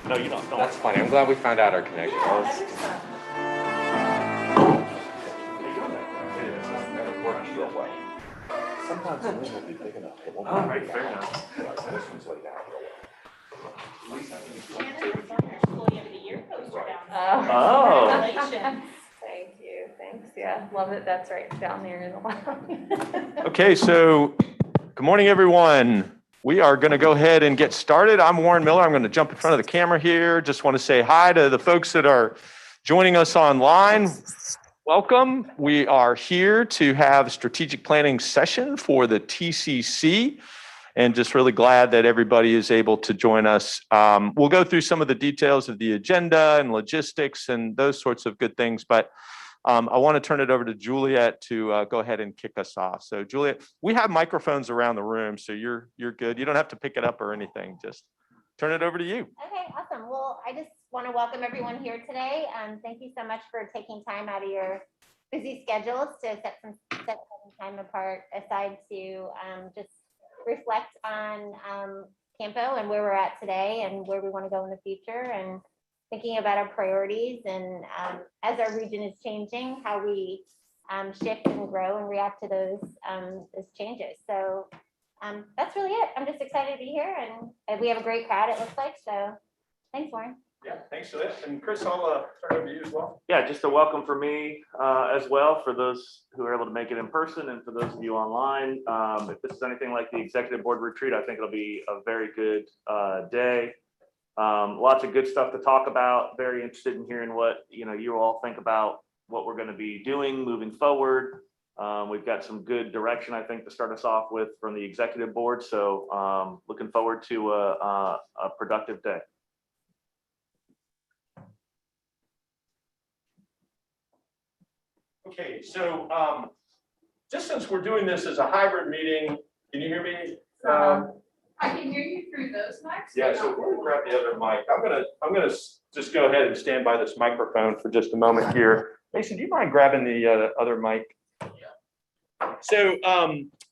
No, you don't. That's funny. I'm glad we found out our connection. Sometimes the room will be big enough. It won't be All right, fair enough. This one's laid out. Oh. Congratulations. Thank you, thanks, yeah, love it, that's right down there in the lobby. Okay, so good morning, everyone. We are going to go ahead and get started. I'm Warren Miller. I'm going to jump in front of the camera here. Just want to say hi to the folks that are joining us online. Welcome. We are here to have a strategic planning session for the TCC, and just really glad that everybody is able to join us. We'll go through some of the details of the agenda and logistics and those sorts of good things, but I want to turn it over to Juliet to go ahead and kick us off. So Juliet, we have microphones around the room, so you're good. You don't have to pick it up or anything. Just turn it over to you. Okay, awesome. Well, I just want to welcome everyone here today. Thank you so much for taking time out of your busy schedules to set some time apart aside to just reflect on CAMPO and where we're at today and where we want to go in the future, and thinking about our priorities and as our region is changing, how we shift and grow and react to those changes. So that's really it. I'm just excited to be here, and we have a great crowd, it looks like. So thanks, Warren. Yeah, thanks for this. And Chris, I'll turn it over to you as well. Yeah, just a welcome for me as well, for those who are able to make it in person and for those of you online. If this is anything like the executive board retreat, I think it'll be a very good day. Lots of good stuff to talk about. Very interested in hearing what you all think about what we're going to be doing moving forward. We've got some good direction, I think, to start us off with from the executive board. So looking forward to a productive day. Okay, so just since we're doing this as a hybrid meeting, can you hear me? I can hear you through those mics. Yeah, so we're gonna grab the other mic. I'm gonna just go ahead and stand by this microphone for just a moment here. Mason, do you mind grabbing the other mic? Yeah. So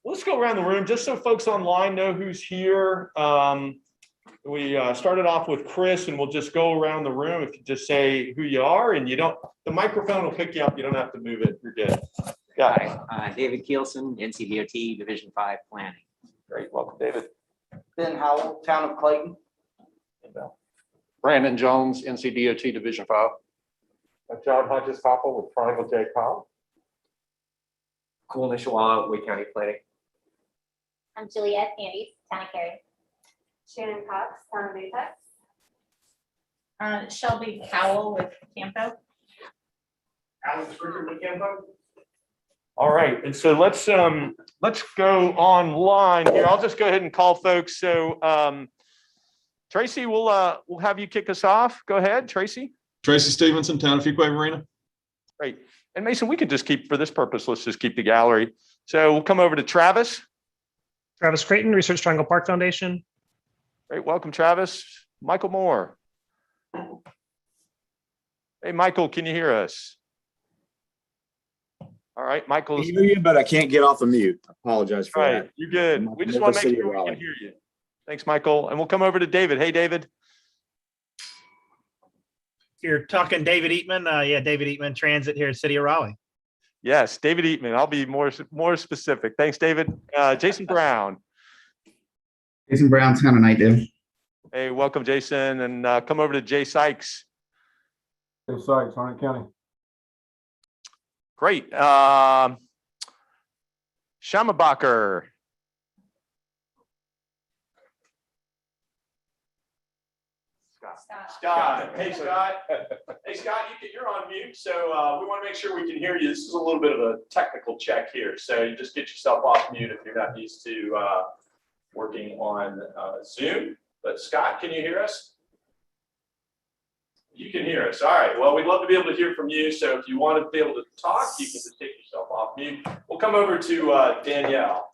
let's go around the room just so folks online know who's here. We started off with Chris, and we'll just go around the room. If you just say who you are, and the microphone will pick you up. You don't have to move it. You're good. Yeah. Hi, David Kielsen, NCDOT Division 5 Planning. Great. Welcome, David. Ben Howell, Town of Clayton. Brandon Jones, NCDOT Division 5. John Hodges Koppel with Triangle J Cobb. Cool Nishwa, Wake County Planning. I'm Juliet Andes, Town of Cary. Shannon Cox, Town of Apex. Shelby Cowell with CAMPO. Alex Rickard with CAMPO. All right, and so let's go online here. I'll just go ahead and call folks. So Tracy, we'll have you kick us off. Go ahead, Tracy. Tracy Stevenson, Town of Fuquay Marina. Great. And Mason, we could just keep, for this purpose, let's just keep the gallery. So we'll come over to Travis. Travis Creighton, Research Triangle Park Foundation. Great, welcome, Travis. Michael Moore. Hey, Michael, can you hear us? All right, Michael. I hear you, but I can't get off of mute. I apologize for that. You're good. We just want to make sure we can hear you. Thanks, Michael. And we'll come over to David. Hey, David. You're talking David Eatman. Yeah, David Eatman, Transit here at City of Raleigh. Yes, David Eatman. I'll be more specific. Thanks, David. Jason Brown. Jason Brown, Town of Knightdale. Hey, welcome, Jason. And come over to Jay Sykes. Jay Sykes, Harnett County. Great. Schamabacher. Scott. Hey, Scott. Hey, Scott, you're on mute, so we want to make sure we can hear you. This is a little bit of a technical check here, so you just get yourself off mute if you're not used to working on Zoom. But Scott, can you hear us? You can hear us. All right. Well, we'd love to be able to hear from you. So if you want to be able to talk, you can just take yourself off mute. We'll come over to Danielle.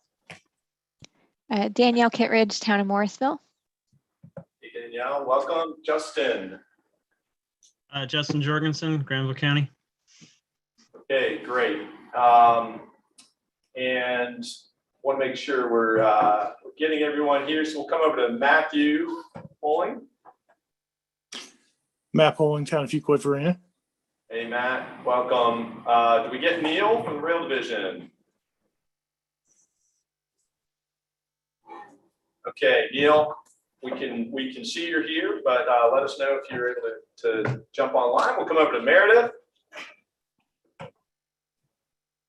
Danielle Kittredge, Town of Morrisville. Hey, Danielle, welcome. Justin. Justin Jorgensen, Granville County. Okay, great. And want to make sure we're getting everyone here. So we'll come over to Matthew Bowling. Matt Poling, Town of Fuquay Varina. Hey, Matt, welcome. Do we get Neil from the Rail Division? Okay, Neil, we can see you're here, but let us know if you're able to jump online. We'll come over to Meredith.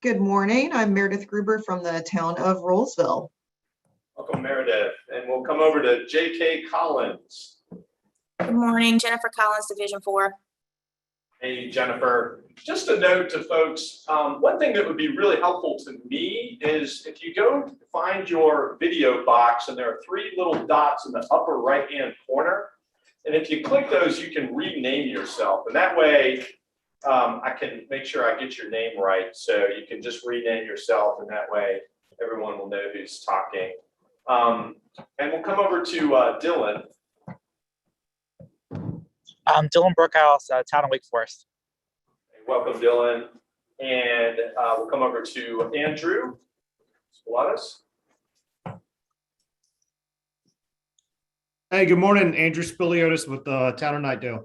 Good morning. I'm Meredith Gruber from the town of Rollsville. Welcome, Meredith. And we'll come over to J.K. Collins. Good morning, Jennifer Collins, Division 4. Hey, Jennifer. Just a note to folks, one thing that would be really helpful to me is if you go find your video box, and there are 3 little dots in the upper right-hand corner. And if you click those, you can rename yourself. And that way, I can make sure I get your name right. So you can just rename yourself, and that way everyone will know who's talking. And we'll come over to Dylan. Dylan Brookhouse, Town of Wake Forest. Welcome, Dylan. And we'll come over to Andrew Spalatus. Hey, good morning. Andrew Spiliotis with Town of Nightdale.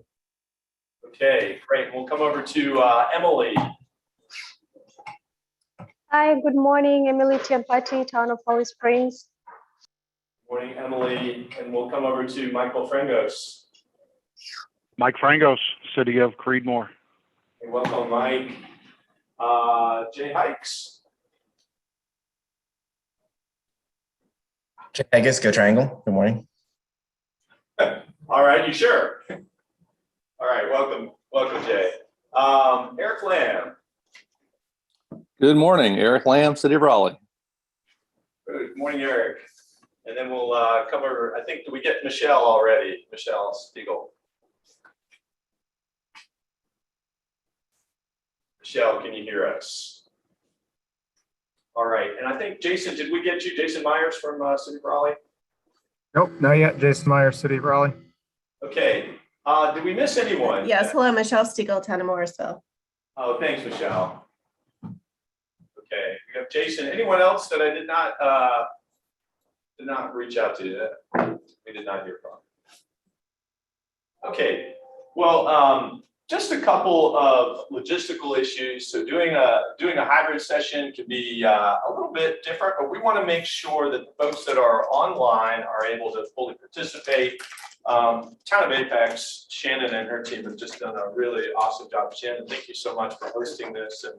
Okay, great. We'll come over to Emily. Hi, good morning. Emily Chiampati, Town of Holly Springs. Morning, Emily. And we'll come over to Michael Frangos. Mike Frangos, City of Creedmoor. Hey, welcome, Mike. Jay Hikes. I guess go Triangle. Good morning. All right, you sure? All right, welcome, Jay. Eric Lamb. Good morning, Eric Lamb, City of Raleigh. Good morning, Eric. And then we'll come over, I think, did we get Michelle already? Michelle Spiegel. Michelle, can you hear us? All right, and I think, Jason, did we get you? Jason Myers from City of Raleigh? Nope, not yet. Jason Meyer, City of Raleigh. Okay, did we miss anyone? Yes, hello, Michelle Stiegel, Town of Morrisville. Oh, thanks, Michelle. Okay, we have Jason. Anyone else that I did not reach out to that we did not hear from? Okay, well, just a couple of logistical issues. So doing a hybrid session can be a little bit different, but we want to make sure that the folks that are online are able to fully participate. Town of Apex, Shannon and her team have just done a really awesome job. Shannon, thank you so much for hosting this and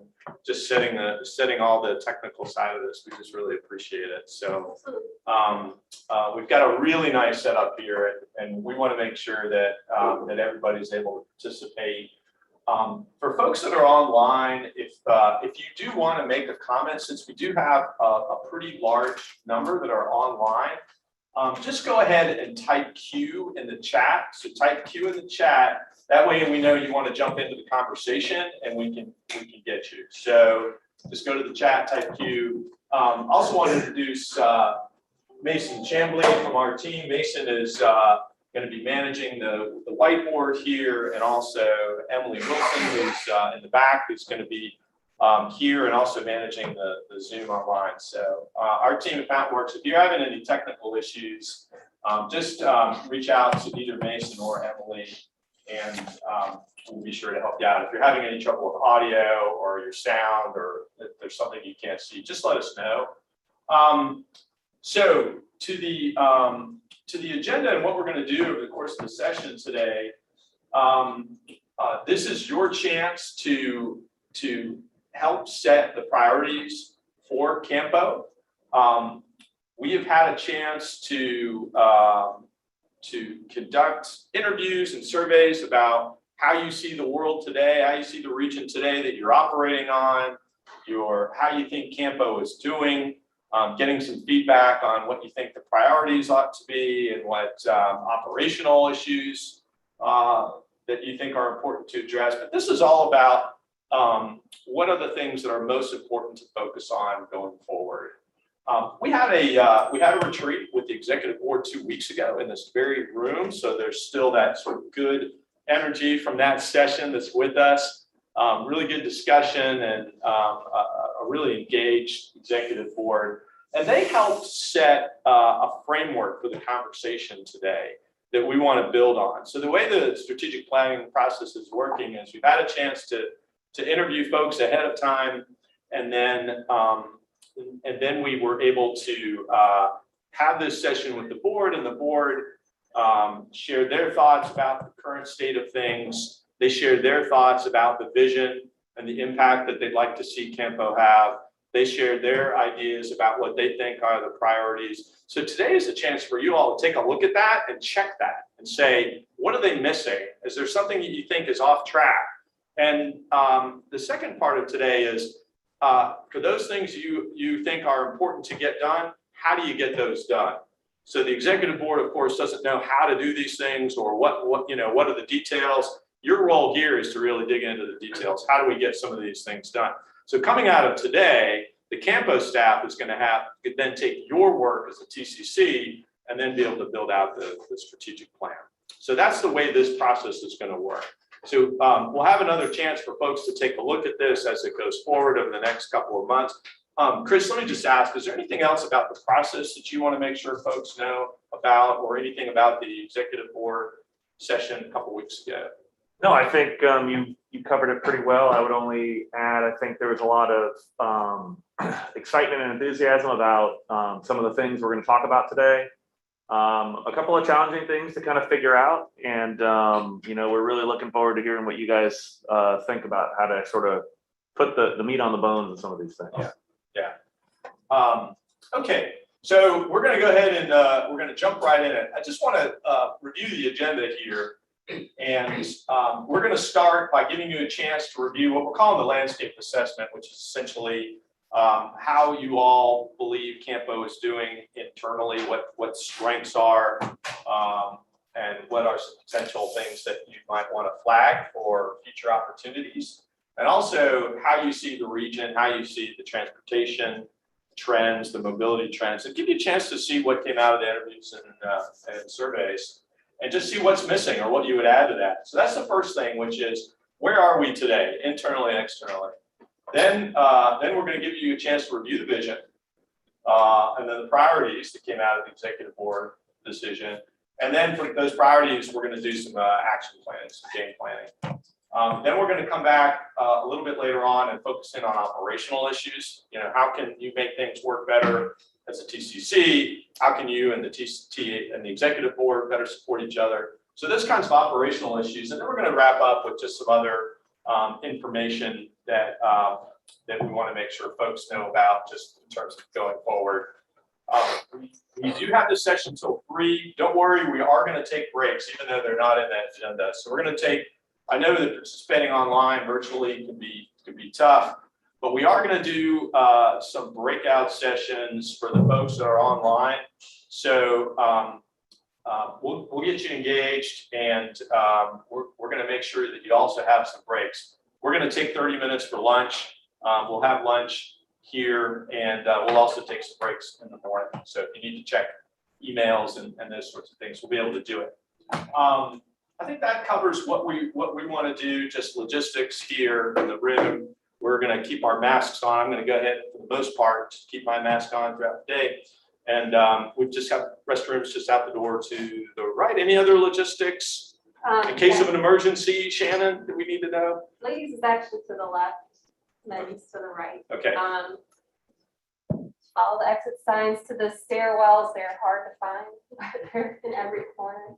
just setting all the technical side of this. We just really appreciate it. So we've got a really nice setup here, and we want to make sure that that everybody's able to participate. For folks that are online, if you do want to make a comment, since we do have a pretty large number that are online, just go ahead and type Q in the chat. So type Q in the chat. That way we know you want to jump into the conversation, and we can get you. So just go to the chat, type Q. Also want to introduce Mason Chambly from our team. Mason is going to be managing the whiteboard here, and also Emily Wilson, who's in the back, who's going to be here and also managing the Zoom online. So our team at MountWorks, if you're having any technical issues, just reach out to either Mason or Emily, and we'll be sure to help you out. If you're having any trouble with audio or your sound, or if there's something you can't see, just let us know. So to the agenda and what we're going to do over the course of the session today, this is your chance to help set the priorities for CAMPO. We have had a chance to conduct interviews and surveys about how you see the world today, how you see the region today that you're operating on, how you think CAMPO is doing, getting some feedback on what you think the priorities ought to be and what operational issues that you think are important to address. But this is all about what are the things that are most important to focus on going forward. We had a retreat with the executive board 2 weeks ago in this very room, so there's still that sort of good energy from that session that's with us. Really good discussion and a really engaged executive board, and they helped set a framework for the conversation today. that we want to build on. So the way the strategic planning process is working is we've had a chance to interview folks ahead of time, and then we were able to have this session with the board, and the board shared their thoughts about the current state of things. They shared their thoughts about the vision and the impact that they'd like to see CAMPO have. They shared their ideas about what they think are the priorities. So today is a chance for you all to take a look at that and check that and say, what are they missing? Is there something that you think is off track? And the second part of today is, for those things you think are important to get done, how do you get those done? So the executive board, of course, doesn't know how to do these things or what are the details. Your role here is to really dig into the details. How do we get some of these things done? So coming out of today, the CAMPO staff is going to then take your work as a TCC and then be able to build out the strategic plan. So that's the way this process is going to work. So we'll have another chance for folks to take a look at this as it goes forward over the next couple of months. Chris, let me just ask, is there anything else about the process that you want to make sure folks know about, or anything about the executive board session a couple weeks ago? No, I think you covered it pretty well. I would only add, I think there was a lot of excitement and enthusiasm about some of the things we're going to talk about today. A couple of challenging things to kind of figure out, and we're really looking forward to hearing what you guys think about how to sort of put the meat on the bones of some of these things. Yeah. Okay, so we're going to go ahead and we're going to jump right in it. I just want to review the agenda here. And we're going to start by giving you a chance to review what we're calling the landscape assessment, which is essentially how you all believe CAMPO is doing internally, what strengths are, and what are some potential things that you might want to flag for future opportunities. And also how you see the region, how you see the transportation trends, the mobility trends, and give you a chance to see what came out of the interviews and surveys, and just see what's missing or what you would add to that. So that's the first thing, which is, where are we today, internally and externally? Then we're going to give you a chance to review the vision, and then the priorities that came out of the executive board decision. And then for those priorities, we're going to do some action planning, some game planning. Then we're going to come back a little bit later on and focus in on operational issues. How can you make things work better as a TCC? How can you and the TCT and the executive board better support each other? So those kinds of operational issues. And then we're going to wrap up with just some other information that we want to make sure folks know about, just in terms of going forward. We do have this session till 3. Don't worry, we are going to take breaks, even though they're not in that agenda. So we're going to take, I know that participating online virtually can be tough, but we are going to do some breakout sessions for the folks that are online. So we'll get you engaged, and we're going to make sure that you also have some breaks. We're going to take 30 minutes for lunch. We'll have lunch here, and we'll also take some breaks in the morning. So if you need to check emails and those sorts of things, we'll be able to do it. I think that covers what we want to do, just logistics here in the room. We're going to keep our masks on. I'm going to go ahead, for the most part, just keep my mask on throughout the day. And we've just got restrooms just out the door to the right. Any other logistics in case of an emergency, Shannon, that we need to know? Ladies is actually to the left, men's to the right. Okay. Follow the exit signs to the stairwells. They're hard to find, but they're in every corner.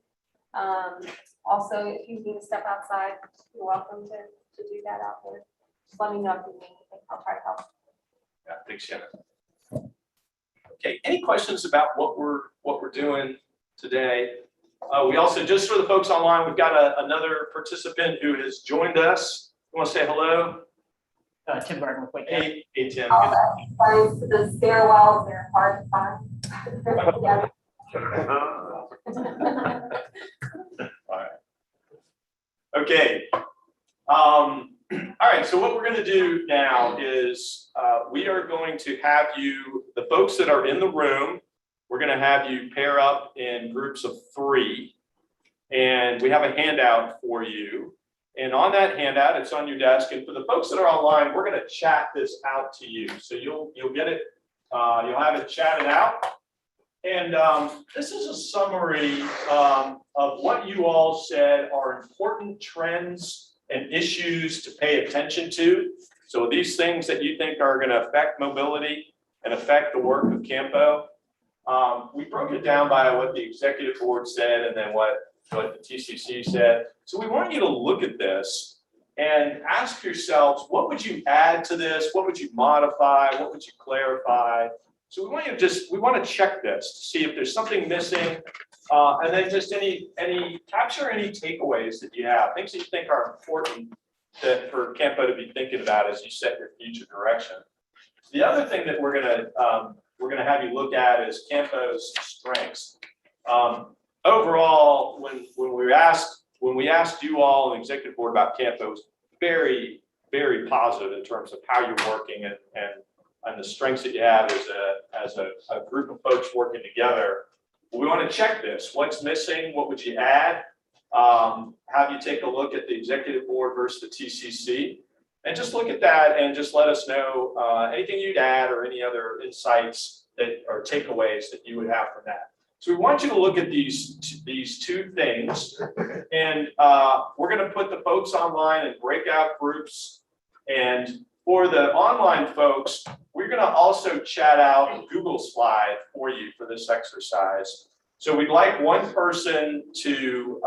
Also, if you need to step outside, you're welcome to do that out there. Just let me know if you need anything. I'll try to help. Yeah, thanks, Shannon. Okay, any questions about what we're doing today? We also, just for the folks online, we've got another participant who has joined us. You want to say hello? Tim Barton with Wake. Hey, Tim. All the signs to the stairwells, they're hard to find. All right. Okay. All right. So what we're going to do now is we are going to have you, the folks that are in the room, we're going to have you pair up in groups of 3. And we have a handout for you. And on that handout, it's on your desk. And for the folks that are online, we're going to chat this out to you. So you'll get it. You'll have it chatted out. And this is a summary of what you all said are important trends and issues to pay attention to. So these things that you think are going to affect mobility and affect the work of CAMPO. We broke it down by what the executive board said and then what the TCC said. So we want you to look at this and ask yourselves, what would you add to this? What would you modify? What would you clarify? So we want you to we want to check this to see if there's something missing, and then just capture any takeaways that you have, things that you think are important that for CAMPO to be thinking about as you set your future direction. The other thing that we're gonna have you look at is CAMPO's strengths. Overall, when we asked you all and executive board about CAMPO, it was very, very positive in terms of how you're working and the strengths that you have as a group of folks working together. We want to check this. What's missing? What would you add? Have you take a look at the executive board versus the TCC, and just look at that and just let us know anything you'd add or any other insights that or takeaways that you would have from that. So we want you to look at these two things, and we're going to put the folks online in breakout groups. And for the online folks, we're going to also chat out a Google slide for you for this exercise. So we'd like one person to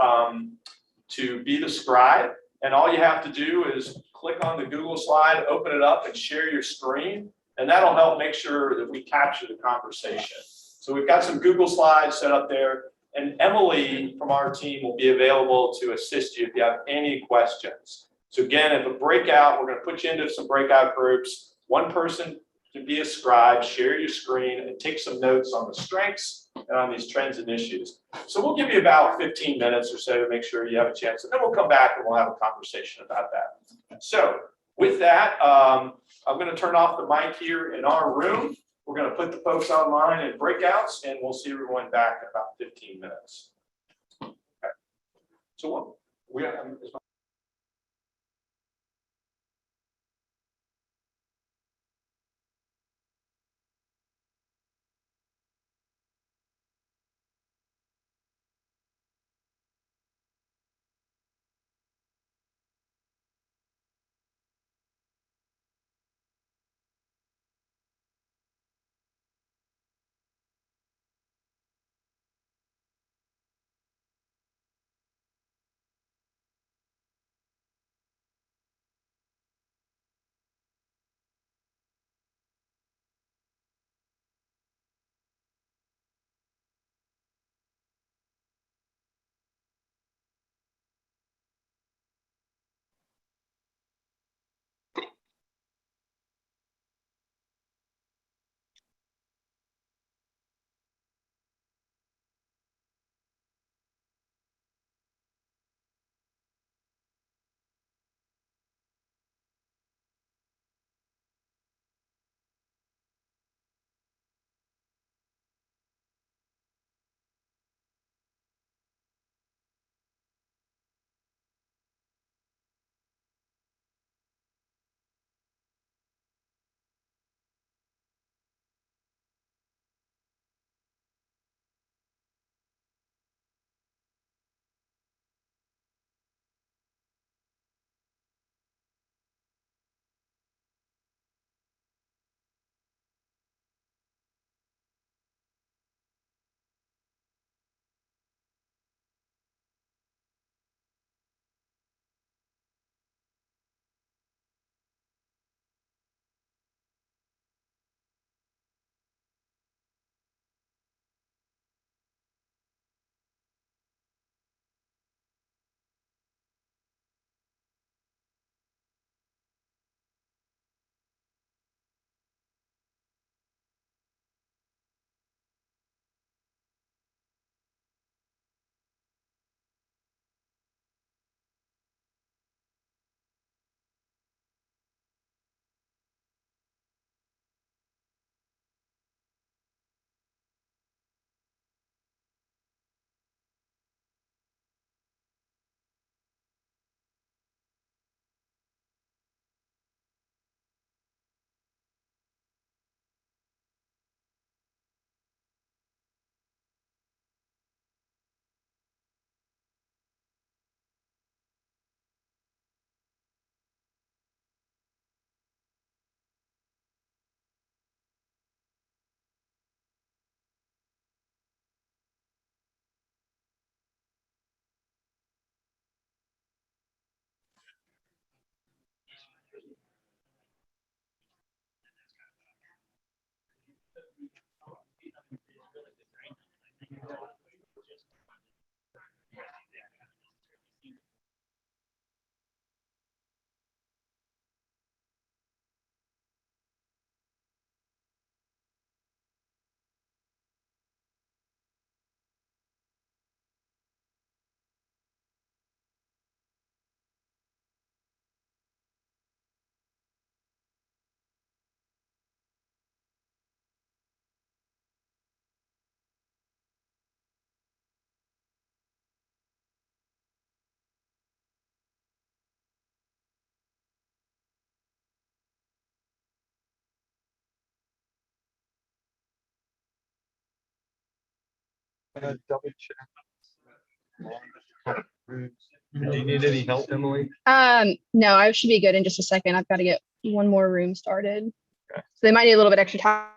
be the scribe, and all you have to do is click on the Google slide, open it up, and share your screen, and that'll help make sure that we capture the conversation. So we've got some Google slides set up there, and Emily from our team will be available to assist you if you have any questions. So again, if a breakout, we're going to put you into some breakout groups. One person to be a scribe, share your screen, and take some notes on the strengths and on these trends and issues. So we'll give you about 15 minutes or so to make sure you have a chance, and then we'll come back and we'll have a conversation about that. So with that, I'm going to turn off the mic here in our room. We're going to put the folks online in breakouts, and we'll see everyone back in about 15 minutes. Okay. So what we are. Double check. Do you need any help, Emily? No, I should be good in just a second. I've got to get one more room started. So they might need a little bit extra time.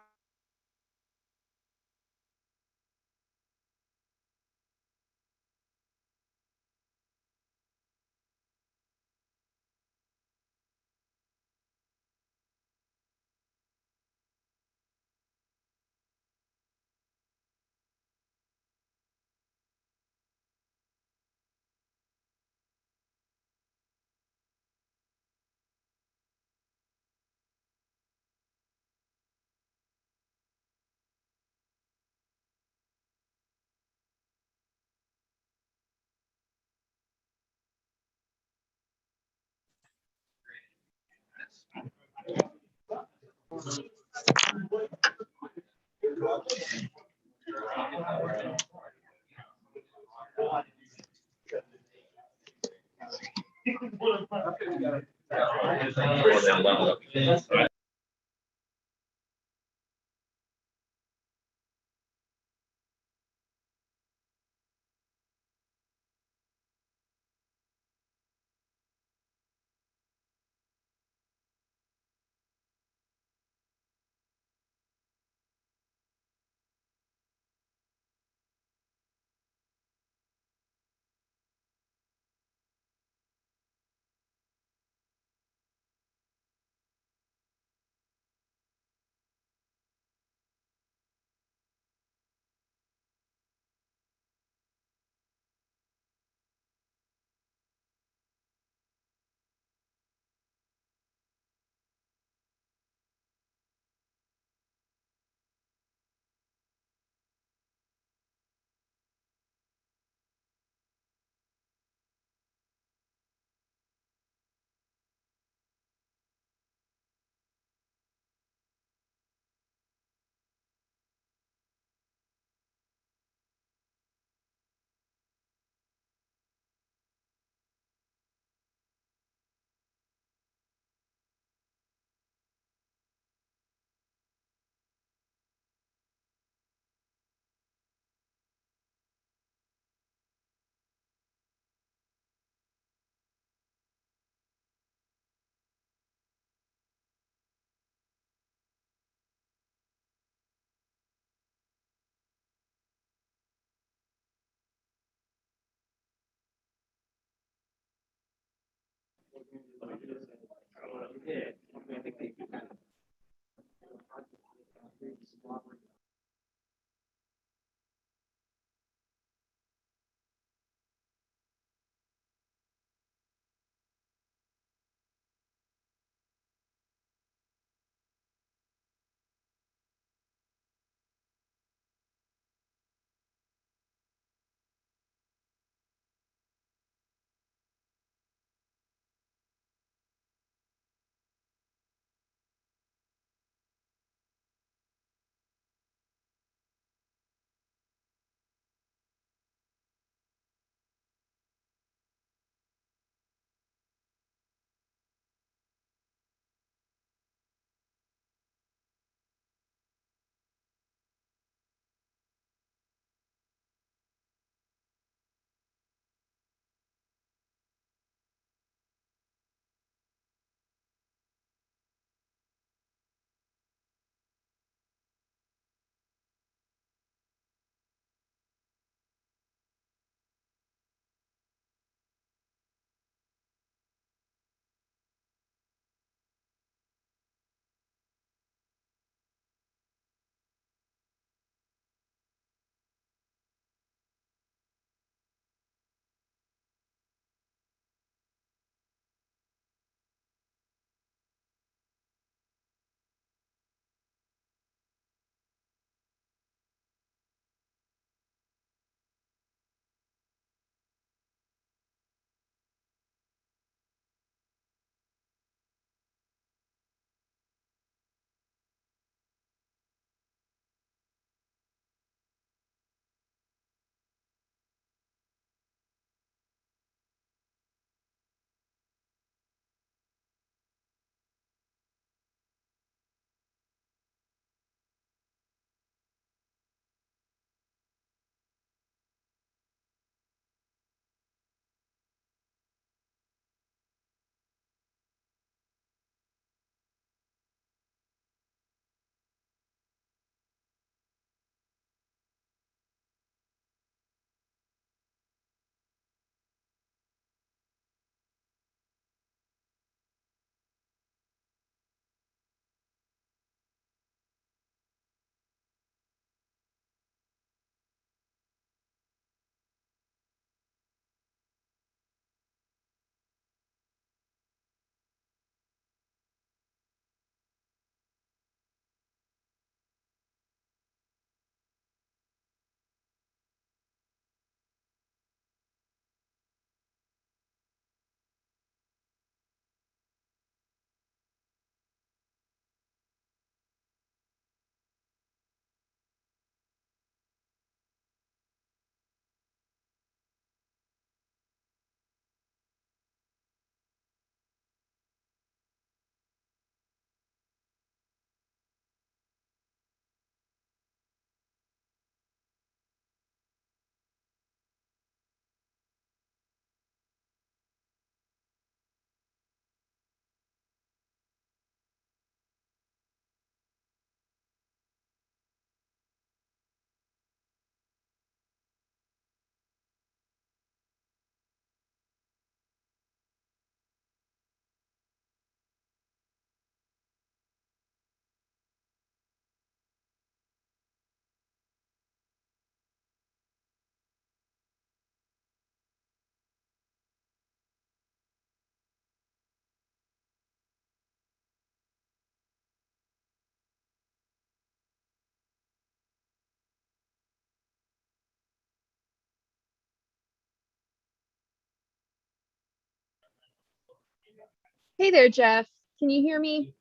Hey there, Jeff. Can you hear me?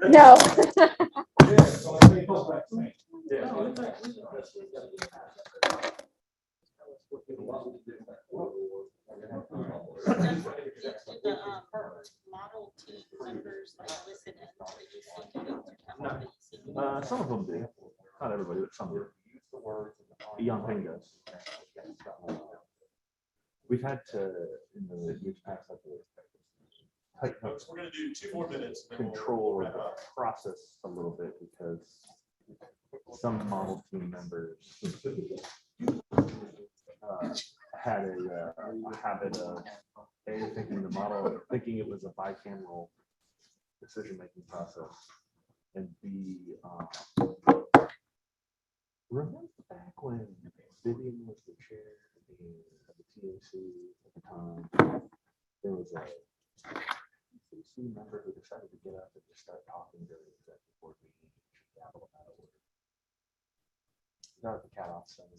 No. Some of them do. Not everybody, but some do. Beyond Pain does. We've had to, in the years past, have to tighten up. We're going to do 2 more minutes. Control the process a little bit because some model team members had a habit of thinking it was a bicameral decision-making process, and B, remember back when Vivian was the chair of the TCC at the time, there was a TCC member who decided to get up and just start talking during the executive board meeting. Not the cat off center.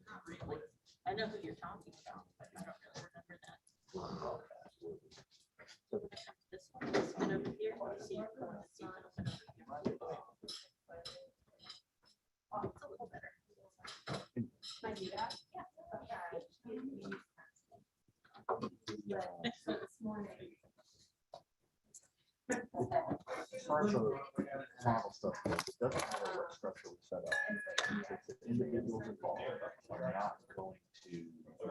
Not really. I know who you're talking about, but I don't really remember that. This one over here. See your phone, see it open over here. Oh, it's a little better. Can I do that? Yeah. This morning. As far as the model stuff goes, it doesn't matter what structure we set up. If the individuals involved are not going to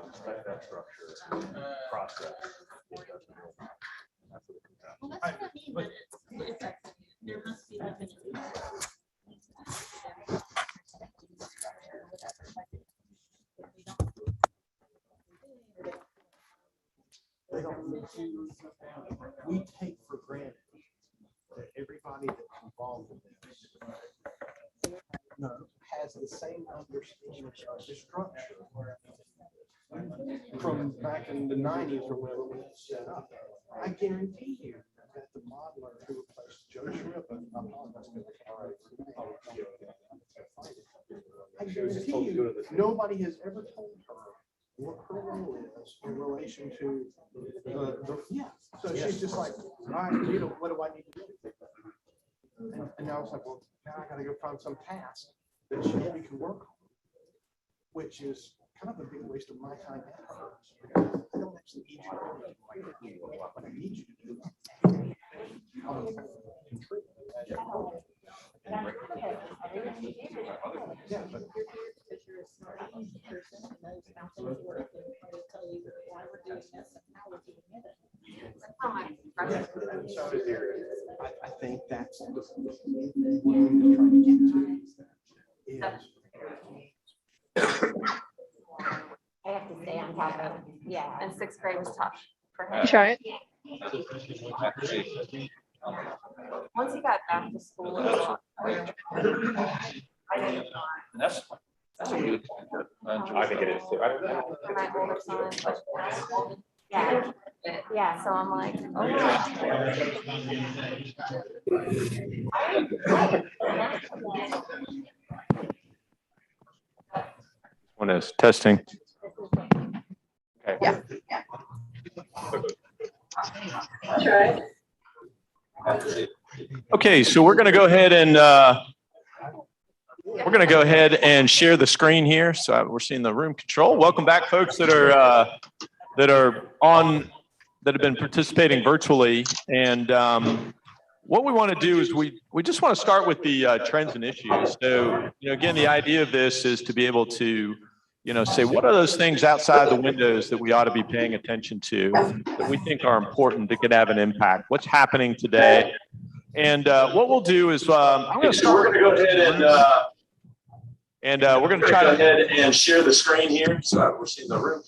respect that structure and process, it doesn't really matter. That's what it comes down to. Well, that's what I mean, but it's there must be like an. We take for granted that everybody that's involved in this has the same understanding of the structure from back in the 90s or whenever it was set up. I guarantee you that the modeler who replaced Joe Shrippa, I guarantee you nobody has ever told her what her role is in relation to yeah. So she's just like, all right, what do I need to do? And I was like, well, now I gotta go find some task that she maybe can work on, which is kind of a big waste of my time and hers. I don't actually need you to do what I need you to do. Contribute. Yeah, but Because you're a smart person who knows how things work and will tell you why we're doing this and how we're doing it. I think that's what we're trying to get to. I have to stay on top of, yeah. And 6th grade was tough for him. You try it. Once he got back to school, it was I didn't That's a good point. I think it is too. for my older son, but yeah, so I'm like, One is testing. Okay. Yeah. Okay, so we're going to go ahead and share the screen here. So we're seeing the room control. Welcome back, folks that have been participating virtually. And what we want to do is we just want to start with the trends and issues. So, again, the idea of this is to be able to, say what are those things outside the windows that we ought to be paying attention to that we think are important that could have an impact. What's happening today And what we'll do is I'm going to start. We're going to go ahead and we're going to try go to ahead and share the screen here. So we're seeing the room.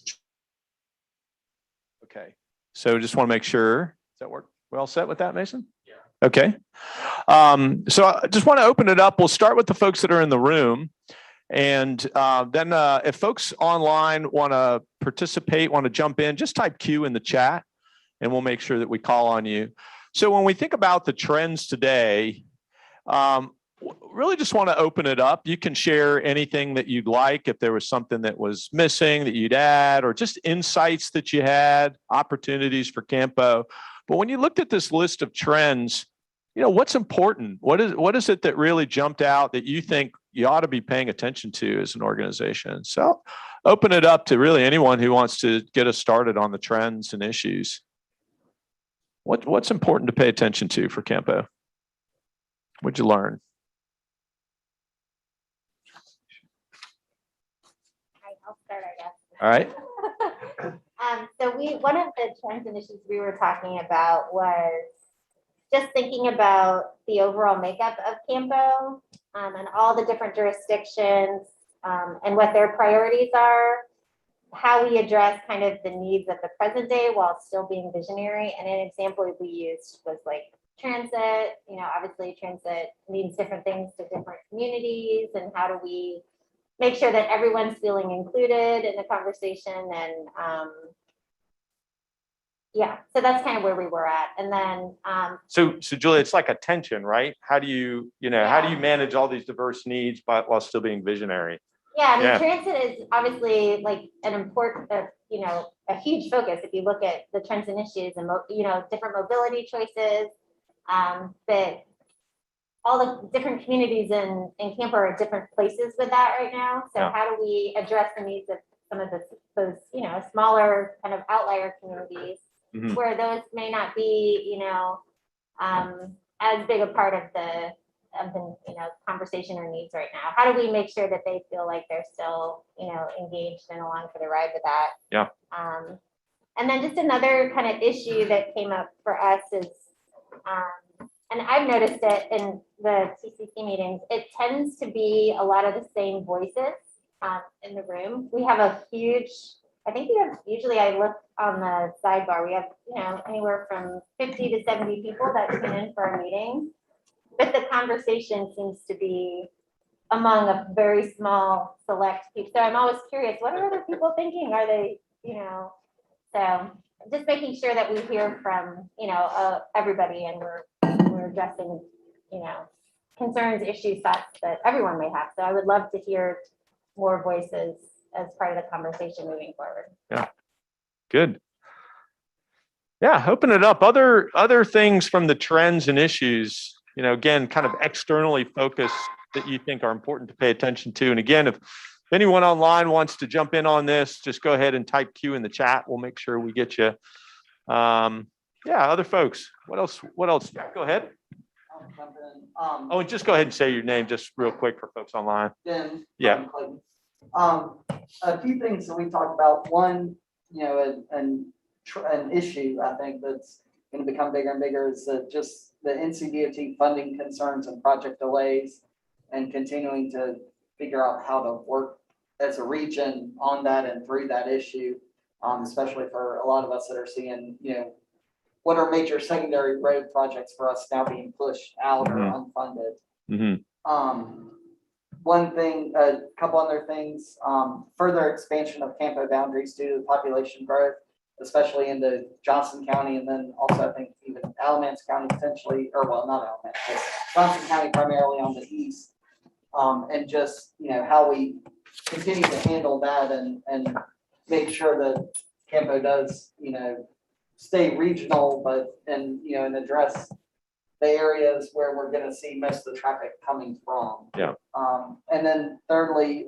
Okay. So just want to make sure. Does that work? We all set with that, Mason? Yeah. Okay. So I just want to open it up. We'll start with the folks that are in the room. And then if folks online want to participate, want to jump in, just type Q in the chat and we'll make sure that we call on you. So when we think about the trends today, really just want to open it up. You can share anything that you'd like. If there was something that was missing that you'd add, or just insights that you had, opportunities for CAMPO. But when you looked at this list of trends, what's important? What is it that really jumped out that you think you ought to be paying attention to as an organization? So open it up to really anyone who wants to get us started on the trends and issues. What's important to pay attention to for CAMPO? What'd you learn? I'll start, I guess. All right. So one of the trends and issues we were talking about was just thinking about the overall makeup of CAMPO and all the different jurisdictions and what their priorities are, how we address kind of the needs of the present day while still being visionary. And an example we used was like transit. Obviously transit means different things to different communities, and how do we make sure that everyone's feeling included in the conversation. And yeah, so that's kind of where we were at. And then So Julia, it's like a tension, right? How do you manage all these diverse needs while still being visionary? Yeah, transit is obviously like an important, a huge focus if you look at the trends and issues and, different mobility choices. But all the different communities in CAMPO are at different places with that right now. So how do we address the needs of some of those, smaller kind of outlier communities where those may not be, as big a part of the conversation or needs right now? How do we make sure that they feel like they're still, engaged and along for the ride with that? Yeah. And then just another kind of issue that came up for us is, and I've noticed it in the TCC meetings, it tends to be a lot of the same voices in the room. We have a huge, usually I look on the sidebar, we have, anywhere from 50 to 70 people that tune in for our meeting. But the conversation seems to be among a very small select people. So I'm always curious, what are other people thinking? Are they, so just making sure that we hear from, everybody, and we're addressing, concerns, issues, thoughts that everyone may have. So I would love to hear more voices as part of the conversation moving forward. Yeah, good. Yeah, open it up. Other things from the trends and issues, again, kind of externally focused that you think are important to pay attention to. And again, if anyone online wants to jump in on this, just go ahead and type Q in the chat. We'll make sure we get you. Other folks. What else? Yeah, go ahead. Oh, and just go ahead and say your name just real quick for folks online. Ben. Yeah. A few things that we talked about. One, an issue I think that's going to become bigger and bigger is just the NCDOT funding concerns and project delays, and continuing to figure out how to work as a region on that and through that issue, especially for a lot of us that are seeing, what are major secondary road projects for us now being pushed out or unfunded. One thing, a couple other things, further expansion of CAMPO boundaries due to population growth, especially into Johnson County, and then also I think even Alamance County potentially, or well, not Alamance, but Johnson County primarily on the east. And just, how we continue to handle that and make sure that CAMPO does, stay regional, but, and address the areas where we're going to see most of the traffic coming from. Yeah. And then thirdly,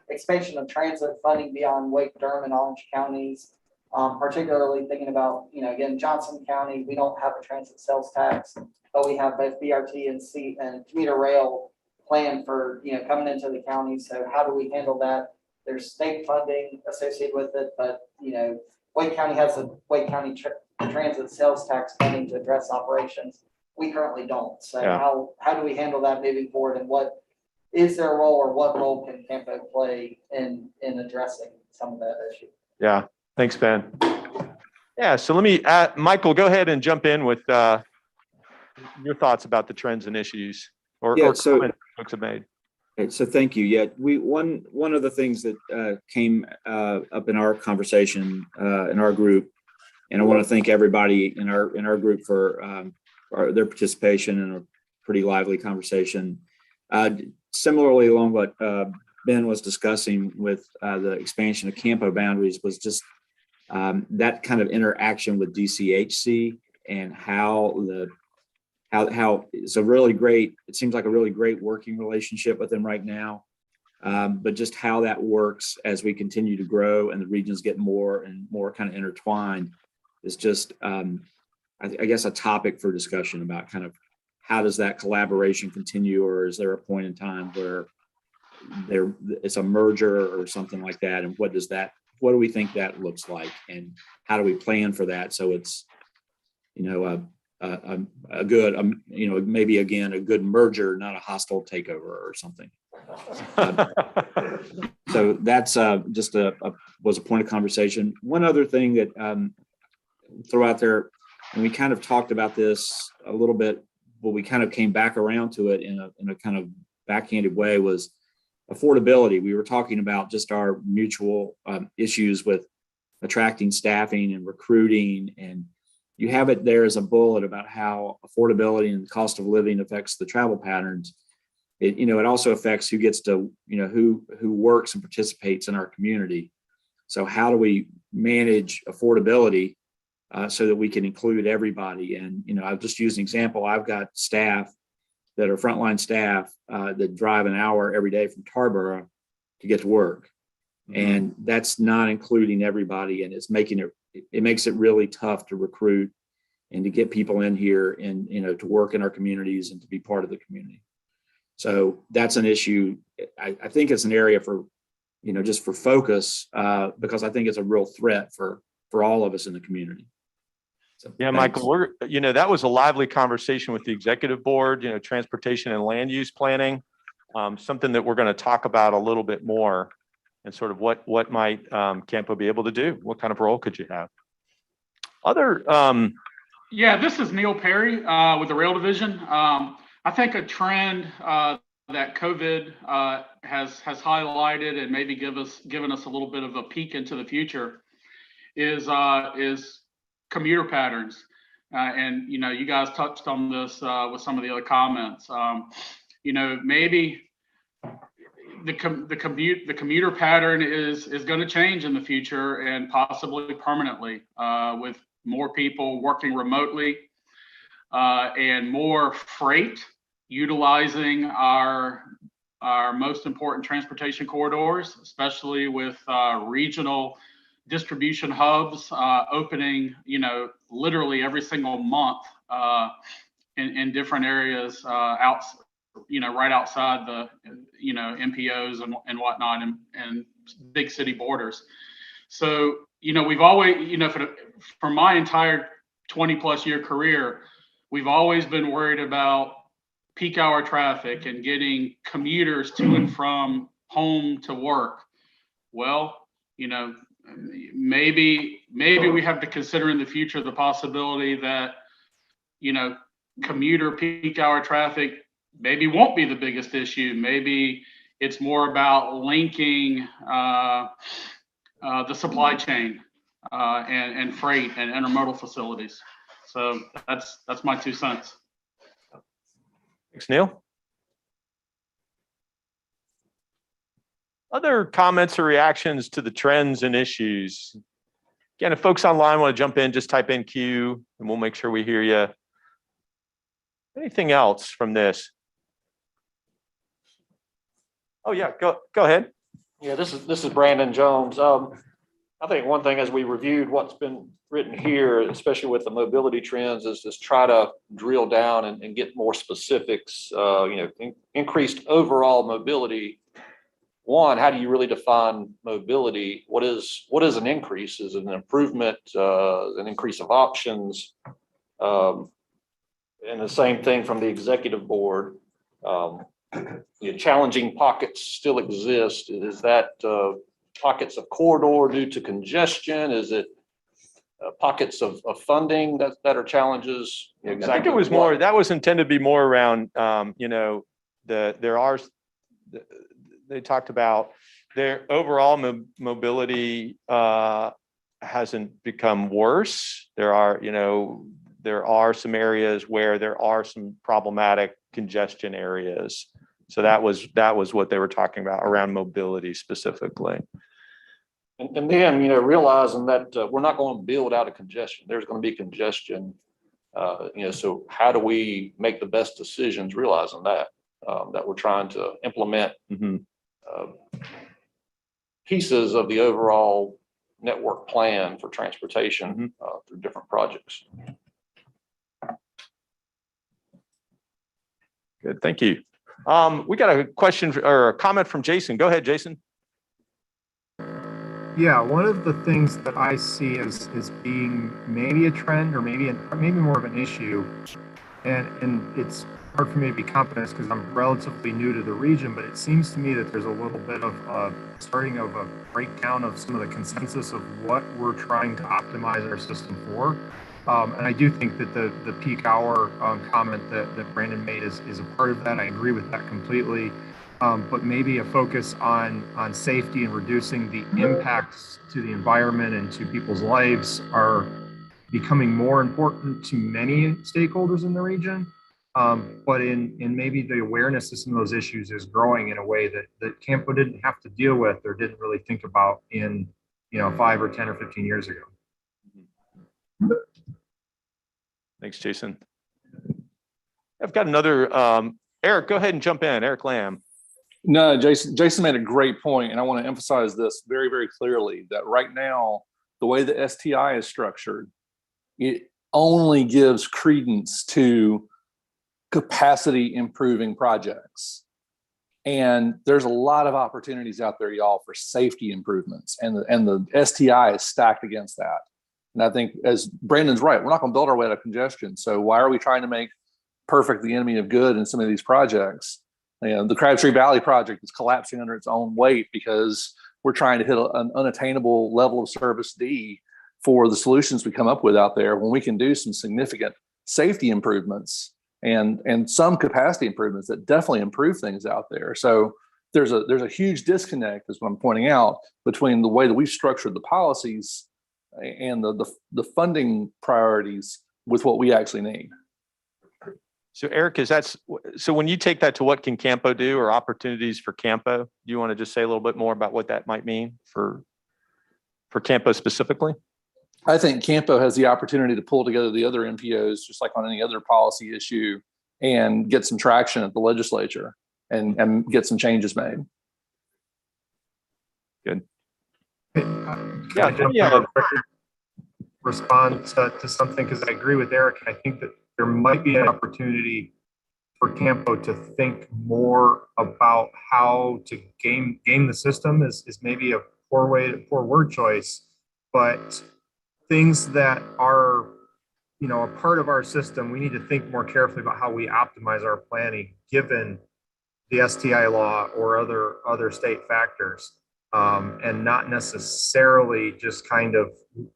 expansion of transit funding beyond Wake, Durham, and Orange counties. Particularly thinking about, again, Johnson County, we don't have a transit sales tax, but we have both BRT and commuter rail planned for, coming into the county. So how do we handle that? There's state funding associated with it, but, Wake County has a Wake County transit sales tax funding to address operations. we currently don't. So Yeah. how do we handle that moving forward, and what is their role, or what role can CAMPO play in addressing some of that issue? Yeah, thanks, Ben. Yeah, so let me, Michael, go ahead and jump in with your thoughts about the trends and issues or comments folks have made. So thank you. Yeah, one of the things that came up in our conversation in our group, and I want to thank everybody in our group for their participation in a pretty lively conversation. Similarly, along what Ben was discussing with the expansion of CAMPO boundaries, was just that kind of interaction with DCHC and how it's a really great, it seems like a really great working relationship with them right now. But just how that works as we continue to grow and the regions get more and more kind of intertwined is just, I guess, a topic for discussion about kind of how does that collaboration continue, or is there a point in time where it's a merger or something like that, and what do we think that looks like, and how do we plan for that so it's, a good, maybe again a good merger, not a hostile takeover or something. So that's just was a point of conversation. One other thing that throw out there, and we kind of talked about this a little bit, but we kind of came back around to it in a kind of backhanded way, was affordability. We were talking about just our mutual issues with attracting staffing and recruiting, and you have it there as a bullet about how affordability and cost of living affects the travel patterns. It also affects who gets to, who works and participates in our community. So how do we manage affordability so that we can include everybody? And, I'll just use an example. I've got staff that are frontline staff that drive an hour every day from Tarboro to get to work. And that's not including everybody, and it makes it really tough to recruit and to get people in here and, to work in our communities and to be part of the community. So that's an issue. I think it's an area for, just for focus, because I think it's a real threat for all of us in the community. So, yeah, thanks. Michael, that was a lively conversation with the executive board, transportation and land use planning, something that we're going to talk about a little bit more, and sort of what might CAMPO be able to do? What kind of role could you have? Yeah, this is Neil Perry with the Rail Division. I think a trend that COVID has highlighted and maybe given us a little bit of a peek into the future is commuter patterns. And you guys touched on this with some of the other comments. Maybe the commuter pattern is going to change in the future, and possibly permanently, with more people working remotely and more freight utilizing our most important transportation corridors, especially with regional distribution hubs opening, literally every single month in different areas right outside the, MPOs and whatnot, and big city borders. So, we've always, for my entire 20+ year career, we've always been worried about peak hour traffic and getting commuters to and from home to work. Well, maybe we have to consider in the future the possibility that, commuter peak hour traffic maybe won't be the biggest issue. Maybe it's more about linking the supply chain and freight and intermodal facilities. So that's my 2 cents. Thanks, Neil. Other comments or reactions to the trends and issues? Again, if folks online want to jump in, just type in Q and we'll make sure we hear you. Anything else from this? Oh yeah, go ahead. Yeah, this is Brandon Jones. I think one thing as we reviewed what's been written here, especially with the mobility trends, is just try to drill down and get more specifics. Increased overall mobility. One, how do you really define mobility? What is an increase? Is it an improvement? An increase of options? And the same thing from the executive board. Challenging pockets still exist. Is that pockets of corridor due to congestion? Is it pockets of funding that are challenges? I think it was more, that was intended to be more around, they talked about their overall mobility hasn't become worse. There are some areas where there are some problematic congestion areas. So that was what they were talking about around mobility specifically. And then, realizing that we're not going to build out of congestion. There's going to be congestion. So how do we make the best decisions, realizing that we're trying to implement pieces of the overall network plan for transportation through different projects. Good, thank you. We got a question or a comment from Jason. Go ahead, Jason. Yeah, one of the things that I see as being maybe a trend or maybe more of an issue, and it's hard for me to be confident because I'm relatively new to the region, but it seems to me that there's a little bit of starting of a breakdown of some of the consensus of what we're trying to optimize our system for. And I do think that the peak hour comment that Brandon made is a part of that. I agree with that completely. But maybe a focus on safety and reducing the impacts to the environment and to people's lives are becoming more important to many stakeholders in the region. But in maybe the awareness of some of those issues is growing in a way that CAMPO didn't have to deal with or didn't really think about in 5 or 10 or 15 years ago. Thanks, Jason. I've got another, Eric, go ahead and jump in, Eric Lamb. No, Jason made a great point, and I want to emphasize this very, very clearly, that right now, the way the STI is structured, it only gives credence to capacity improving projects. And there's a lot of opportunities out there, y'all, for safety improvements, and the STI is stacked against that. And I think, as Brandon's right, we're not going to build our way out of congestion. So why are we trying to make perfect the enemy of good in some of these projects? The Crabtree Valley project is collapsing under its own weight because we're trying to hit an unattainable level of service D for the solutions we come up with out there, when we can do some significant safety improvements and some capacity improvements that definitely improve things out there. So there's a huge disconnect, is what I'm pointing out, between the way that we've structured the policies and the funding priorities with what we actually need. So Eric, so when you take that to what can CAMPO do, or opportunities for CAMPO, do you want to just say a little bit more about what that might mean for CAMPO specifically? I think CAMPO has the opportunity to pull together the other MPOs, just like on any other policy issue, and get some traction at the legislature and get some changes made. Good. Respond to something, because I agree with Eric. I think that there might be an opportunity for CAMPO to think more about how to game the system is maybe a poor word choice, but things that are a part of our system, we need to think more carefully about how we optimize our planning given the STI law or other state factors. And not necessarily just kind of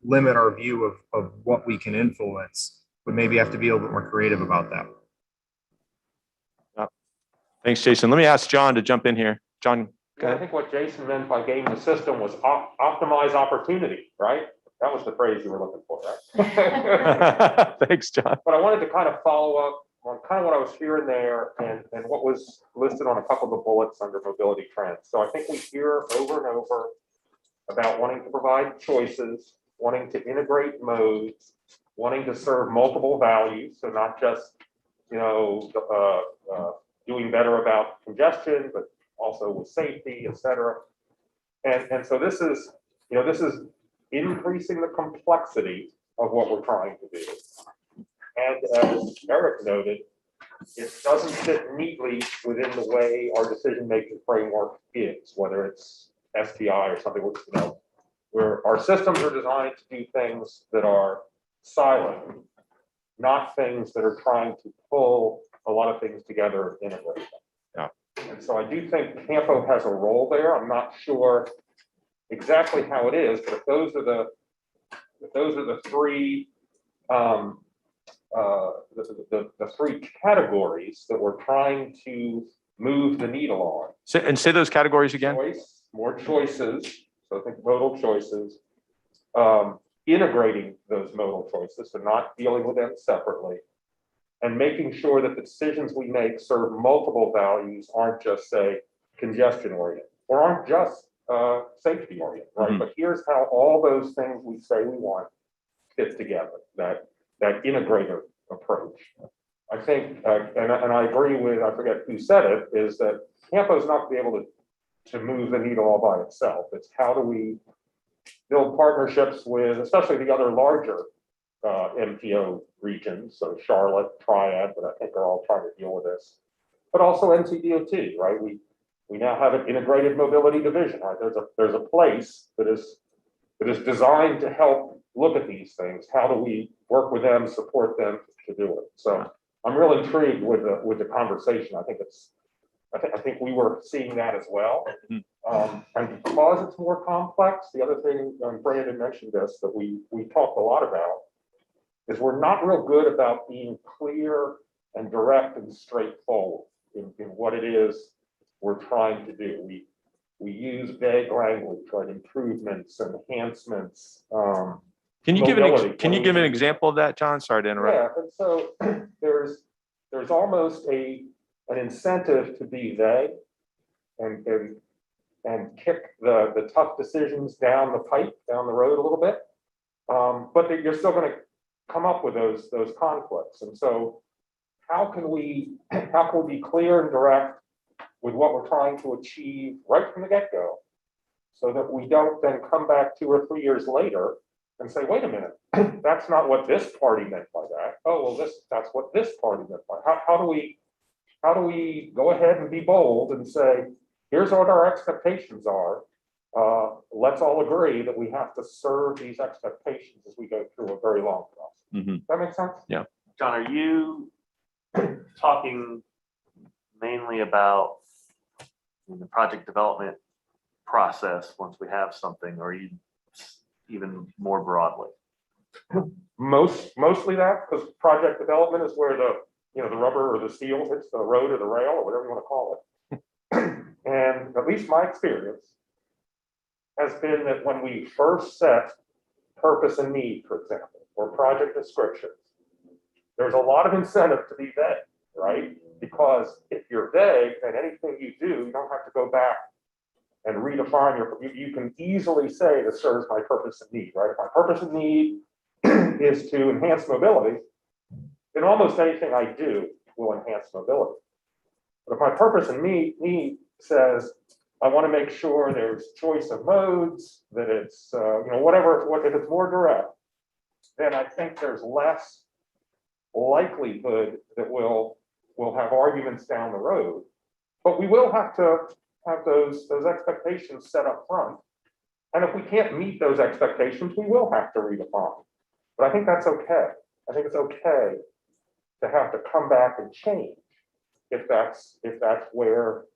limit our view of what we can influence, but maybe have to be a little bit more creative about that. Thanks, Jason. Let me ask John to jump in here. John, go ahead. I think what Jason meant by gaming the system was optimize opportunity, right? That was the phrase you were looking for, right? Thanks, John. But I wanted to kind of follow up on kind of what I was hearing there and what was listed on a couple of the bullets under mobility trends. So I think we hear over and over about wanting to provide choices, wanting to integrate modes, wanting to serve multiple values. So not just, doing better about congestion, but also with safety, et cetera. And so this is increasing the complexity of what we're trying to do. And as Eric noted, it doesn't fit neatly within the way our decision-making framework is, whether it's STI or something, where our systems are designed to do things that are silent. not things that are trying to pull a lot of things together and integrate them. Yeah. And so I do think CAMPO has a role there. I'm not sure exactly how it is, but if those are the three the three categories that we're trying to move the needle on. Say those categories again. Choice, more choices. So I think modal choices, integrating those modal choices and not dealing with them separately, and making sure that the decisions we make serve multiple values, aren't just, say, congestion oriented or aren't just safety oriented, right? Mm-hmm. But here's how all those things we say we want fit together, that integrator approach. I think, and I agree with, I forget who said it, is that CAMPO is not going to be able to move the needle all by itself. It's how do we build partnerships with, especially the other larger MPO regions, so Charlotte, Triad, but I think are all trying to deal with this, but also NCDOT, right? We now have an integrated mobility division, right? There's a place that is designed to help look at these things. How do we work with them, support them to do it? So I'm really intrigued with the conversation. I think we were seeing that as well. And because it's more complex, the other thing, Brandon mentioned this, that we talked a lot about, is we're not real good about being clear and direct and straightforward in what it is we're trying to do. We use vague language, right? Improvements, enhancements. Can you give mobility. can you give an example of that, John? Sorry to interrupt. Yeah, and so there's almost an incentive to be vague and kick the tough decisions down the pipe, down the road a little bit. But you're still going to come up with those conflicts. And so how can we be clear and direct with what we're trying to achieve right from the get-go, so that we don't then come back 2 or 3 years later and say, wait a minute, that's not what this party meant by that. Oh, well, that's what this party meant by. How do we go ahead and be bold and say, here's what our expectations are. Let's all agree that we have to serve these expectations as we go through a very long process. Mm-hmm. That makes sense? Yeah. John, are you talking mainly about the project development process once we have something, or even more broadly? Mostly that, because project development is where the rubber or the steel hits the road or the rail or whatever you want to call it. And at least my experience has been that when we first set purpose and need, for example, or project descriptions, there's a lot of incentive to be vague, right? Because if you're vague, then anything you do, you don't have to go back and redefine you can easily say this serves my purpose and need, right? If my purpose and need is to enhance mobility, then almost anything I do will enhance mobility. But if my purpose and need says, I want to make sure there's choice of modes, that it's, if it's more direct, then I think there's less likelihood that we'll have arguments down the road. But we will have to have those expectations set up front. And if we can't meet those expectations, we will have to redefine. But I think that's okay. I think it's okay to have to come back and change if that's where,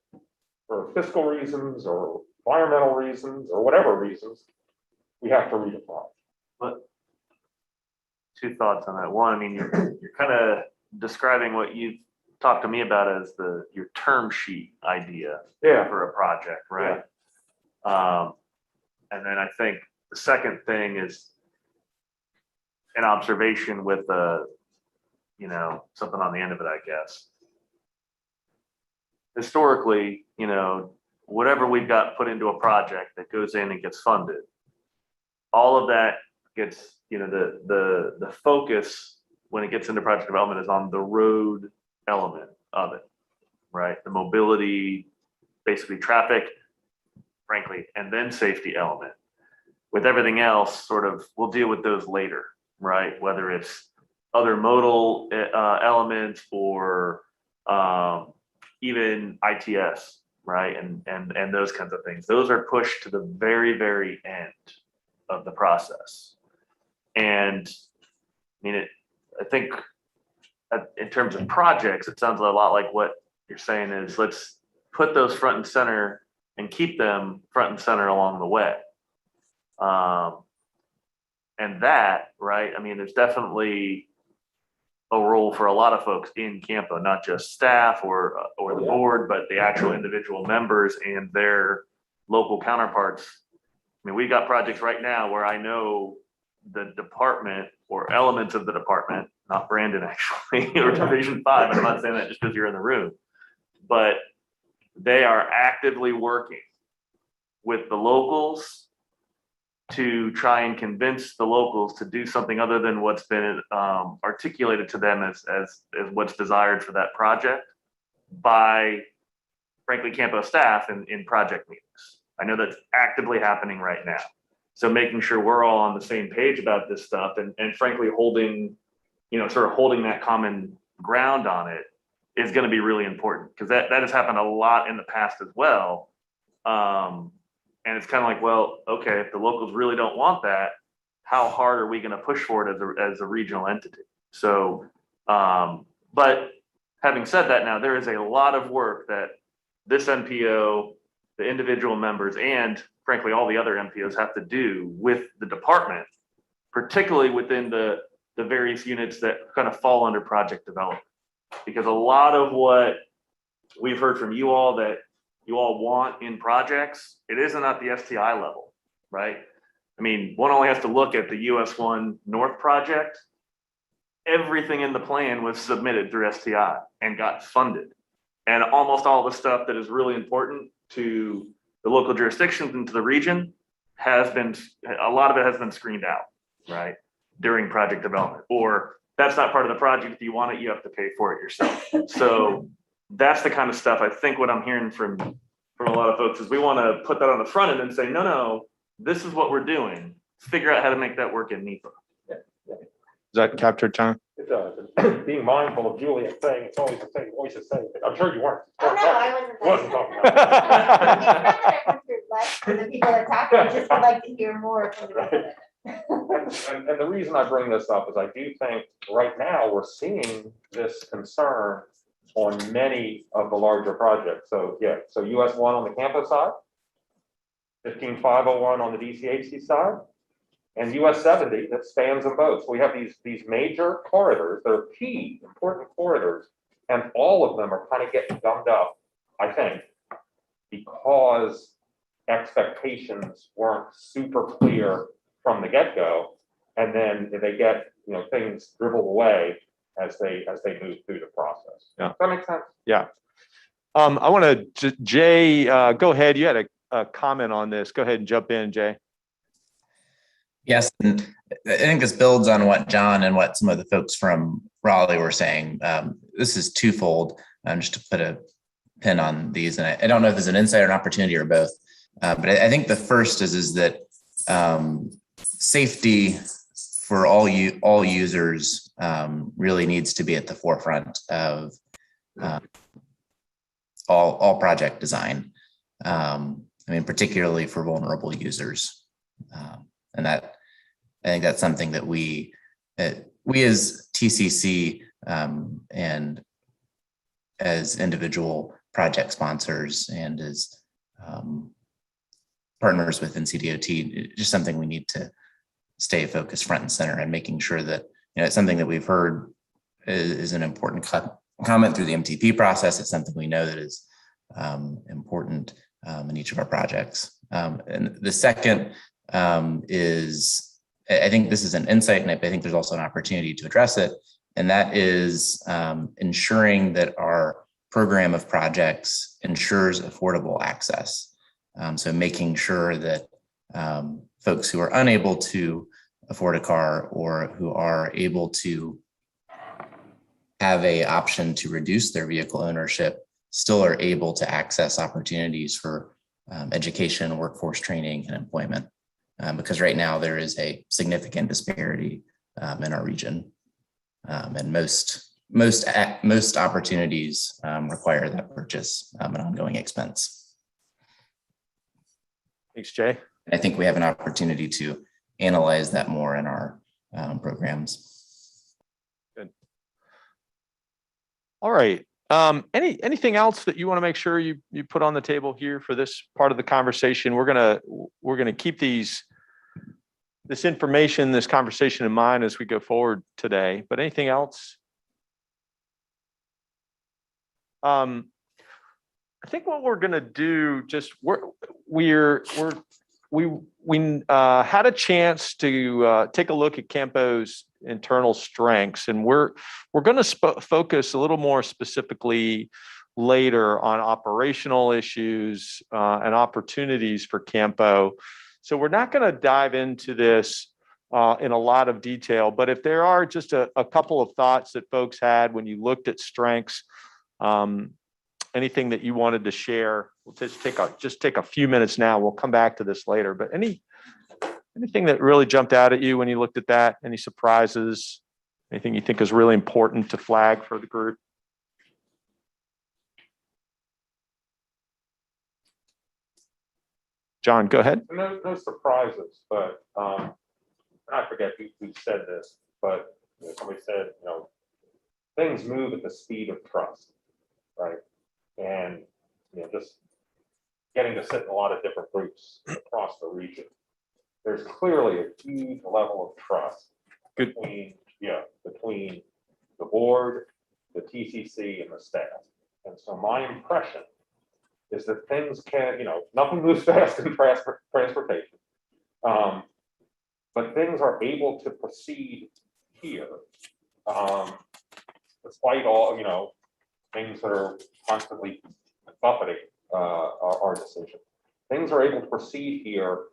for fiscal reasons or environmental reasons or whatever reasons, we have to redefine. But two thoughts on that. One, I mean, you're kind of describing what you've talked to me about as your term sheet idea for a project, right? Yeah. And then I think the second thing is an observation with something on the end of it, I guess. Historically, whatever we've got put into a project that goes in and gets funded, all of that gets, the focus when it gets into project development is on the road element of it, right? The mobility, basically traffic, frankly, and then safety element. With everything else, sort of, we'll deal with those later, right? Whether it's other modal elements or even ITS, right? And those kinds of things. Those are pushed to the very, very end of the process. And I mean, I think in terms of projects, it sounds a lot like what you're saying is let's put those front and center and keep them front and center along the way. And that, right, I mean, there's definitely a role for a lot of folks in CAMPO, not just staff or the board, but the actual individual members and their local counterparts. I mean, we've got projects right now where I know the department or elements of the department, not Brandon actually, or Division 5, and I'm not saying that just because you're in the room, but they are actively working with the locals to try and convince the locals to do something other than what's been articulated to them as what's desired for that project by, frankly, CAMPO staff in project meetings. I know that's actively happening right now. So making sure we're all on the same page about this stuff and frankly holding, sort of holding that common ground on it is going to be really important, because that has happened a lot in the past as well. And it's kind of like, well, okay, if the locals really don't want that, how hard are we going to push for it as a regional entity? So, but having said that, now there is a lot of work that this NPO, the individual members, and frankly, all the other NPOs have to do with the department, particularly within the various units that kind of fall under project development. Because a lot of what we've heard from you all that you all want in projects, it isn't at the STI level, right? I mean, one only has to look at the US 1 North project. Everything in the plan was submitted through STI and got funded. And almost all the stuff that is really important to the local jurisdictions and to the region has been, a lot of it has been screened out, right? During project development, or that's not part of the project. If you want it, you have to pay for it yourself. So that's the kind of stuff I think what I'm hearing from a lot of folks is we want to put that on the front end and say, no, this is what we're doing. Figure out how to make that work in NEPA. Does that capture, John? It does. Being mindful of Juliet saying it's always the same voice as saying it. I'm sure you weren't. Oh, no, I wasn't. Talking about it. It's not that I want to hear less from the people that talk, I just would like to hear more from the people that. And the reason I bring this up is I do think right now we're seeing this concern on many of the larger projects. So so US 1 on the CAMPO side, 15501 on the DCHC side, and US 70 that spans them both. So we have these major corridors, they're key important corridors, and all of them are kind of getting gummed up, I think, because expectations weren't super clear from the get-go, and then they get things dribbled away as they move through the process. Yeah. Does that make sense? Yeah. I want to, Jay, go ahead. You had a comment on this. Go ahead and jump in, Jay. Yes, and I think this builds on what John and what some of the folks from Raleigh were saying. This is twofold, just to put a pin on these. And I don't know if there's an insight or an opportunity or both. But I think the first is that safety for all users really needs to be at the forefront of all project design. I mean, particularly for vulnerable users, and that I think that's something that we as TCC and as individual project sponsors and as partners with NCDOT, just something we need to stay focused front and center, and making sure that it's something that we've heard is an important comment through the MTP process. It's something we know that is important in each of our projects. And the second is, I think this is an insight, and I think there's also an opportunity to address it, and that is ensuring that our program of projects ensures affordable access. So making sure that folks who are unable to afford a car or who are able to have an option to reduce their vehicle ownership still are able to access opportunities for education, workforce training, and employment. Because right now there is a significant disparity in our region, and most opportunities require that purchase an ongoing expense. Thanks, Jay. I think we have an opportunity to analyze that more in our programs. All right. Anything else that you want to make sure you put on the table here for this part of the conversation? We're gonna keep this information, this conversation in mind as we go forward today. But anything else? I think what we're gonna do, just we had a chance to take a look at CAMPO's internal strengths, and we're going to focus a little more specifically later on operational issues and opportunities for CAMPO. So we're not going to dive into this in a lot of detail, but if there are just a couple of thoughts that folks had when you looked at strengths, anything that you wanted to share, we'll just take a few minutes now. We'll come back to this later, but anything that really jumped out at you when you looked at that? Any surprises? Anything you think is really important to flag for the group? John, go ahead. No surprises, but I forget who said this, but somebody said, things move at the speed of trust, right? And just getting to sit in a lot of different groups across the region. There's clearly a huge level of trust between the board, the TCC, and the staff. And so my impression is that things can, nothing moves fast in transportation, but things are able to proceed here, despite all, things that are constantly buffeting our decision. Things are able to proceed here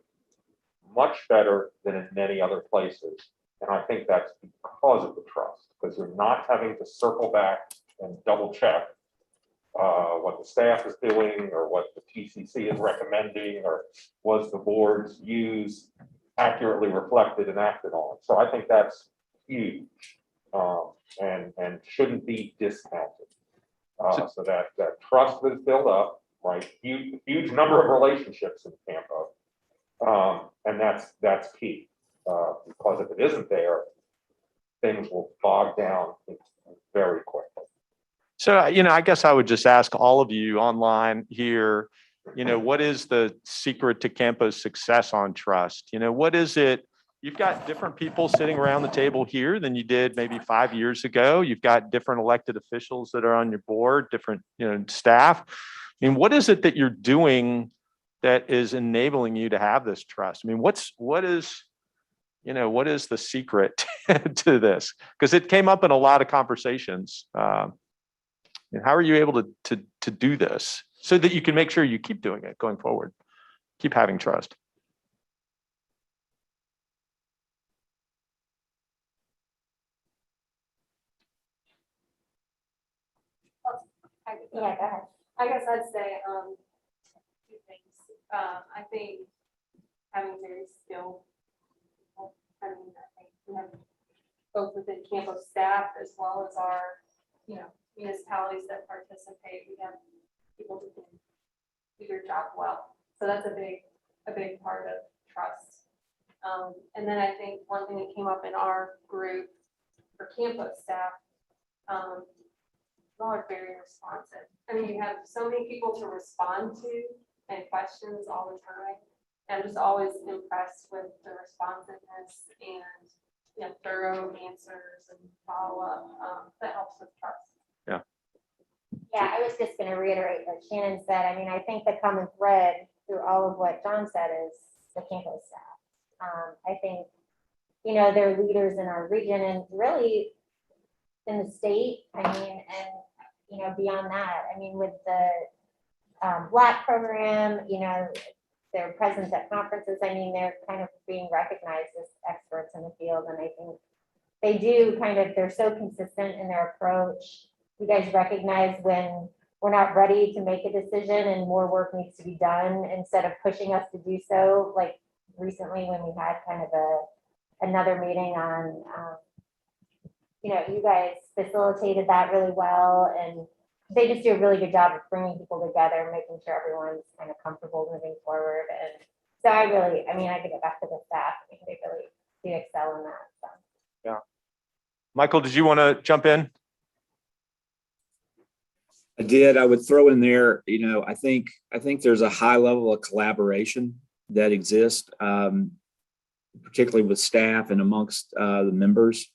much better than in many other places. And I think that's because of the trust, because you're not having to circle back and double check what the staff is doing or what the TCC is recommending or was the board's views accurately reflected and acted on. So I think that's huge and shouldn't be discounted. So that trust that is built up, right? Huge number of relationships in CAMPO. And that's key, because if it isn't there, things will bog down very quickly. So, I guess I would just ask all of you online here, what is the secret to CAMPO's success on trust? What is it? You've got different people sitting around the table here than you did maybe 5 years ago. You've got different elected officials that are on your board, different, staff. I mean, what is it that you're doing that is enabling you to have this trust? I mean, what is the secret to this? Because it came up in a lot of conversations. And how are you able to do this so that you can make sure you keep doing it going forward, keep having trust? Yeah, go ahead. I guess I'd say two things. I think having very skilled people. I think we have both within CAMPO staff as well as our, municipalities that participate. We have people who can do their job well. So that's a big part of trust. And then I think one thing that came up in our group for CAMPO staff, y'all are very responsive. I mean, you have so many people to respond to and questions all the time. I'm just always impressed with the responsiveness and thorough answers and follow up that helps with trust. Yeah. Yeah, I was just going to reiterate what Shannon said. I mean, I think the common thread through all of what John said is the CAMPO staff. I think, they're leaders in our region and really in the state. I mean, and, beyond that, I mean, with the Black program, their presence at conferences, I mean, they're kind of being recognized as experts in the field. And I think they do they're so consistent in their approach. You guys recognize when we're not ready to make a decision and more work needs to be done instead of pushing us to do so. Like recently when we had another meeting on, you guys facilitated that really well. And they just do a really good job of bringing people together, making sure everyone's kind of comfortable moving forward. And so I give it back to the staff. I think they really do excel in that. So. Yeah. Michael, did you want to jump in? I did. I would throw in there, I think there's a high level of collaboration that exists, particularly with staff and amongst the members.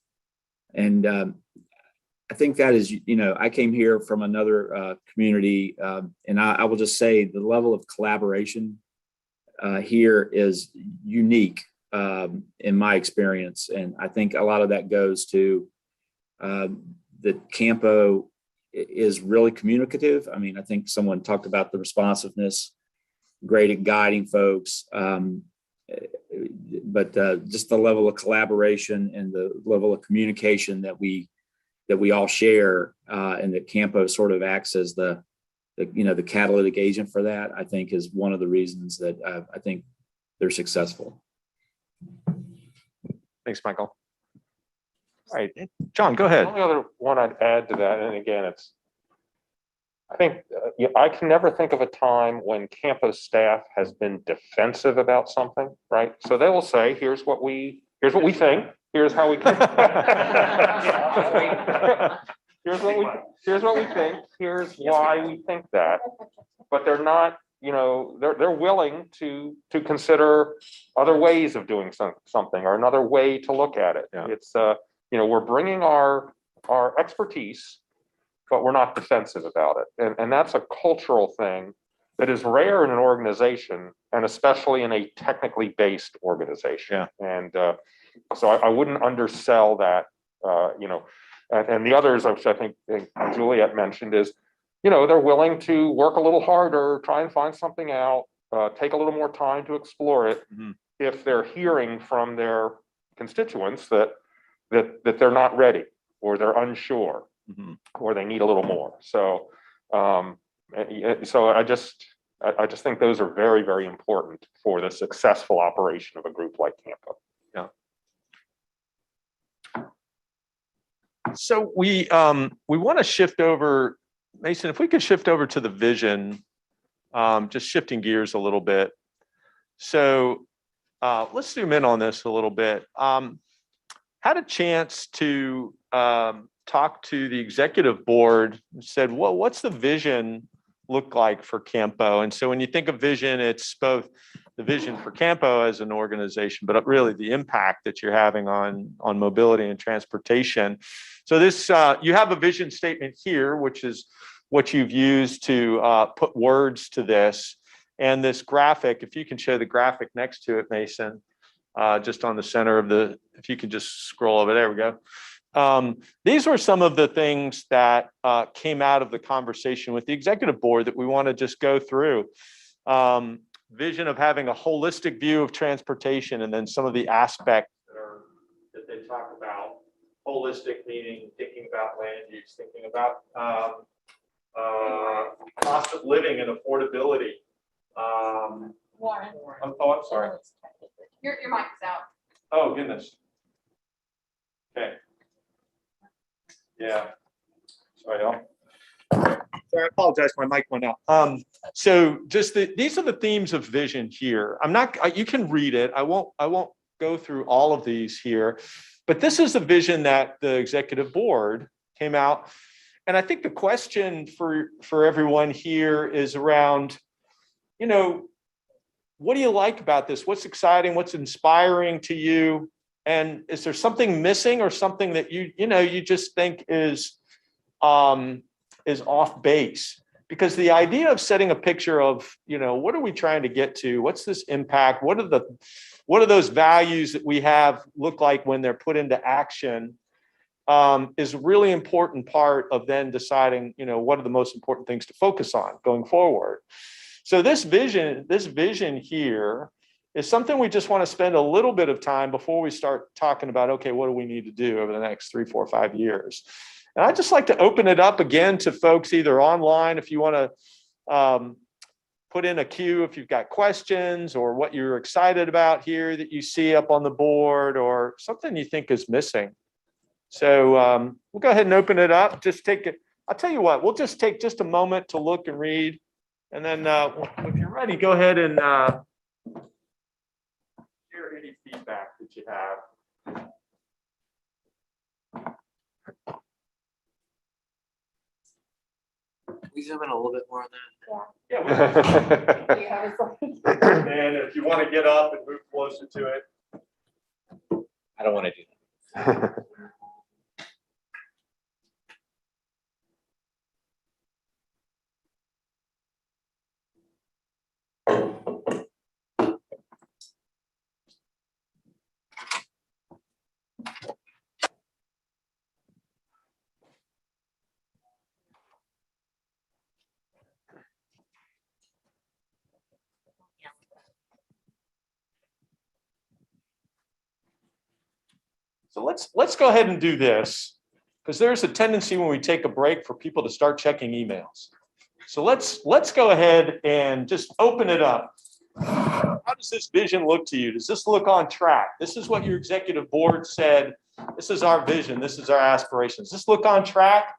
And I think that is, I came here from another community, and I will just say the level of collaboration here is unique in my experience. And I think a lot of that goes to that CAMPO is really communicative. I mean, I think someone talked about the responsiveness, great at guiding folks, but just the level of collaboration and the level of communication that we all share, and that CAMPO sort of acts as the catalytic agent for that, I think is one of the reasons that I think they're successful. Thanks, Michael. All right, John, go ahead. The only other one I'd add to that, and again, I think I can never think of a time when CAMPO staff has been defensive about something, right? So they will say, here's what we think, here's how we think. Here's what we think, here's why we think that. But they're not, they're willing to consider other ways of doing something or another way to look at it. Yeah. It's we're bringing our expertise, but we're not defensive about it. And that's a cultural thing that is rare in an organization, and especially in a technically based organization. Yeah. And so I wouldn't undersell that, and the others, which I think Juliet mentioned, is, they're willing to work a little harder, try and find something out, take a little more time to explore it, if they're hearing from their constituents that they're not ready, or they're unsure, or they need a little more. So, so I just think those are very, very important for the successful operation of a group like CAMPO. Yeah. So we want to shift over, Mason, if we could shift over to the vision, just shifting gears a little bit. So let's zoom in on this a little bit. Had a chance to talk to the executive board and said, well, what's the vision look like for CAMPO? And so when you think of vision, it's both the vision for CAMPO as an organization, but really the impact that you're having on mobility and transportation. So this, you have a vision statement here, which is what you've used to put words to this. And this graphic, if you can show the graphic next to it, Mason, just on the center of the, if you can just scroll over, there we go. These were some of the things that came out of the conversation with the executive board that we want to just go through. Vision of having a holistic view of transportation, and then some of the aspects that they talk about. Holistic meaning thinking about land use, thinking about cost of living and affordability. Warren. Oh, I'm sorry. Your mic is out. Oh, goodness. Okay. Yeah. Sorry, y'all. Sorry, I apologize. My mic went out. So just these are the themes of vision here. I'm not, you can read it. I won't go through all of these here, but this is the vision that the executive board came out. And I think the question for everyone here is around, what do you like about this? What's exciting? What's inspiring to you? And is there something missing, or something that you just think is off base? Because the idea of setting a picture of, what are we trying to get to? What's this impact? What are those values that we have look like when they're put into action, is a really important part of then deciding, what are the most important things to focus on going forward. So this vision here is something we just want to spend a little bit of time before we start talking about, okay, what do we need to do over the next 3, 4, 5 years? And I'd just like to open it up again to folks either online, if you want to put in a queue, if you've got questions or what you're excited about here that you see up on the board, or something you think is missing. So we'll go ahead and open it up. Just take it. I'll tell you what, we'll just take just a moment to look and read. And then if you're ready, go ahead and share any feedback that you have. you zoom in a little bit more on Yeah. Yeah, I was like. And if you want to get up and move closer to it. that? I don't want to do that. So let's go ahead and do this, because there's a tendency when we take a break for people to start checking emails. So let's go ahead and just open it up. How does this vision look to you? Does this look on track? This is what your executive board said. This is our vision. This is our aspirations. Does this look on track?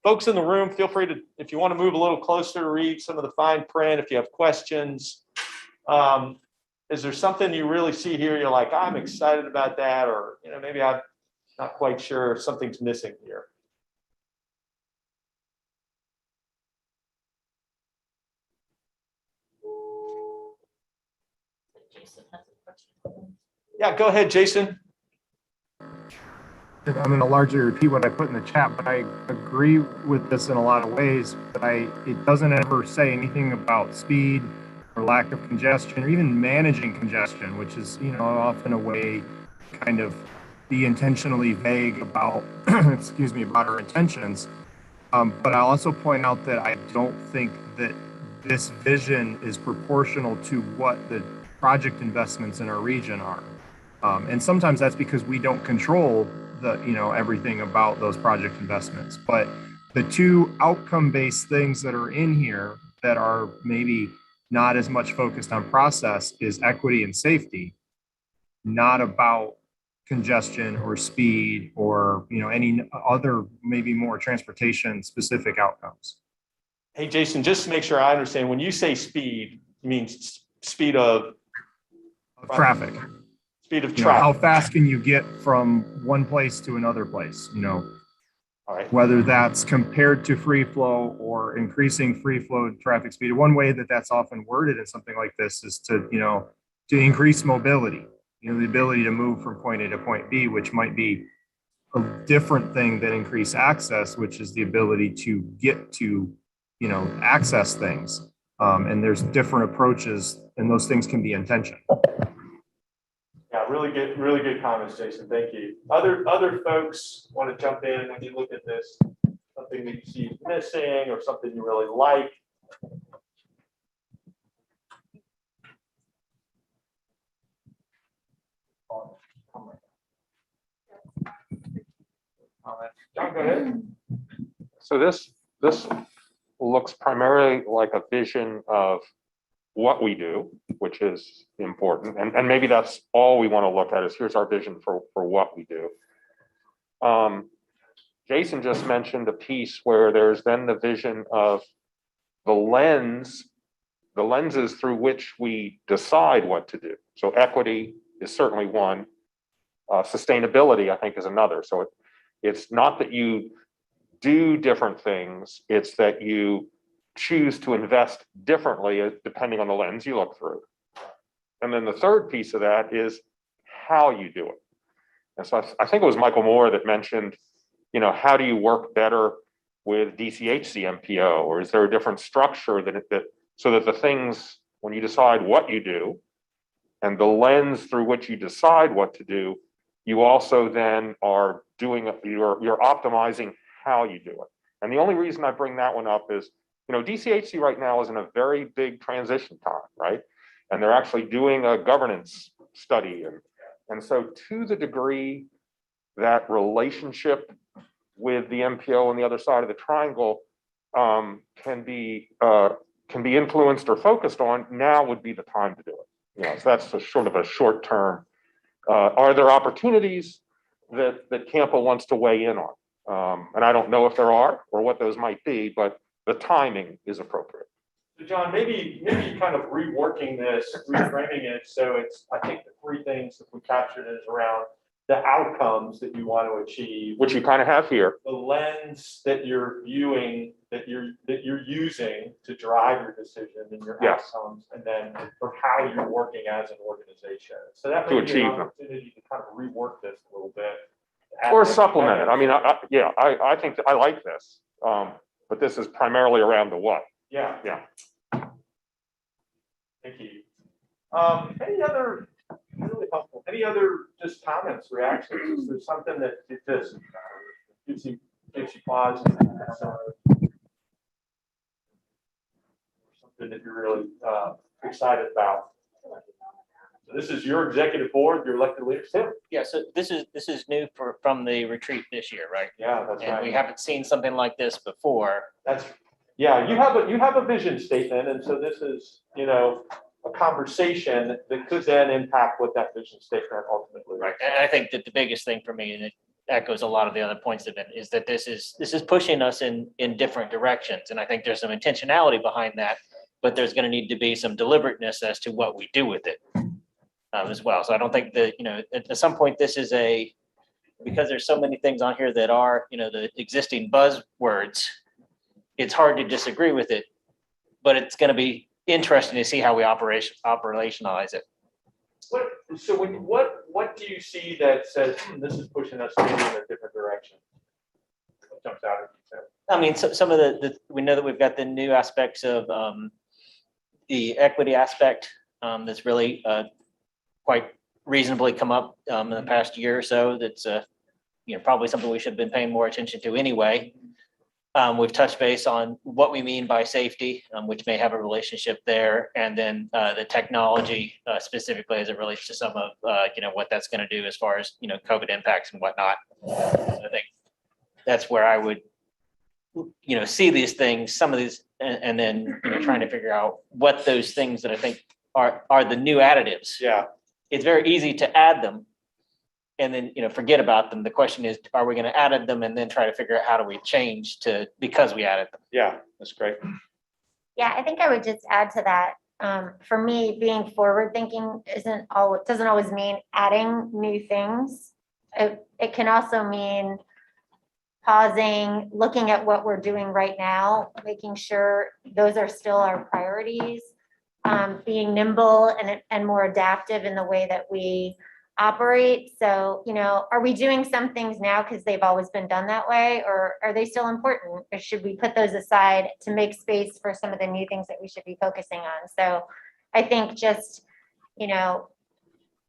Folks in the room, feel free to, if you want to move a little closer to read some of the fine print, if you have questions. Is there something you really see here? You're like, I'm excited about that, or maybe I'm not quite sure if something's missing here. Yeah, go ahead, Jason. I'm going to largely repeat what I put in the chat, but I agree with this in a lot of ways. But it doesn't ever say anything about speed or lack of congestion, or even managing congestion, which is often a way to kind of be intentionally vague about excuse me, about our intentions. But I also point out that I don't think that this vision is proportional to what the project investments in our region are. And sometimes that's because we don't control everything about those project investments. But the two outcome-based things that are in here that are maybe not as much focused on process is equity and safety, not about congestion or speed or any other maybe more transportation specific outcomes. Hey, Jason, just to make sure I understand, when you say speed, you mean speed of traffic. Speed of traffic. How fast can you get from one place to another place? All right. Whether that's compared to free flow or increasing free flow traffic speed. One way that that's often worded in something like this is to increase mobility, the ability to move from point A to point B, which might be a different thing than increase access, which is the ability to get to, access things. And there's different approaches, and those things can be intentional. Yeah, really good comments, Jason. Thank you. Other folks want to jump in when you look at this, something that you see missing or something you really like. John, go ahead. So this looks primarily like a vision of what we do, which is important. And maybe that's all we want to look at is here's our vision for what we do. Jason just mentioned a piece where there's then the vision of the lenses through which we decide what to do. So equity is certainly one. Sustainability, I think, is another. So it's not that you do different things, it's that you choose to invest differently depending on the lens you look through. And then the third piece of that is how you do it. And so I think it was Michael Moore that mentioned, how do you work better with DCHC MPO, or is there a different structure so that the things, when you decide what you do and the lens through which you decide what to do, you also then are you're optimizing how you do it. And the only reason I bring that one up is, DCHC right now is in a very big transition time, right? And they're actually doing a governance study. And so to the degree that relationship with the MPO on the other side of the triangle can be influenced or focused on, now would be the time to do it. So that's sort of a short term. Are there opportunities that CAMPO wants to weigh in on? And I don't know if there are or what those might be, but the timing is appropriate. So John, maybe kind of reworking this, reframing it. So I think the three things that we captured is around the outcomes that you want to achieve, which you kind of have here. The lens that you're viewing that you're using to drive your decision and your Yes. outcomes, and then for how you're working as an organization. So that To may be achieve an them. opportunity to kind of rework this a little bit. Or supplement it. I mean, I think I like this. But this is primarily around the what. Yeah. Yeah. Thank you. Any other, really helpful, any other just comments, reactions? Is there something that it just gives you pause? Something that you're really excited about? So this is your executive board, your elected leaders, Tim? Yeah, so this is new from the retreat this year, right? Yeah, that's And we right. haven't seen something like this before. Yeah, you have a vision statement, and so this is, a conversation that could then impact what that vision statement ultimately. Right, and I think that the biggest thing for me, and it echoes a lot of the other points of it, is that this is pushing us in different directions, and I think there's some intentionality behind that, but there's going to need to be some deliberateness as to what we do with it as well. So I don't think that, at some point this is because there's so many things on here that are, the existing buzzwords, it's hard to disagree with it, but it's going to be interesting to see how we operationalize it. What do you see that says this is pushing us maybe in a different direction? What jumps out at you, Tim? I mean, some of we know that we've got the new aspects of the equity aspect that's really quite reasonably come up in the past year or so. That's probably something we should have been paying more attention to anyway. We've touched base on what we mean by safety, which may have a relationship there, and then the technology specifically as it relates to some of what that's going to do as far as COVID impacts and whatnot. I think that's where I would see these things, some of these, and then trying to figure out what those things that I think are the new additives. Yeah, it's very easy to add them and then, forget about them. The question is, are we going to add them and then try to figure out how do we change because we added them? Yeah, that's great. Yeah, I think I would just add to that. For me, being forward thinking doesn't always mean adding new things. It can also mean pausing, looking at what we're doing right now, making sure those are still our priorities, being nimble and more adaptive in the way that we operate. So, are we doing some things now because they've always been done that way, or are they still important? Or should we put those aside to make space for some of the new things that we should be focusing on? So I think just,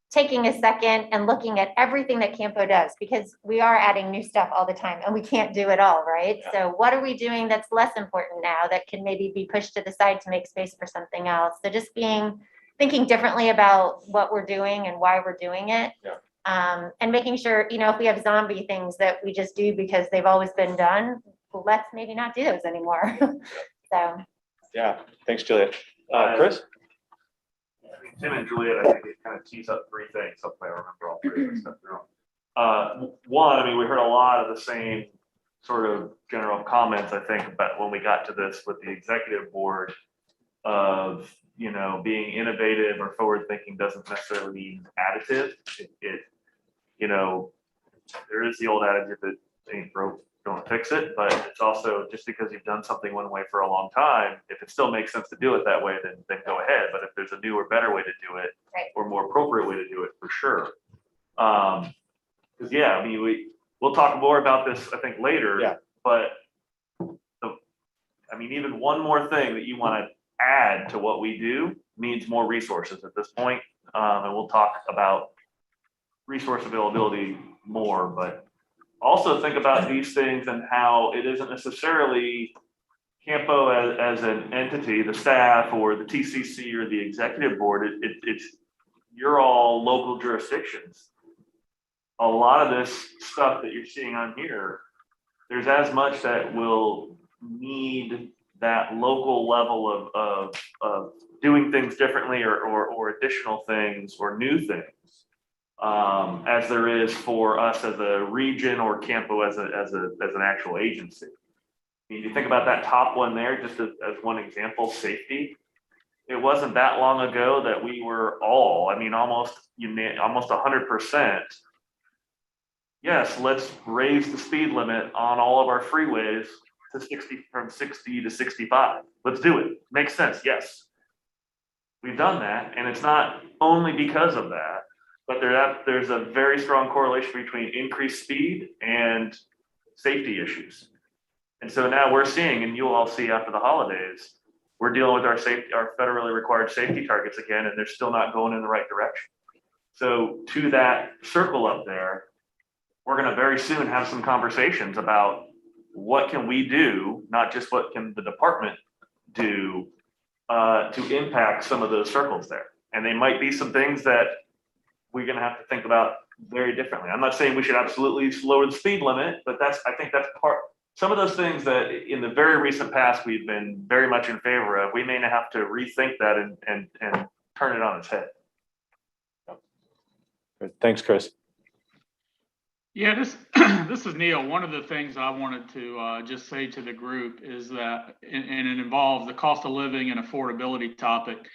taking a second and looking at everything that CAMPO does, because we are adding new stuff all the time and we can't do it all, right? Yeah. So what are we doing that's less important now that can maybe be pushed to the side to make space for something else? So just thinking differently about what we're doing and why we're doing it. Yeah. And making sure, if we have zombie things that we just do because they've always been done, well, let's maybe not do those anymore. So. Yeah, thanks, Julia. Chris? Tim and Juliet, I think it kind of tees up three things. Hopefully I remember all three of them. One, we heard a lot of the same sort of general comments, I think, about when we got to this with the executive board of, being innovative or forward thinking doesn't necessarily mean additive. There is the old adage, if it ain't broke, don't fix it. But it's also just because you've done something one way for a long time, if it still makes sense to do it that way, then go ahead. But if there's a newer, better way to do it, right, or more appropriate way to do it, for sure. Because we'll talk more about this, I think, later. Yeah. But even one more thing that you want to add to what we do means more resources at this point. And we'll talk about resource availability more, but also think about these things and how it isn't necessarily CAMPO as an entity, the staff or the TCC or the executive board. It's you're all local jurisdictions. A lot of this stuff that you're seeing on here, there's as much that will need that local level of doing things differently or additional things or new things. As there is for us as a region or CAMPO as an actual agency. If you think about that top one there, just as one example, safety. It wasn't that long ago that we were all, almost 100%. Yes, let's raise the speed limit on all of our freeways to 60, from 60 to 65. Let's do it. Makes sense, yes. We've done that, and it's not only because of that, but there's a very strong correlation between increased speed and safety issues. And so now we're seeing, and you'll all see after the holidays, we're dealing with our federally required safety targets again, and they're still not going in the right direction. So to that circle up there, we're gonna very soon have some conversations about what can we do, not just what can the department do to impact some of those circles there. And they might be some things that we're gonna have to think about very differently. I'm not saying we should absolutely lower the speed limit, but I think that's some of those things that in the very recent past, we've been very much in favor of. We may have to rethink that and turn it on its head. Good. Thanks, Chris. Yeah, this is Neil. One of the things I wanted to just say to the group is that, and it involves the cost of living and affordability topic.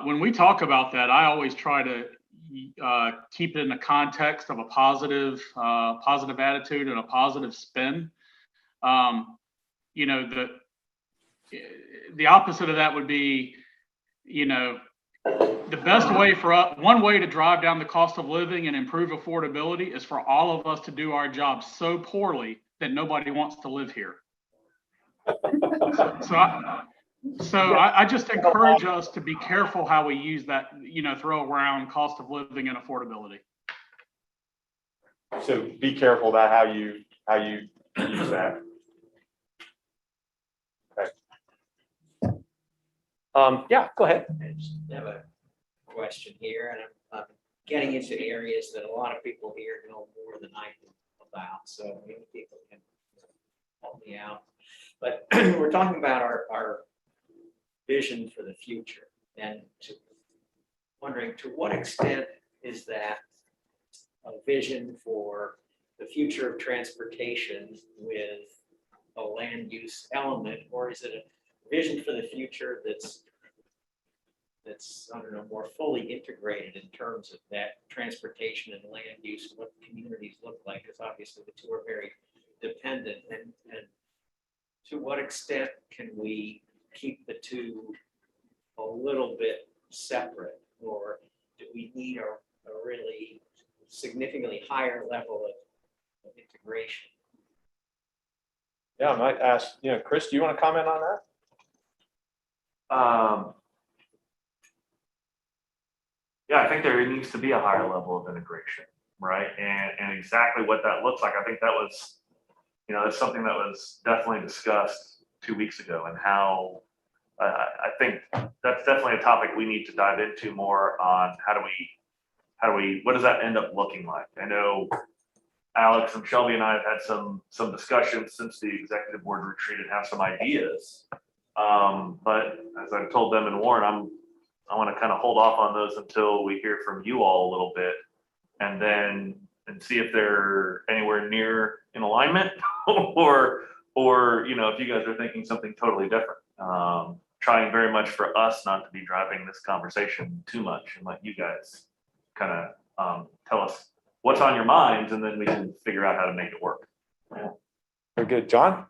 When we talk about that, I always try to keep it in the context of a positive attitude and a positive spin. You know, the opposite of that would be, you know, the best way one way to drive down the cost of living and improve affordability is for all of us to do our job so poorly that nobody wants to live here. So I just encourage us to be careful how we use that, you know, throw around cost of living and affordability. So be careful about how you use that. Okay. Yeah, go ahead. I just have a question here, and I'm getting into areas that a lot of people here know more than I do about, so maybe people can help me out. But we're talking about our vision for the future, and wondering to what extent is that a vision for the future of transportation with a land use element, or is it a vision for the future that's I don't know, more fully integrated in terms of that transportation and land use, what communities look like, because obviously the two are very dependent, and to what extent can we keep the two a little bit separate, or do we need a really significantly higher level of integration? Yeah, I might ask, you know, Chris, do you want to comment on that? Yeah, I think there needs to be a higher level of integration, right? And exactly what that looks like, I think that was, you know, that's something that was definitely discussed 2 weeks ago, and how I think that's definitely a topic we need to dive into more on. What does that end up looking like? I know Alex and Shelby and I have had some discussions since the executive board retreat and have some ideas. But as I've told them and Warren, I want to kind of hold off on those until we hear from you all a little bit, and see if they're anywhere near in alignment or, you know, if you guys are thinking something totally different. Trying very much for us not to be driving this conversation too much, and let you guys kind of tell us what's on your minds, and then we can figure out how to make it work. Yeah. Very good. John?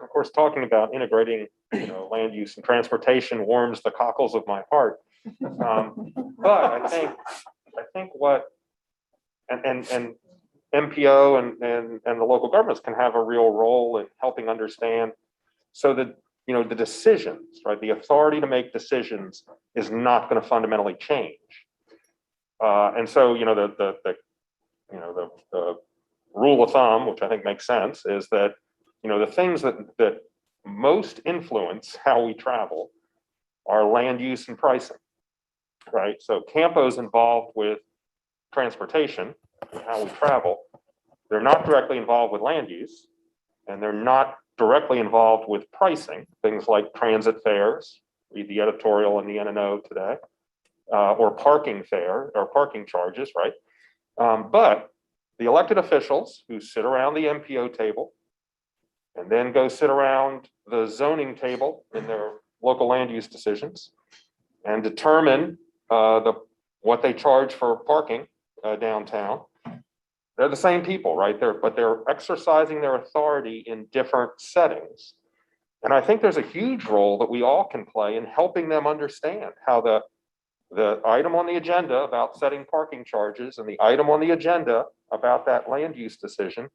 Of course, talking about integrating, you know, land use and transportation warms the cockles of my heart. But I think what, and MPO and the local governments can have a real role in helping understand, so that, you know, the decisions, right, the authority to make decisions is not going to fundamentally change. And so, you know, the rule of thumb, which I think makes sense, is that, you know, the things that most influence how we travel are land use and pricing, right? So CAMPO is involved with transportation and how we travel. They're not directly involved with land use, and they're not directly involved with pricing, things like transit fares, read the editorial in the NNO today, or parking fare or parking charges, right? But the elected officials who sit around the MPO table and then go sit around the zoning table in their local land use decisions and determine what they charge for parking downtown, They're the same people, right? But they're exercising their authority in different settings. And I think there's a huge role that we all can play in helping them understand how the item on the agenda about setting parking charges and the item on the agenda about that land use decision,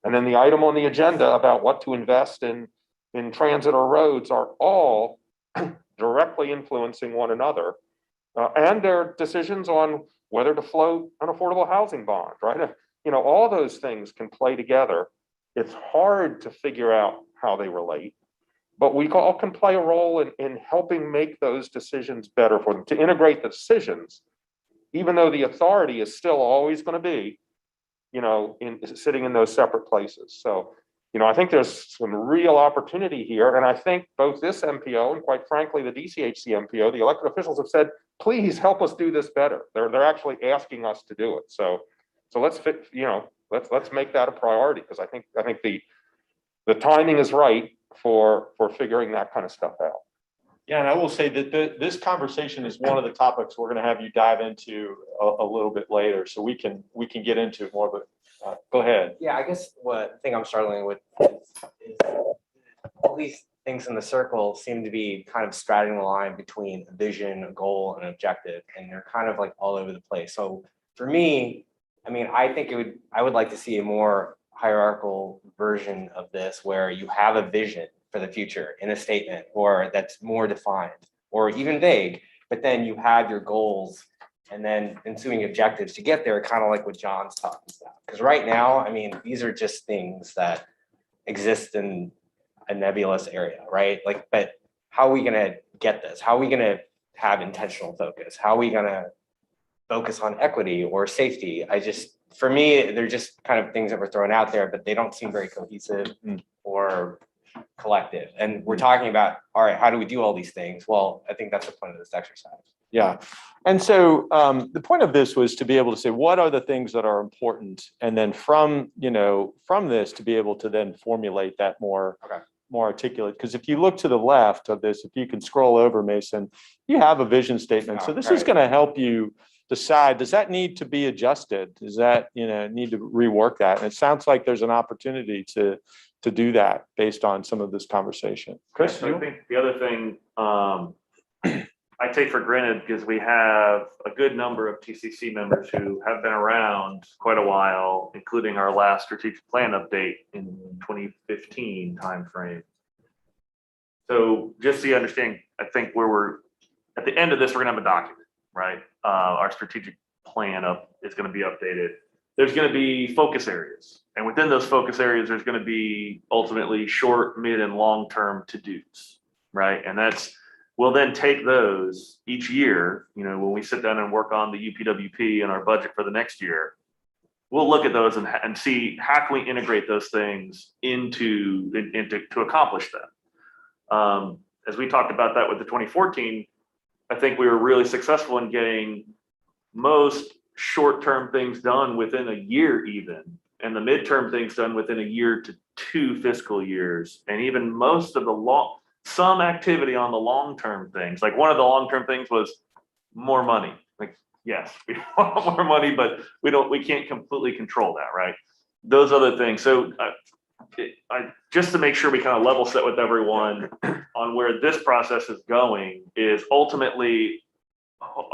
and then the item on the agenda about what to invest in transit or roads are all directly influencing one another. And their decisions on whether to float an affordable housing bond, right? All those things can play together. It's hard to figure out how they relate, but we all can play a role in helping make those decisions better for them, to integrate the decisions, even though the authority is still always going to be, sitting in those separate places. So, I think there's some real opportunity here. And I think both this MPO and quite frankly, the DCHC MPO, the elected officials have said, please help us do this better. They're actually asking us to do it. So let's let's make that a priority, because I think the timing is right for figuring that kind of stuff out. Yeah, and I will say that this conversation is one of the topics we're going to have you dive into a little bit later, so we can get into it more. But go ahead. Yeah, I guess what thing I'm struggling with is all these things in the circle seem to be kind of straddling the line between a vision, a goal, and an objective, and they're kind of like all over the place. So for me, I mean, I would like to see a more hierarchical version of this, where you have a vision for the future in a statement, or that's more defined or even vague, but then you have your goals and then ensuing objectives to get there, kind of like what John's talking about. Because right now, I mean, these are just things that exist in a nebulous area, right? Like, but how are we going to get this? How are we going to have intentional focus? How are we going to focus on equity or safety? For me, they're just kind of things that were thrown out there, but they don't seem very cohesive or collective. And we're talking about, all right, how do we do all these things? Well, I think that's the point of this exercise. Yeah. And so the point of this was to be able to say, what are the things that are important? And then from this to be able to then formulate that more articulate. Because if you look to the left of this, if you can scroll over, Mason, you have a vision statement. So this is going to help you decide, does that need to be adjusted? Does that, need to rework that? And it sounds like there's an opportunity to do that based on some of this conversation. Chris? I think the other thing I take for granted, because we have a good number of TCC members who have been around quite a while, including our last strategic plan update in 2015 timeframe. So just so you understand, I think where we're at the end of this, we're gonna have a document, right? Our strategic plan is gonna be updated. There's gonna be focus areas. And within those focus areas, there's gonna be ultimately short, mid, and long-term to-dos, right? And we'll then take those each year, when we sit down and work on the UPWP and our budget for the next year, we'll look at those and see how can we integrate those things to accomplish that. As we talked about that with the 2014, I think we were really successful in getting most short-term things done within a year even, and the midterm things done within a year to 2 fiscal years, and even most of some activity on the long-term things. Like one of the long-term things was more money. Like, yes, we want more money, but we can't completely control that, right? Those other things. So just to make sure we kind of level set with everyone on where this process is going, is ultimately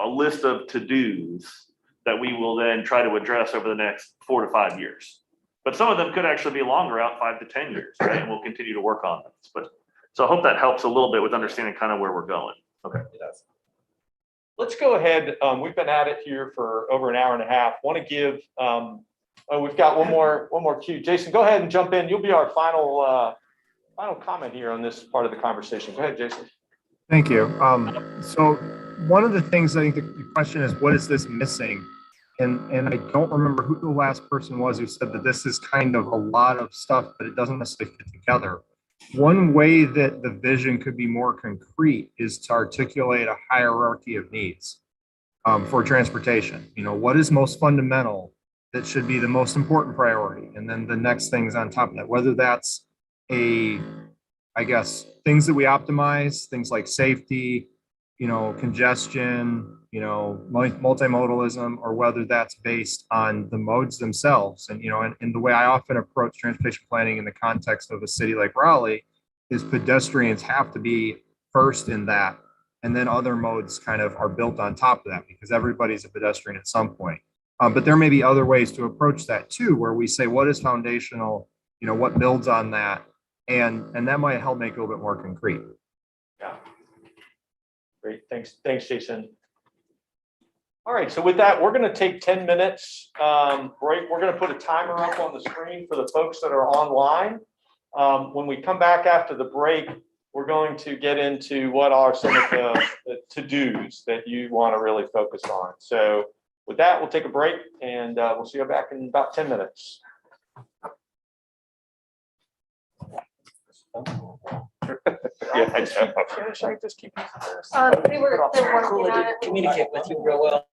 a list of to-dos that we will then try to address over the next 4 to 5 years. But some of them could actually be longer, out 5 to 10 years, right? And we'll continue to work on this. So I hope that helps a little bit with understanding kind of where we're going. Okay. Let's go ahead. We've been at it here for over an hour and a half. Want to give, we've got one more cue. Jason, go ahead and jump in. You'll be our final comment here on this part of the conversation. Go ahead, Jason. Thank you. So one of the things I think the question is, what is this missing? And I don't remember who the last person was who said that this is kind of a lot of stuff, but it doesn't necessarily fit together. One way that the vision could be more concrete is to articulate a hierarchy of needs for transportation. What is most fundamental that should be the most important priority? And then the next things on top of that, whether that's things that we optimize, things like safety, congestion, multimodalism, or whether that's based on the modes themselves. And, and the way I often approach transportation planning in the context of a city like Raleigh is pedestrians have to be first in that. And then other modes kind of are built on top of that because everybody's a pedestrian at some point. But there may be other ways to approach that too, where we say, what is foundational, what builds on that? And that might help make it a little bit more concrete. Yeah. Great. Thanks, Jason. All right. So with that, we're going to take 10 minutes break. We're going to put a timer up on the screen for the folks that are online. When we come back after the break, we're going to get into what are some of the to-dos that you want to really focus on. So with that, we'll take a break and we'll see you back in about 10 minutes. Yeah, I just keep using this. They were working on it. Communicate with you real well.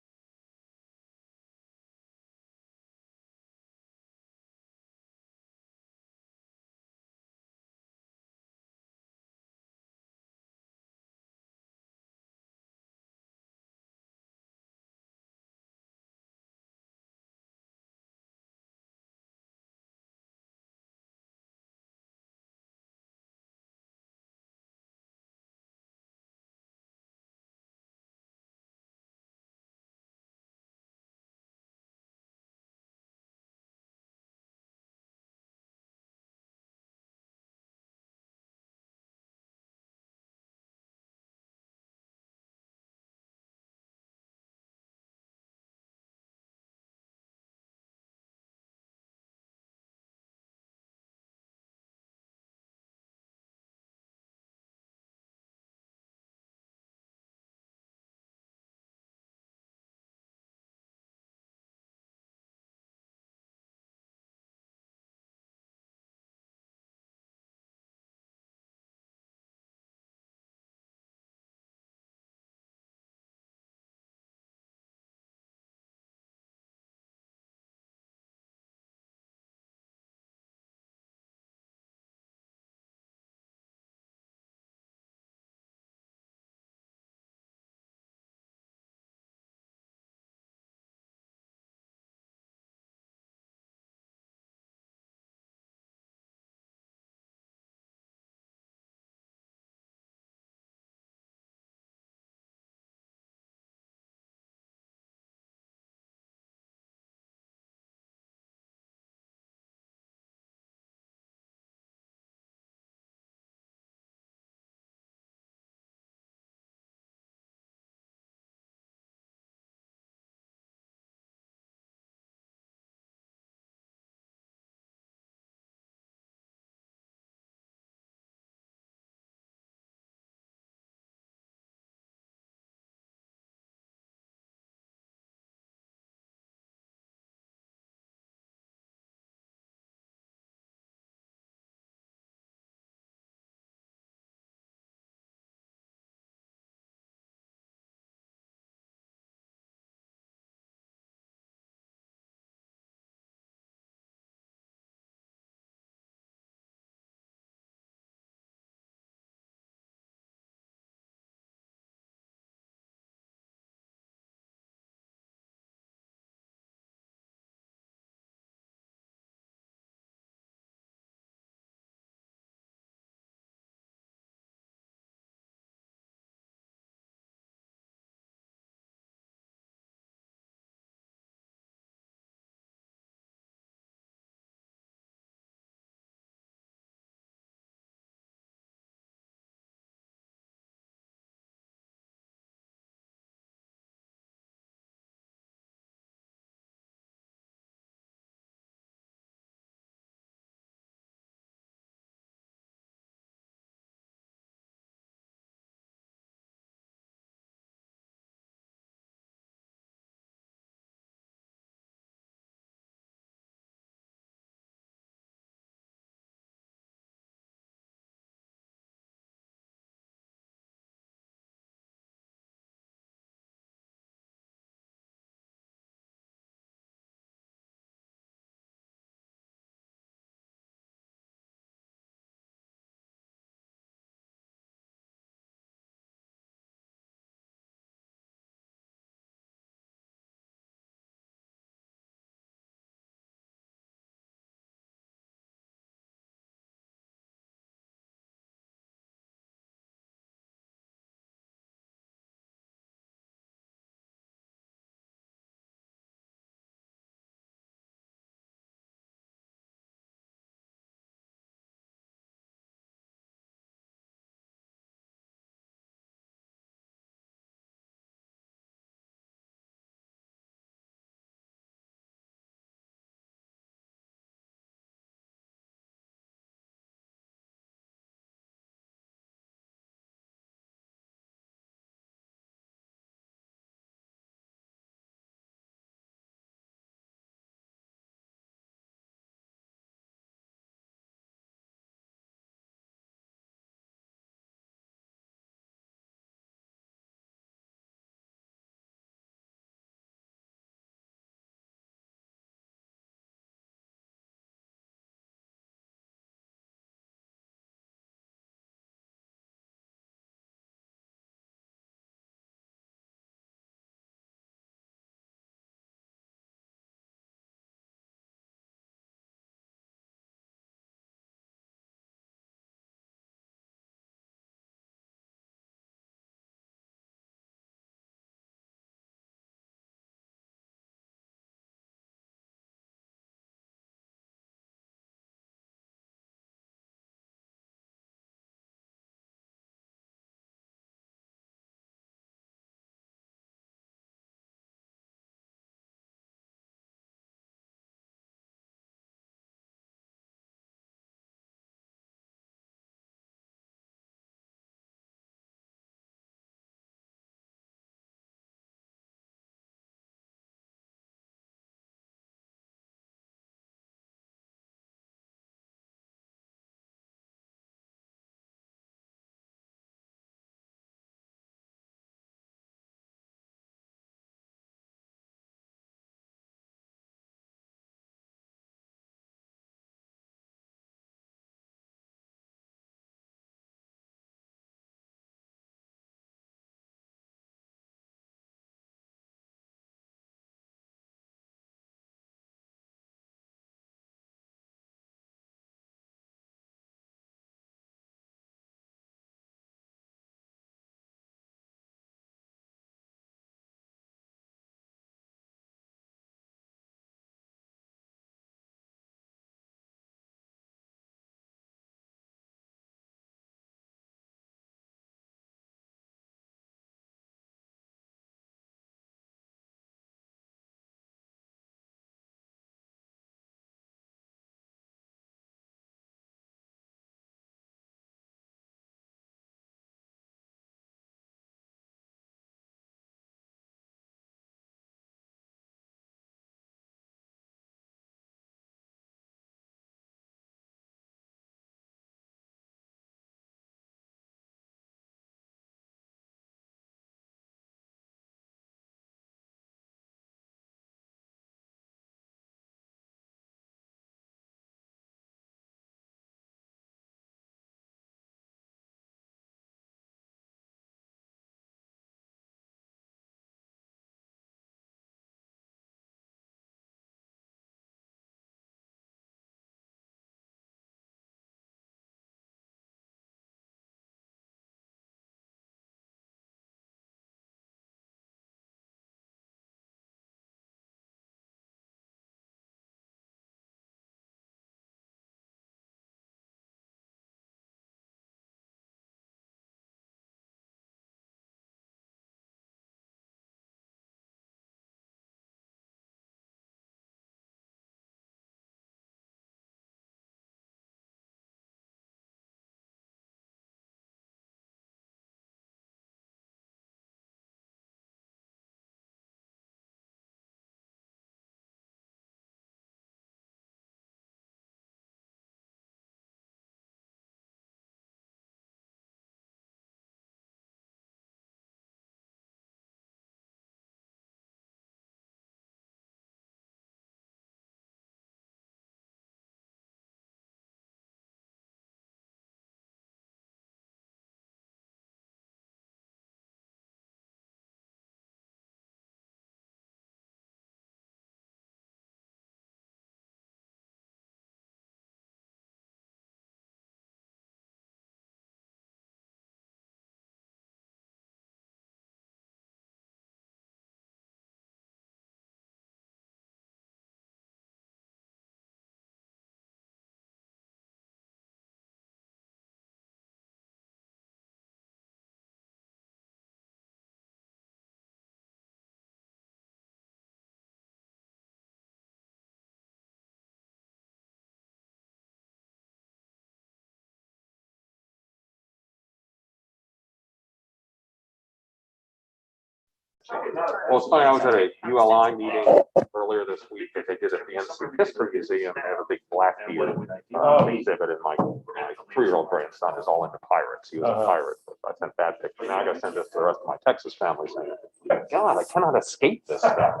Well, it's funny, I was at a ULI meeting earlier this week that they did at the NC History Museum. They have a big Blackbeard exhibit, and my 3-year-old grandson is all into pirates. He was a pirate. I sent that picture. Now I gotta send this to the rest of my Texas family saying, God, I cannot escape this stuff.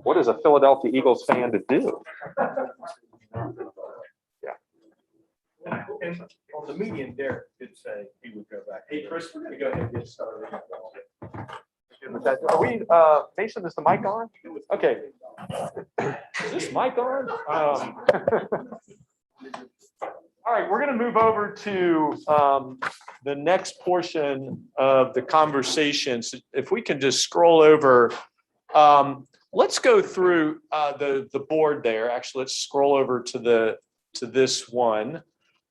What is a Philadelphia Eagles fan to do? And on the median, Derek did say he would go back. Hey, Chris, we're gonna go ahead and get started. Are we, Mason, is the mic on? Okay. Is this mic on? All right, we're gonna move over to the next portion of the conversation. So if we can just scroll over, let's go through the board there. Actually, let's scroll over to this one.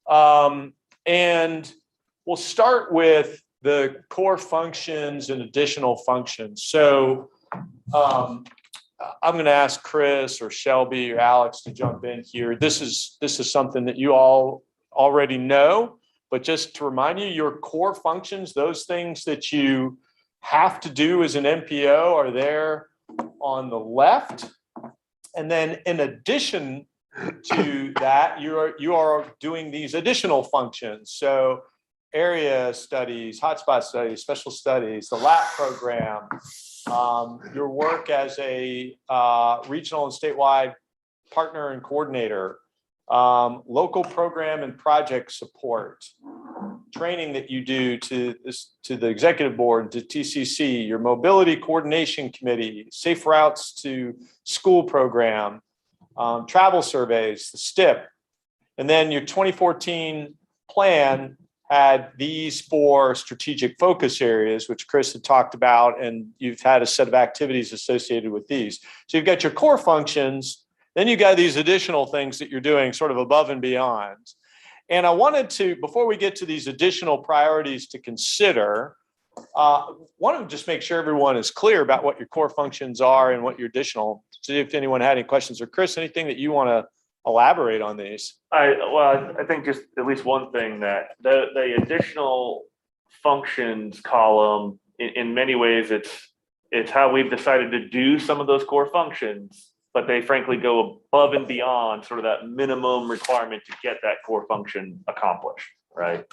And we'll start with the core functions and additional functions. So I'm going to ask Chris or Shelby or Alex to jump in here. This is something that you all already know, but just to remind you, your core functions, those things that you have to do as an MPO are there on the left. And then in addition to that, you are doing these additional functions. So area studies, hotspot studies, special studies, the lab program, your work as a regional and statewide partner and coordinator, local program and project support, training that you do to the executive board, to TCC, your mobility coordination committee, safe routes to school program, travel surveys, the STIP, and then your 2014 plan had these 4 strategic focus areas, which Chris had talked about, and you've had a set of activities associated with these. So you've got your core functions, then you've got these additional things that you're doing sort of above and beyond. And I wanted to, before we get to these additional priorities to consider, want to just make sure everyone is clear about what your core functions are and what your additional, see if anyone had any questions. Or Chris, anything that you want to elaborate on these? I think just at least one thing, that the additional functions column, in many ways, it's how we've decided to do some of those core functions, but they frankly go above and beyond sort of that minimum requirement to get that core function accomplished, right?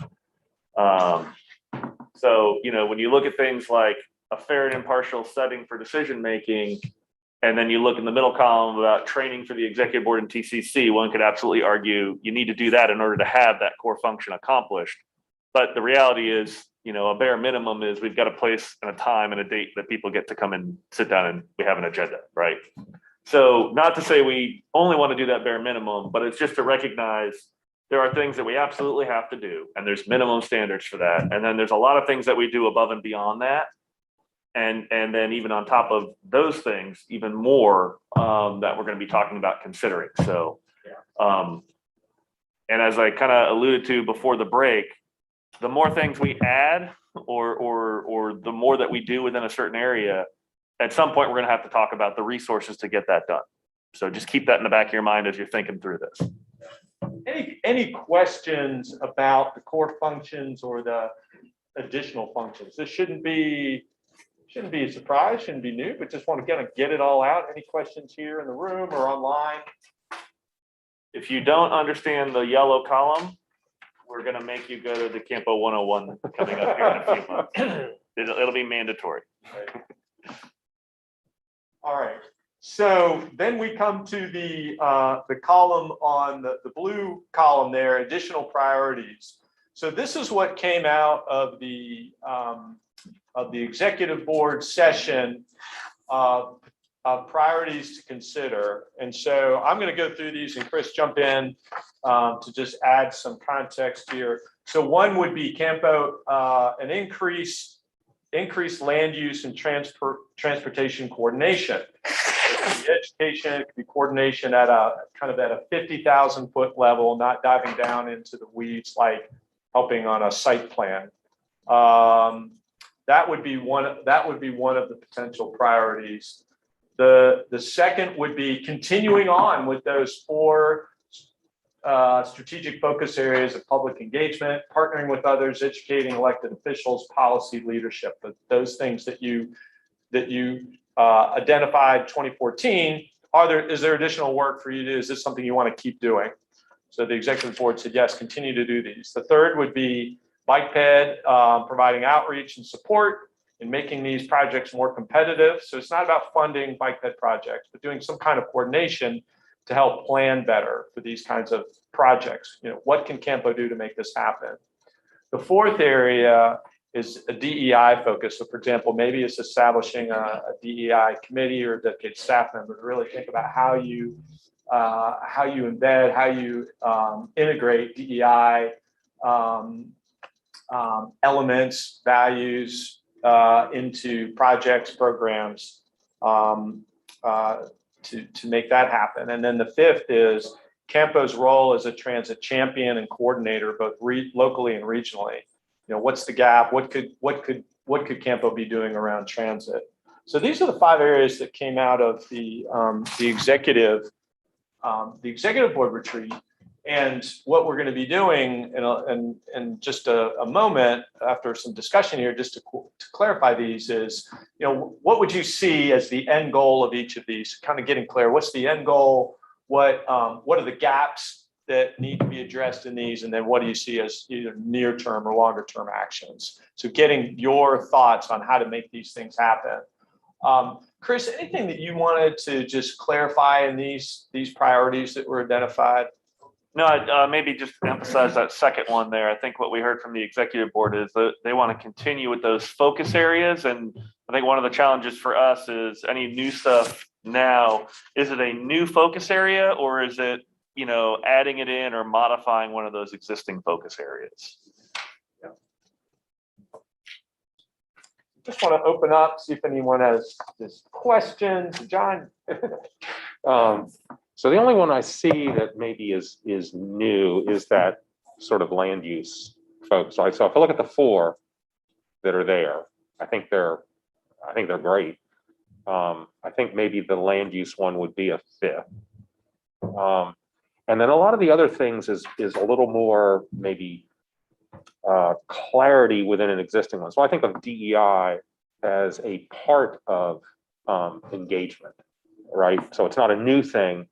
So, when you look at things like a fair and impartial setting for decision making, and then you look in the middle column about training for the executive board and TCC, one could absolutely argue you need to do that in order to have that core function accomplished. But the reality is, a bare minimum is we've got a place and a time and a date that people get to come and sit down and we have an agenda, right? So not to say we only want to do that bare minimum, but it's just to recognize there are things that we absolutely have to do, and there's minimum standards for that. And then there's a lot of things that we do above and beyond that. And then even on top of those things, even more that we're going to be talking about considering. So, and as I kind of alluded to before the break, the more things we add or the more that we do within a certain area, at some point, we're going to have to talk about the resources to get that done. So just keep that in the back of your mind as you're thinking through this. Any questions about the core functions or the additional functions? This shouldn't be a surprise, shouldn't be new, but just want to kind of get it all out. Any questions here in the room or online? If you don't understand the yellow column, we're going to make you go to the CAMPO 101 coming up here in a few months. It'll be mandatory. All right. So then we come to the column on the blue column there, additional priorities. So this is what came out of the executive board session, priorities to consider. And so I'm going to go through these, and Chris, jump in to just add some context here. So one would be CAMPO, an increased land use and transportation coordination. It could be education, it could be coordination at a 50,000 foot level, not diving down into the weeds like helping on a site plan. That would be one of the potential priorities. The second would be continuing on with those 4 strategic focus areas of public engagement, partnering with others, educating elected officials, policy leadership, those things that you that you identified 2014, is there additional work for you to do? Is this something you want to keep doing? So the executive board said, yes, continue to do these. The third would be bike ped, providing outreach and support in making these projects more competitive. So it's not about funding bike ped projects, but doing some kind of coordination to help plan better for these kinds of projects. You know, what can CAMPO do to make this happen? The fourth area is a DEI focus. So for example, maybe it's establishing a DEI committee or a dedicated staff member to really think about how you embed, how you integrate DEI elements, values into projects, programs to make that happen. And then the fifth is CAMPO's role as a transit champion and coordinator, both locally and regionally. You know, what's the gap? What could CAMPO be doing around transit? So these are the 5 areas that came out of the executive board retreat. And what we're going to be doing in just a moment after some discussion here, just to clarify these is, you know, what would you see as the end goal of each of these? Kind of getting clear. What's the end goal? What are the gaps that need to be addressed in these? And then what do you see as either near-term or longer-term actions? So getting your thoughts on how to make these things happen. Chris, anything that you wanted to just clarify in these priorities that were identified? No, maybe just emphasize that second one there. I think what we heard from the executive board is that they want to continue with those focus areas. And I think one of the challenges for us is any new stuff now, is it a new focus area or is it, you know, adding it in or modifying one of those existing focus areas? Yeah. Just want to open up, see if anyone has questions. John? So the only one I see that maybe is new is that sort of land use folks. So if I look at the 4 that are there, I think they're great. I think maybe the land use one would be a 5th. And then a lot of the other things is a little more maybe clarity within an existing one. So I think of DEI as a part of engagement, right? So it's not a new thing.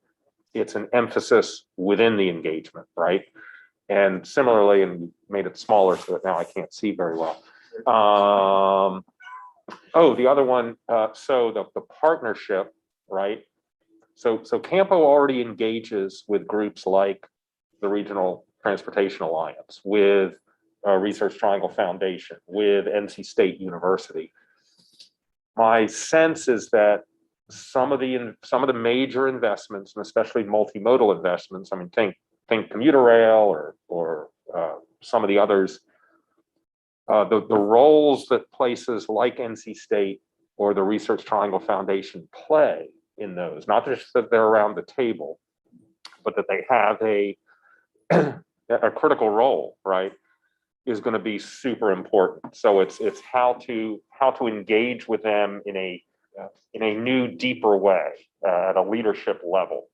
It's an emphasis within the engagement, right? And similarly, and we made it smaller so that now I can't see very well. The other one, so the partnership, right? So CAMPO already engages with groups like the Regional Transportation Alliance, with Research Triangle Foundation, with NC State University. My sense is that some of the major investments, and especially multimodal investments, I mean, think commuter rail or some of the others, the roles that places like NC State or the Research Triangle Foundation play in those, not just that they're around the table, but that they have a critical role, right, is going to be super important. So it's how to engage with them in a new, deeper way at a leadership level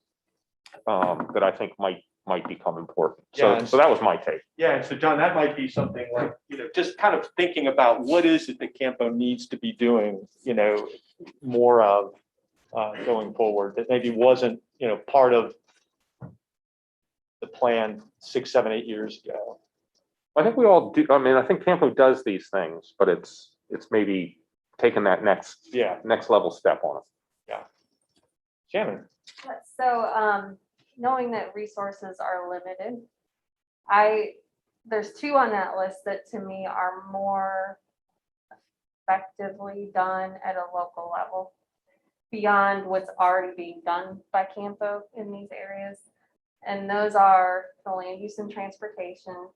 that I think might become important. So that was my take. Yeah, and so John, that might be something like, you know, just kind of thinking about what is it that CAMPO needs to be doing, you know, more of going forward that maybe wasn't, you know, part of the plan 6, 7, 8 years ago. I think we all do. I mean, I think CAMPO does these things, but it's maybe taking that next level step on it. Yeah. Shannon. So knowing that resources are limited, there's 2 on that list that to me are more effectively done at a local level beyond what's already being done by CAMPO in these areas. And those are the land use and transportation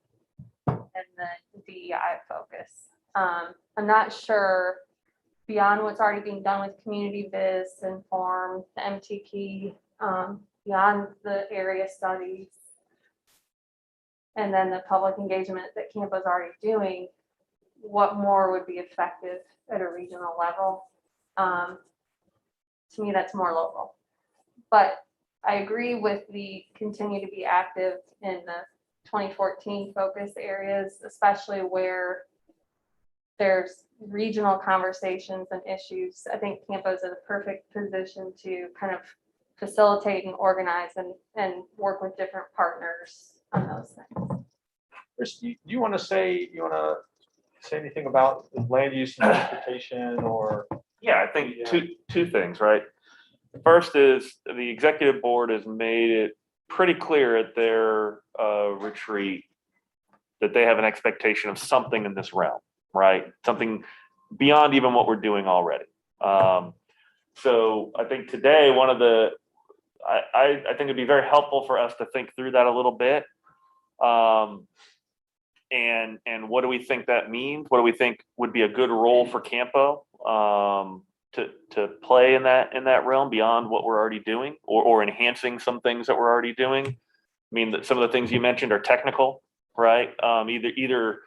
and the DEI focus. I'm not sure beyond what's already being done with community biz, inform, the MTP, beyond the area studies, and then the public engagement that CAMPO is already doing, what more would be effective at a regional level? To me, that's more local. But I agree with the continue to be active in the 2014 focus areas, especially where there's regional conversations and issues, I think CAMPO is in a perfect position to kind of facilitate and organize and work with different partners on those things. Chris, do you want to say anything about land use and transportation or? Yeah, I think two things, right? First is the executive board has made it pretty clear at their retreat that they have an expectation of something in this realm, right? Something beyond even what we're doing already. So I think today, I think it'd be very helpful for us to think through that a little bit. And what do we think that means? What do we think would be a good role for CAMPO to play in that realm beyond what we're already doing, or enhancing some things that we're already doing? I mean, some of the things you mentioned are technical, right? Either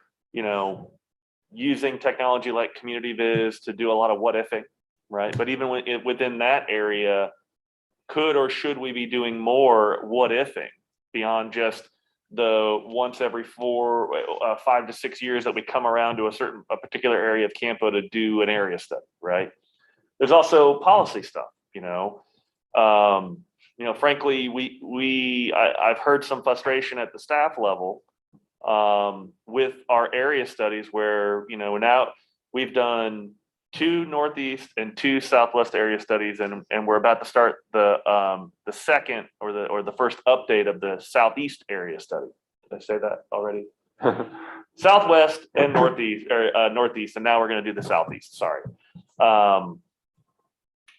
using technology like Community Viz to do a lot of what ifing, right? But even within that area, could or should we be doing more what ifing beyond just the once every 5 to 6 years that we come around to a particular area of CAMPO to do an area study, right? There's also policy stuff, frankly, I've heard some frustration at the staff level with our area studies where, now we've done 2 Northeast and 2 Southwest area studies, and we're about to start the second or the first update of the Southeast area study. Did I say that already? Southwest and Northeast, or Northeast, and now we're going to do the Southeast. Sorry.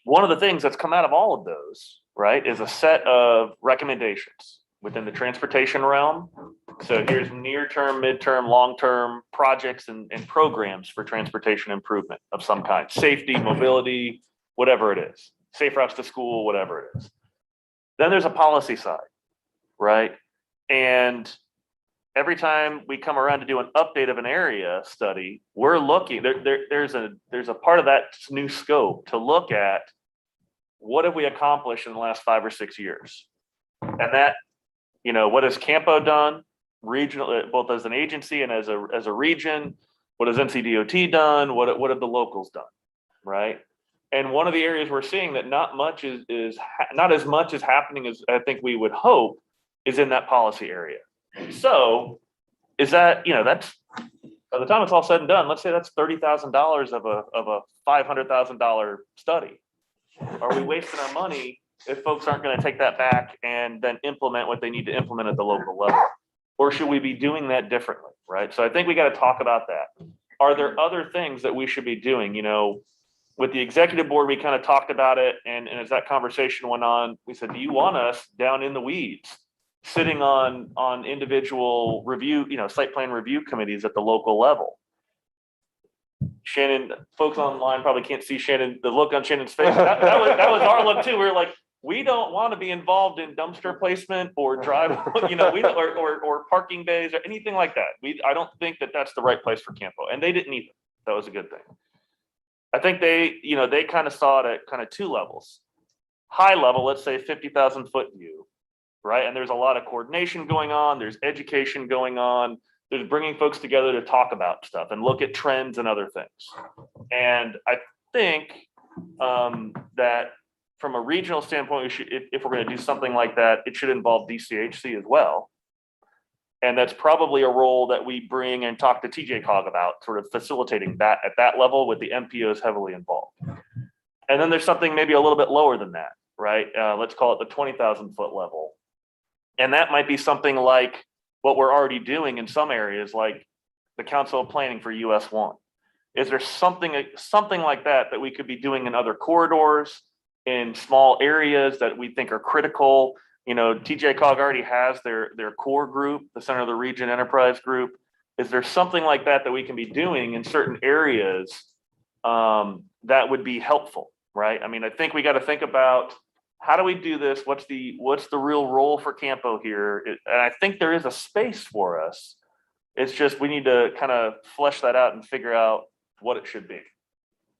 One of the things that's come out of all of those, right, is a set of recommendations within the transportation realm. So here's near-term, mid-term, long-term projects and programs for transportation improvement of some kind, safety, mobility, whatever it is, safe routes to school, whatever it is. Then there's a policy side, right? And every time we come around to do an update of an area study, we're looking, there's a part of that new scope to look at what have we accomplished in the last 5 or 6 years. And that, what has CAMPO done regional, both as an agency and as a region? What has NCDOT done? What have the locals done, right? And one of the areas we're seeing that not as much is happening as I think we would hope is in that policy area. So is that, that's, by the time it's all said and done, let's say that's $30,000 of a $500,000 study. Are we wasting our money if folks aren't going to take that back and then implement what they need to implement at the local level? Or should we be doing that differently, right? So I think we got to talk about that. Are there other things that we should be doing? With the executive board, we kind of talked about it. And as that conversation went on, we said, do you want us down in the weeds, sitting on individual review, site plan review committees at the local level? Shannon, folks online probably can't see Shannon, the look on Shannon's face. That was our look too. We were like, we don't want to be involved in dumpster placement or drive, or parking bays or anything like that. I don't think that that's the right place for CAMPO, and they didn't either. That was a good thing. I think they kind of saw it at kind of 2 levels. High level, let's say 50,000 foot view, right? And there's a lot of coordination going on. There's education going on. There's bringing folks together to talk about stuff and look at trends and other things. And I think that from a regional standpoint, if we're going to do something like that, it should involve DCHC as well. And that's probably a role that we bring and talk to TJCOG about, sort of facilitating that at that level with the MPOs heavily involved. And then there's something maybe a little bit lower than that, right? Let's call it the 20,000 foot level. And that might be something like what we're already doing in some areas, like the Council of Planning for US 1. Is there something like that we could be doing in other corridors, in small areas that we think are critical? TJCOG already has their core group, the Center of the Region Enterprise Group. Is there something like that we can be doing in certain areas that would be helpful, right? I mean, I think we got to think about, how do we do this? What's the real role for CAMPO here? And I think there is a space for us. It's just we need to kind of flesh that out and figure out what it should be.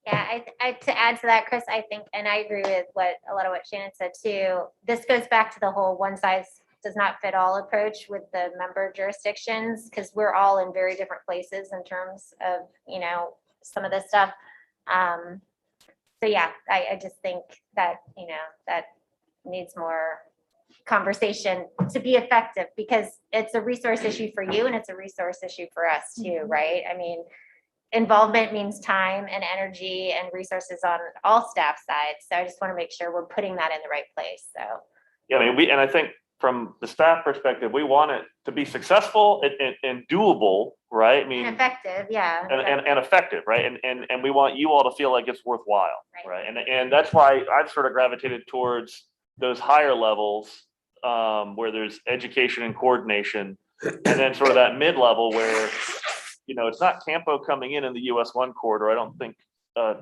Yeah, I to add to that, Chris, I think, and I agree with a lot of what Shannon said too. This goes back to the whole one size does not fit all approach with the member jurisdictions, because we're all in very different places in terms of, some of this stuff. So yeah, I just think that, that needs more conversation to be effective, because it's a resource issue for you and it's a resource issue for us too, right? I mean, involvement means time and energy and resources on all staff sides. So I just want to make sure we're putting that in the right place. So. Yeah, I mean, and I think from the staff perspective, we want it to be successful and doable, right? I mean, And effective, yeah. and effective, right? And we want you all to feel like it's worthwhile, right? And that's why I've sort of gravitated towards those higher levels, where there's education and coordination, and then sort of that mid-level where, it's not CAMPO coming in the US 1 corridor. I don't think,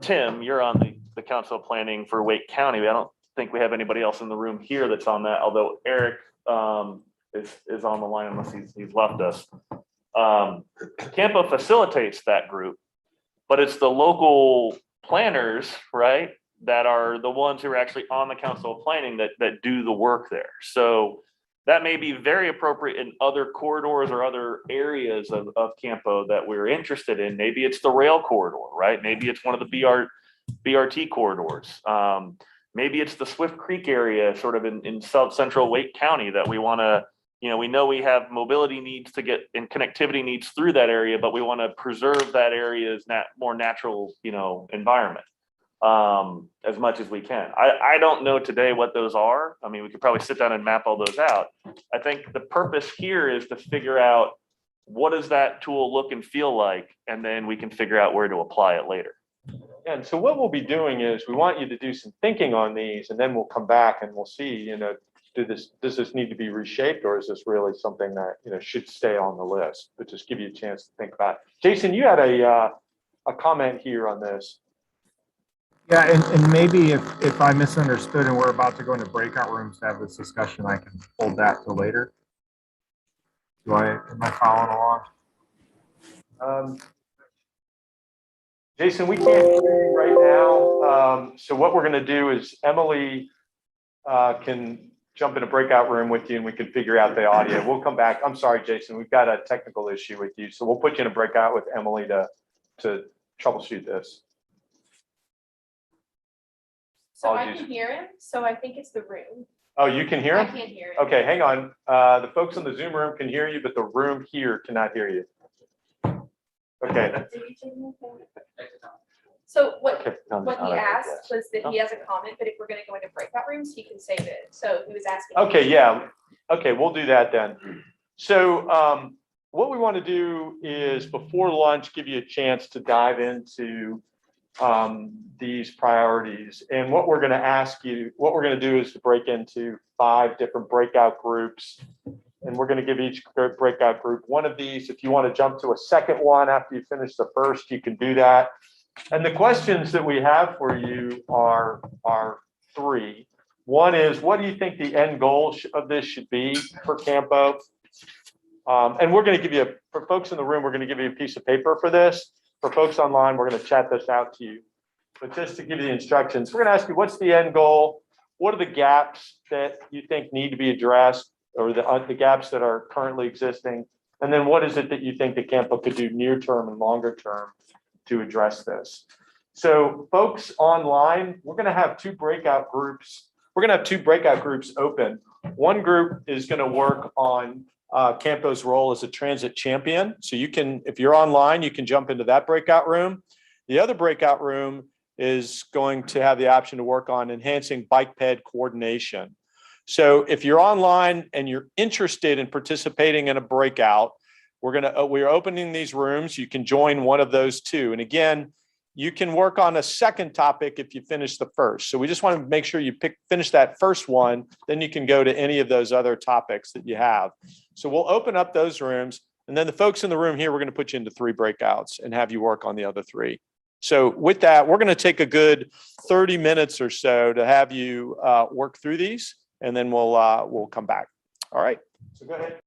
Tim, you're on the Council of Planning for Wake County. I don't think we have anybody else in the room here that's on that, although Eric is on the line unless he's left us. CAMPO facilitates that group, but it's the local planners, right, that are the ones who are actually on the Council of Planning that do the work there. So that may be very appropriate in other corridors or other areas of CAMPO that we're interested in. Maybe it's the rail corridor, right? Maybe it's one of the BRT corridors. Maybe it's the Swift Creek area, sort of in South Central Wake County, that we want to, we know we have mobility needs to get and connectivity needs through that area, but we want to preserve that area's more natural, environment as much as we can. I don't know today what those are. I mean, we could probably sit down and map all those out. I think the purpose here is to figure out what does that tool look and feel like, and then we can figure out where to apply it later. And so what we'll be doing is we want you to do some thinking on these, and then we'll come back and we'll see, does this need to be reshaped, or is this really something that, should stay on the list? But just give you a chance to think about it. Jason, you had a comment here on this. Yeah, and maybe if I misunderstood and we're about to go into breakout rooms to have this discussion, I can hold that till later. Am I following along? Jason, we can't hear you right now. So what we're going to do is Emily can jump in a breakout room with you and we can figure out the audio. We'll come back. I'm sorry, Jason, we've got a technical issue with you. So we'll put you in a breakout with Emily to troubleshoot this. So I can hear him, so I think it's the room. Oh, you can hear him? I can't hear him. Okay, hang on. The folks in the Zoom room can hear you, but the room here cannot hear you. Okay. So what Okay. he asked was that he has a comment, but if we're gonna go into breakout rooms, he can save it. So he was asking. Okay, yeah. Okay, we'll do that then. So what we want to do is before lunch, give you a chance to dive into these priorities. And what we're going to ask you, what we're going to do is to break into 5 different breakout groups. And we're going to give each breakout group one of these. If you want to jump to a second one after you finish the first, you can do that. And the questions that we have for you are 3. One is, what do you think the end goal of this should be for CAMPO? And we're going to give you, for folks in the room, we're going to give you a piece of paper for this. For folks online, we're going to chat this out to you. But just to give you the instructions, we're going to ask you, what's the end goal? What are the gaps that you think need to be addressed, or the gaps that are currently existing? And then what is it that you think the CAMPO could do near term and longer term to address this? So folks online, we're going to have 2 breakout groups. We're going to have 2 breakout groups open. One group is going to work on CAMPO's role as a transit champion. So you can, if you're online, you can jump into that breakout room. The other breakout room is going to have the option to work on enhancing bike ped coordination. So if you're online and you're interested in participating in a breakout, we're opening these rooms. You can join one of those 2. And again, you can work on a second topic if you finish the first. So we just want to make sure you finish that first one, then you can go to any of those other topics that you have. So we'll open up those rooms, and then the folks in the room here, we're going to put you into 3 breakouts and have you work on the other 3. So with that, we're going to take a good 30 minutes or so to have you work through these, and then we'll come back. All right. So go ahead.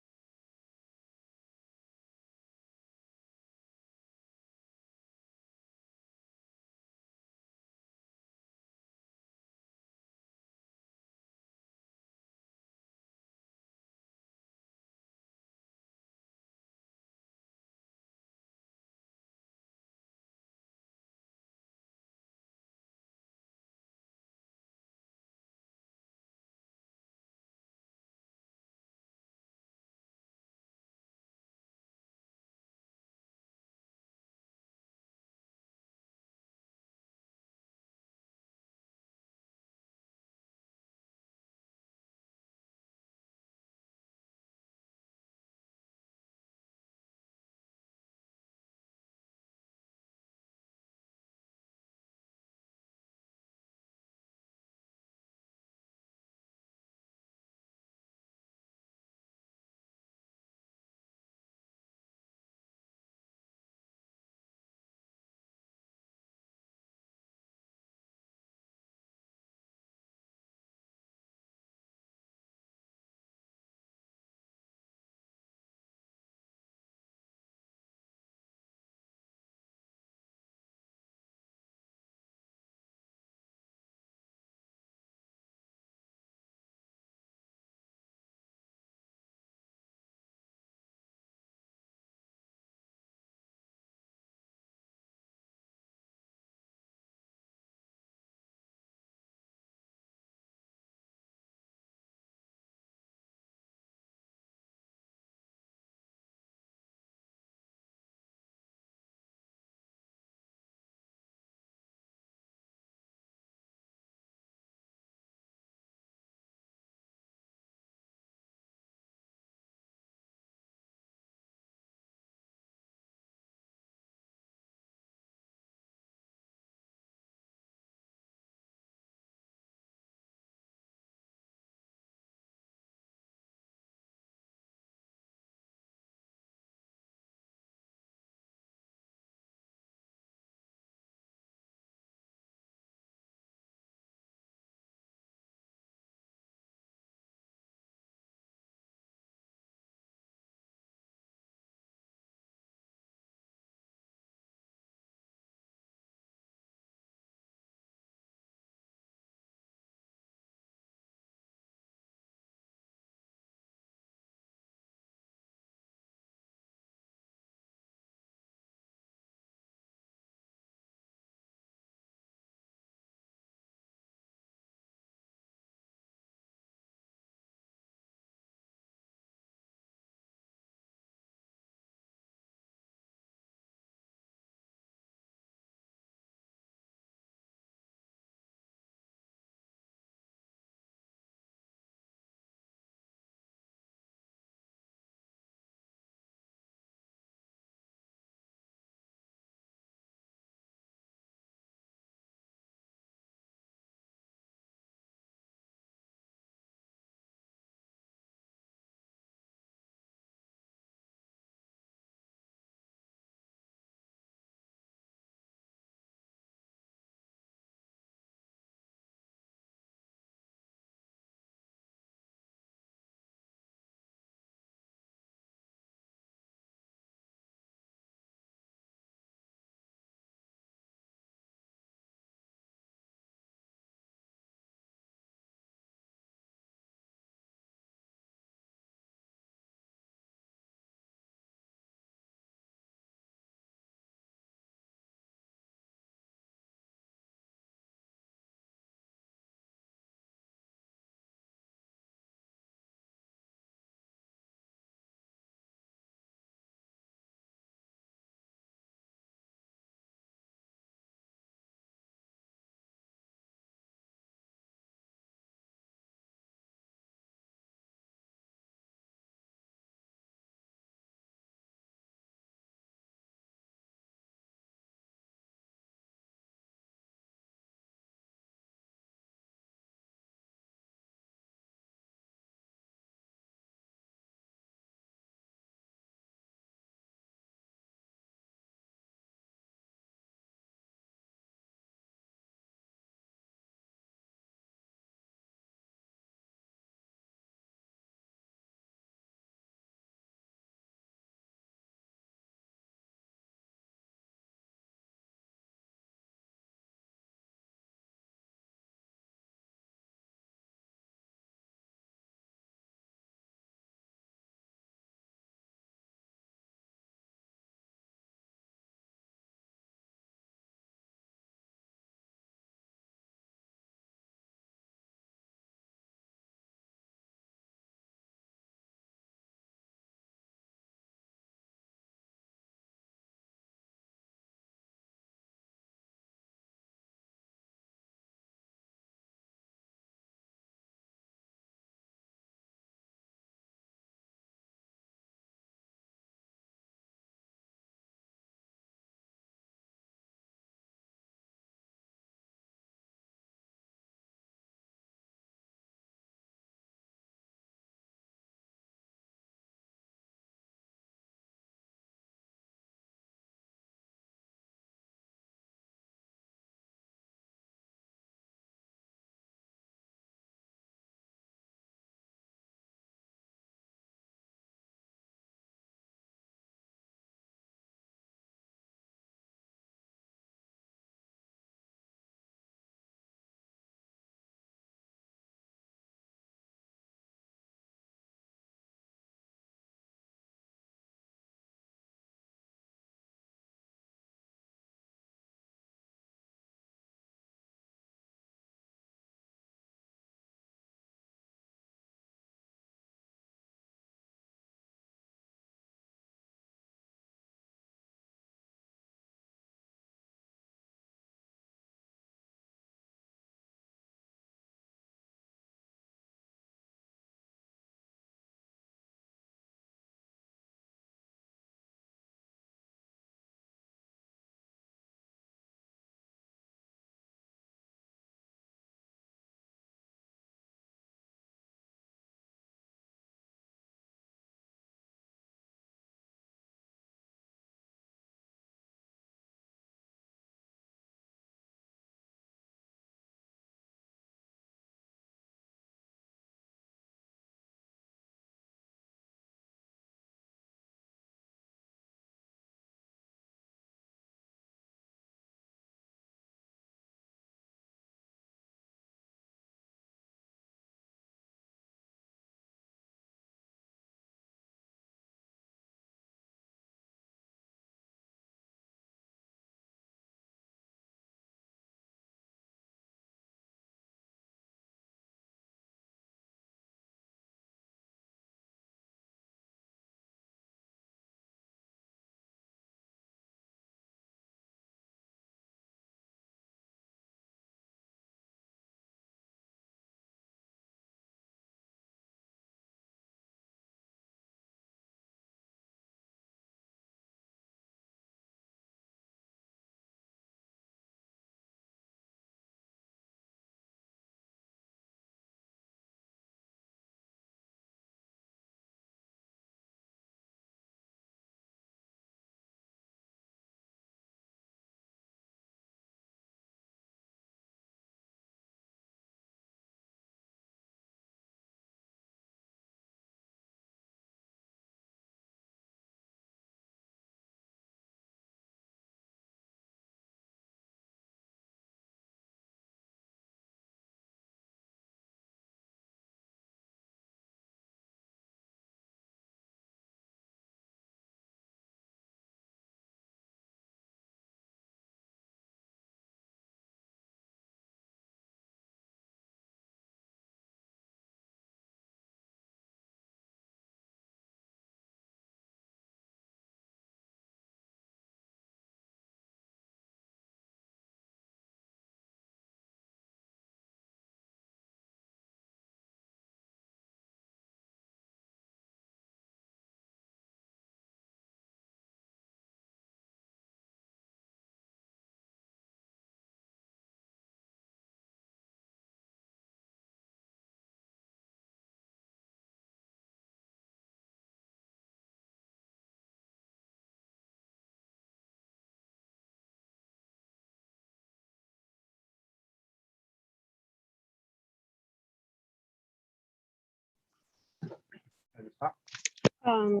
Um,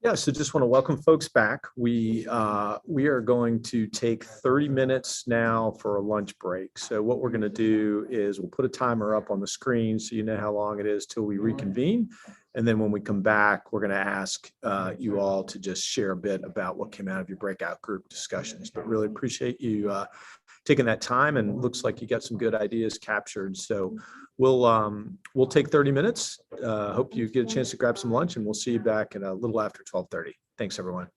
Yeah, so just want to welcome folks back. We are going to take 30 minutes now for a lunch break. So what we're going to do is we'll put a timer up on the screen so you know how long it is till we reconvene. And then when we come back, we're going to ask you all to just share a bit about what came out of your breakout group discussions. But really appreciate you taking that time, and looks like you got some good ideas captured. So we'll take 30 minutes. Hope you get a chance to grab some lunch, and we'll see you back in a little after 12:30. Thanks, everyone.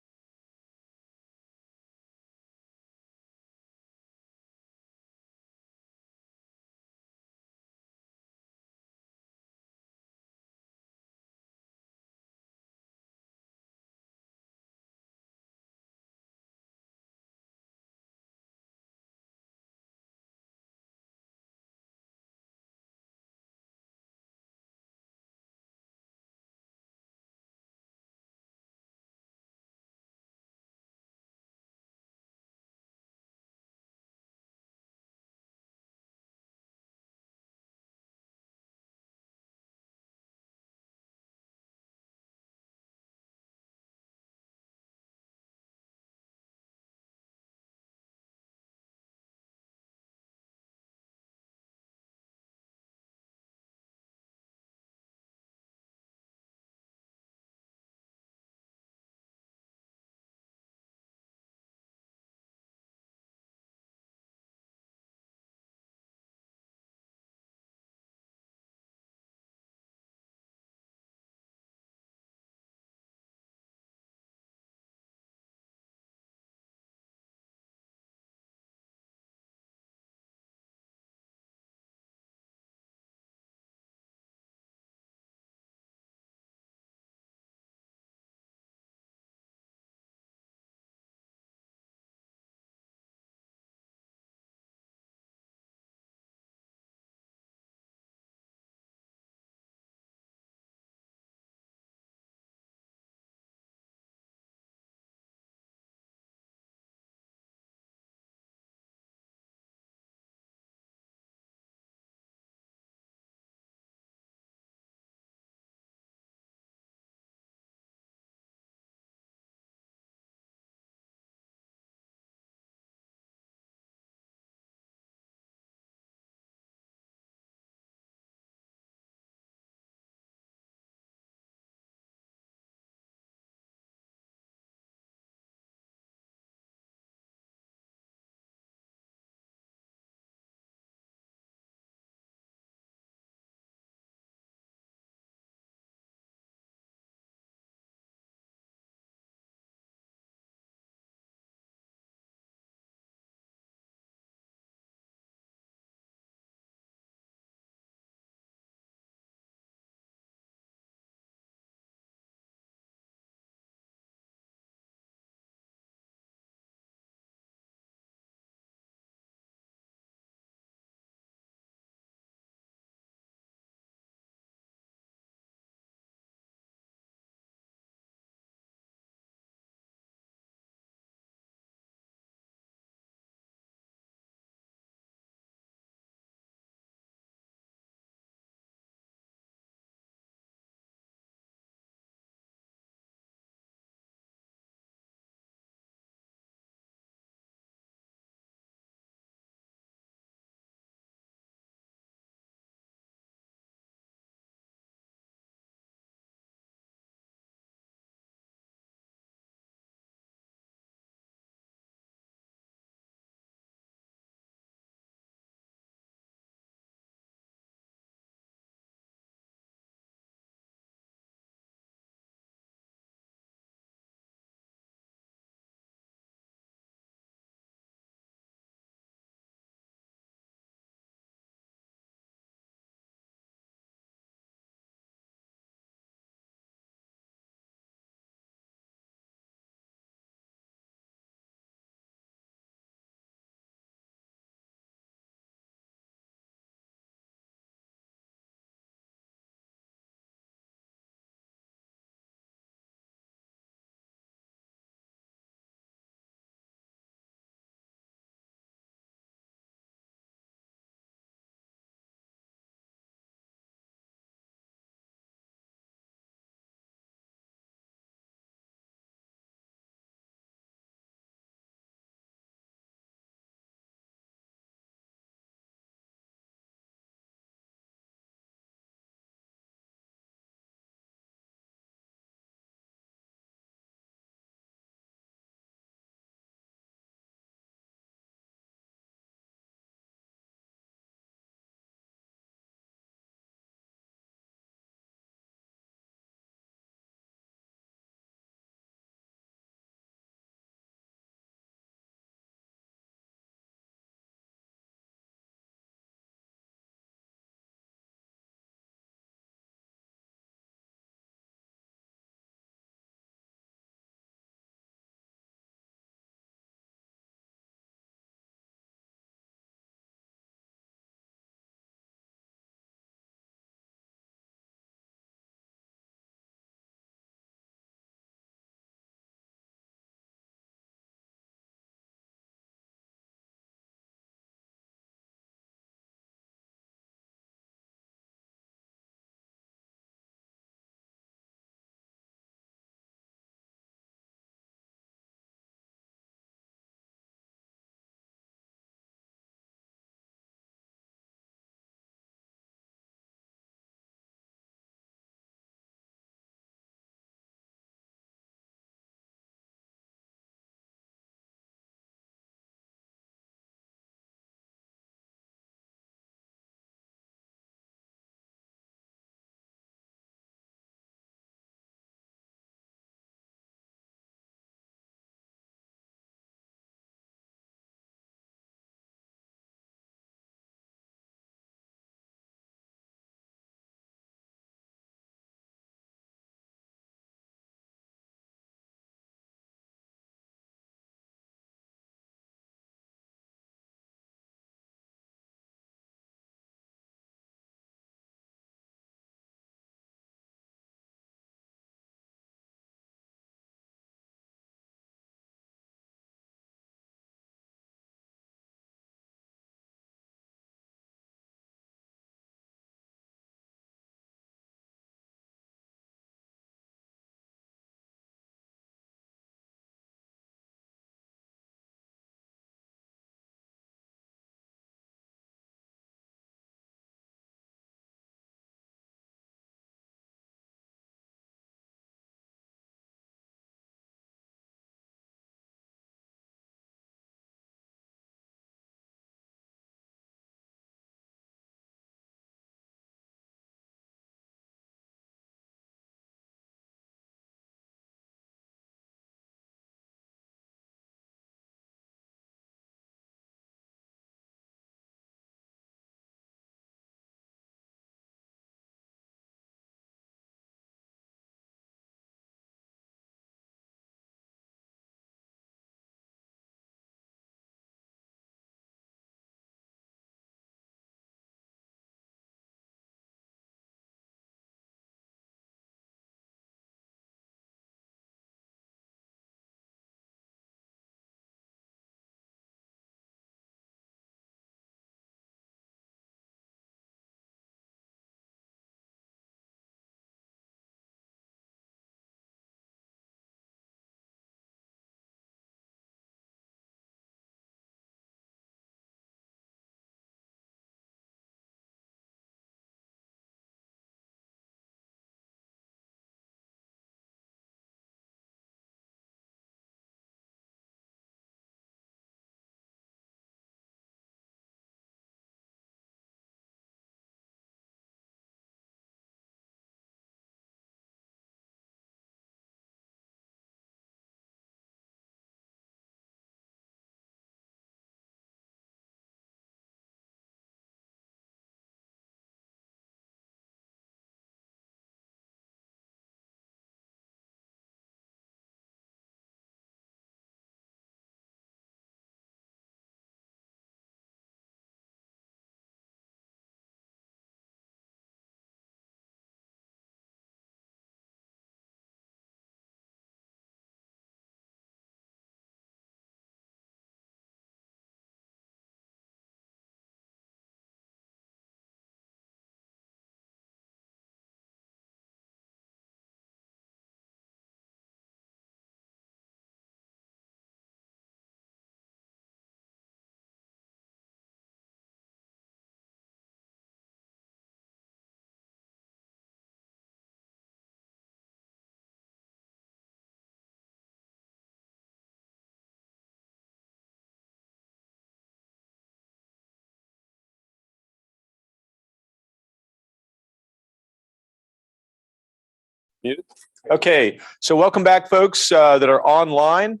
Okay, so welcome back, folks that are online.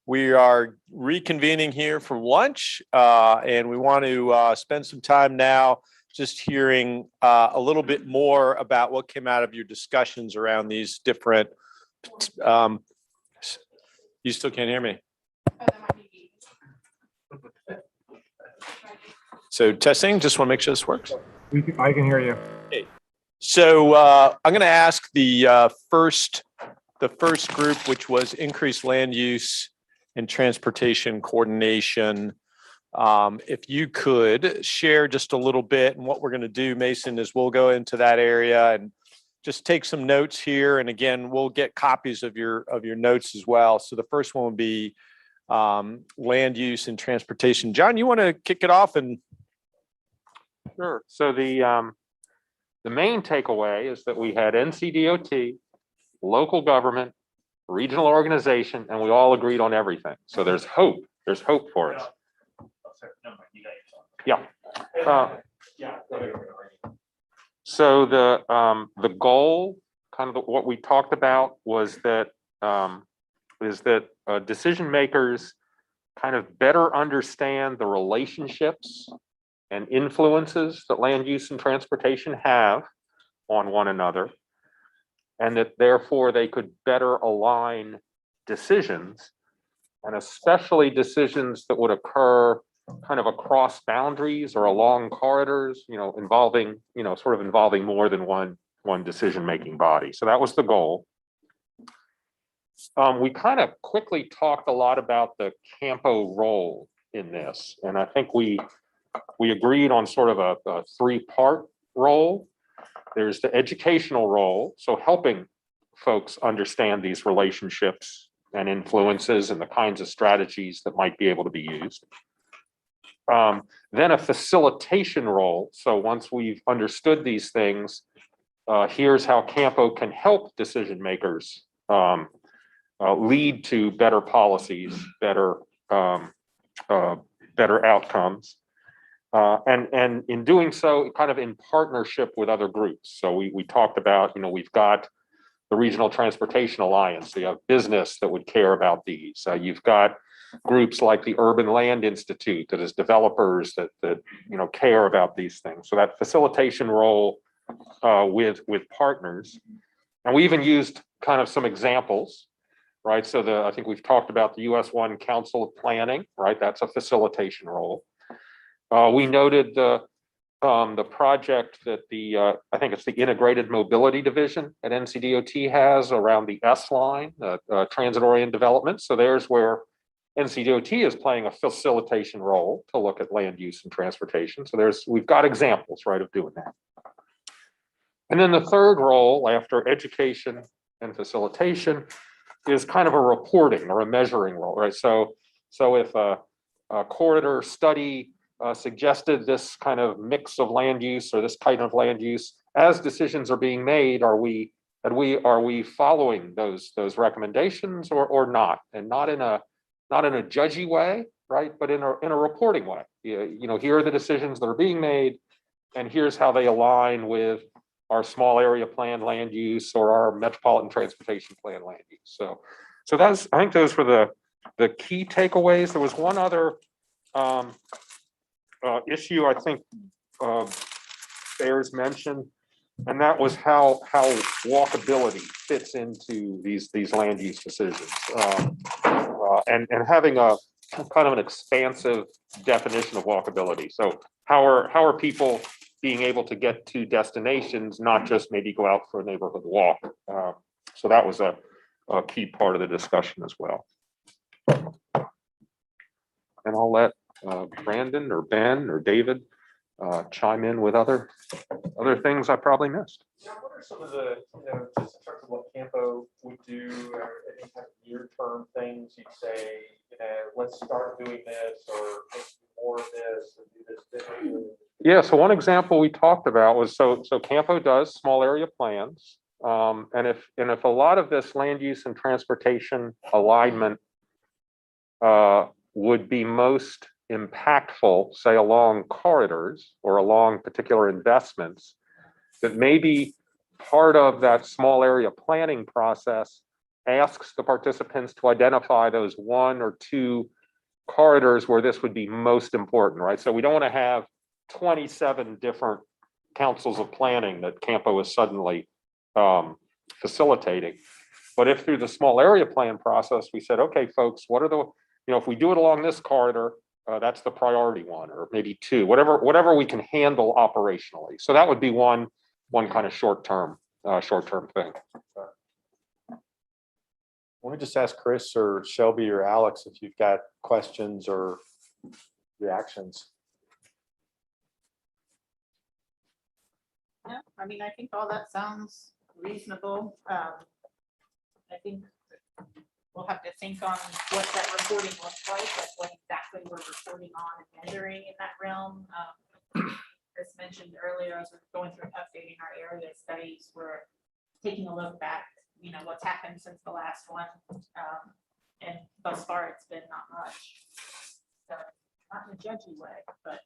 We are reconvening here for lunch, and we want to spend some time now just hearing a little bit more about what came out of your discussions around these different. You still can't hear me. So testing, just want to make sure this works. I can hear you. Okay. So I'm going to ask the first group, which was increased land use and transportation coordination. If you could share just a little bit, and what we're going to do, Mason, is we'll go into that area and just take some notes here. And again, we'll get copies of your notes as well. So the first one would be land use and transportation. John, you want to kick it off? And Sure. So the main takeaway is that we had NCDOT, local government, regional organization, and we all agreed on everything. So there's hope. There's hope for us. Yeah. So the goal, kind of what we talked about, was that decision makers kind of better understand the relationships and influences that land use and transportation have on one another, and that therefore they could better align decisions, and especially decisions that would occur kind of across boundaries or along corridors, involving more than one decision-making body. So that was the goal. We kind of quickly talked a lot about the CAMPO role in this, and I think we agreed on sort of a three-part role. There's the educational role, so helping folks understand these relationships and influences and the kinds of strategies that might be able to be used. Then a facilitation role. So once we've understood these things, here's how CAMPO can help decision makers lead to better policies, better outcomes. And in doing so, kind of in partnership with other groups. So we talked about, we've got the Regional Transportation Alliance. So you have business that would care about these. You've got groups like the Urban Land Institute that is developers that care about these things. So that facilitation role with partners. And we even used kind of some examples, right? So I think we've talked about the US1 Council of Planning, right? That's a facilitation role. We noted the project that I think it's the Integrated Mobility Division at NCDOT has around the S line, transit-oriented development. So there's where NCDOT is playing a facilitation role to look at land use and transportation. So we've got examples, right, of doing that. And then the third role after education and facilitation is kind of a reporting or a measuring role, right? So if a corridor study suggested this kind of mix of land use or this kind of land use, as decisions are being made, are we following those recommendations or not? And not in a judgy way, right? But in a reporting way. Here are the decisions that are being made, and here's how they align with our small area plan land use or our metropolitan transportation plan land use. So I think those were the key takeaways. There was one other issue I think Bears mentioned, and that was how walkability fits into these land use decisions, and having a kind of an expansive definition of walkability. So how are people being able to get to destinations, not just maybe go out for a neighborhood walk? So that was a key part of the discussion as well. And I'll let Brandon or Ben or David chime in with other things I probably missed. Yeah, what are some of the, just in terms of what CAMPO would do, or any kind of near-term things you'd say, let's start doing this, or let's do more of this, or do this differently? Yeah, so one example we talked about was, so CAMPO does small area plans. And if a lot of this land use and transportation alignment would be most impactful, say along corridors or along particular investments, that maybe part of that small area planning process asks the participants to identify those 1 or 2 corridors where this would be most important, right? So we don't want to have 27 different councils of planning that CAMPO is suddenly facilitating. But if through the small area plan process, we said, okay, folks, what are the, if we do it along this corridor, that's the priority 1, or maybe 2, whatever we can handle operationally. So that would be one kind of short-term thing. Let me just ask Chris or Shelby or Alex if you've got questions or reactions. Yeah, I mean, I think all that sounds reasonable. I think we'll have to think on what that reporting looks like what exactly we're reporting on and measuring in that realm. As mentioned earlier, as we're going through and updating our area studies, we're taking a look back, what's happened since the last one. And thus far, it's been not much. So not in a judgy way, but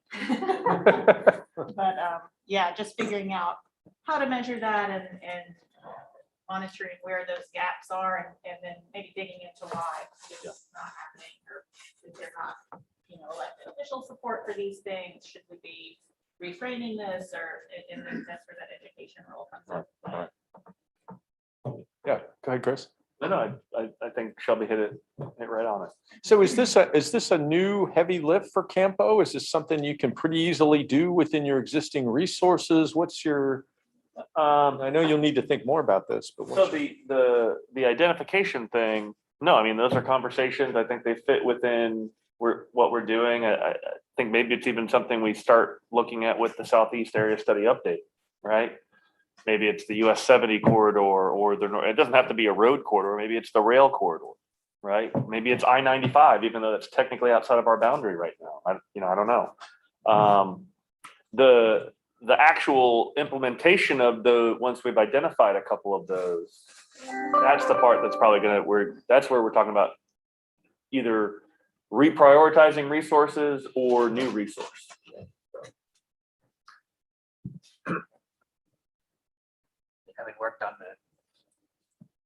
yeah, just figuring out how to measure that and monitoring where those gaps are and then maybe digging into why it's not happening, or if they're not, elected official support for these things. Should we be reframing this, or and then that's where that education role comes in. Yeah, go ahead, Chris. No, I think Shelby hit right on it. So is this a new heavy lift for CAMPO? Is this something you can pretty easily do within your existing resources? What's your, I know you'll need to think more about this, but So the identification thing, no, I mean, those are conversations. I think they fit within what we're doing. I think maybe it's even something we start looking at with the Southeast Area Study Update, right? Maybe it's the US 70 corridor, or it doesn't have to be a road corridor. Maybe it's the rail corridor, right? Maybe it's I-95, even though that's technically outside of our boundary right now. I don't know. The actual implementation of once we've identified a couple of those, that's the part that's probably that's where we're talking about either reprioritizing resources or new resource.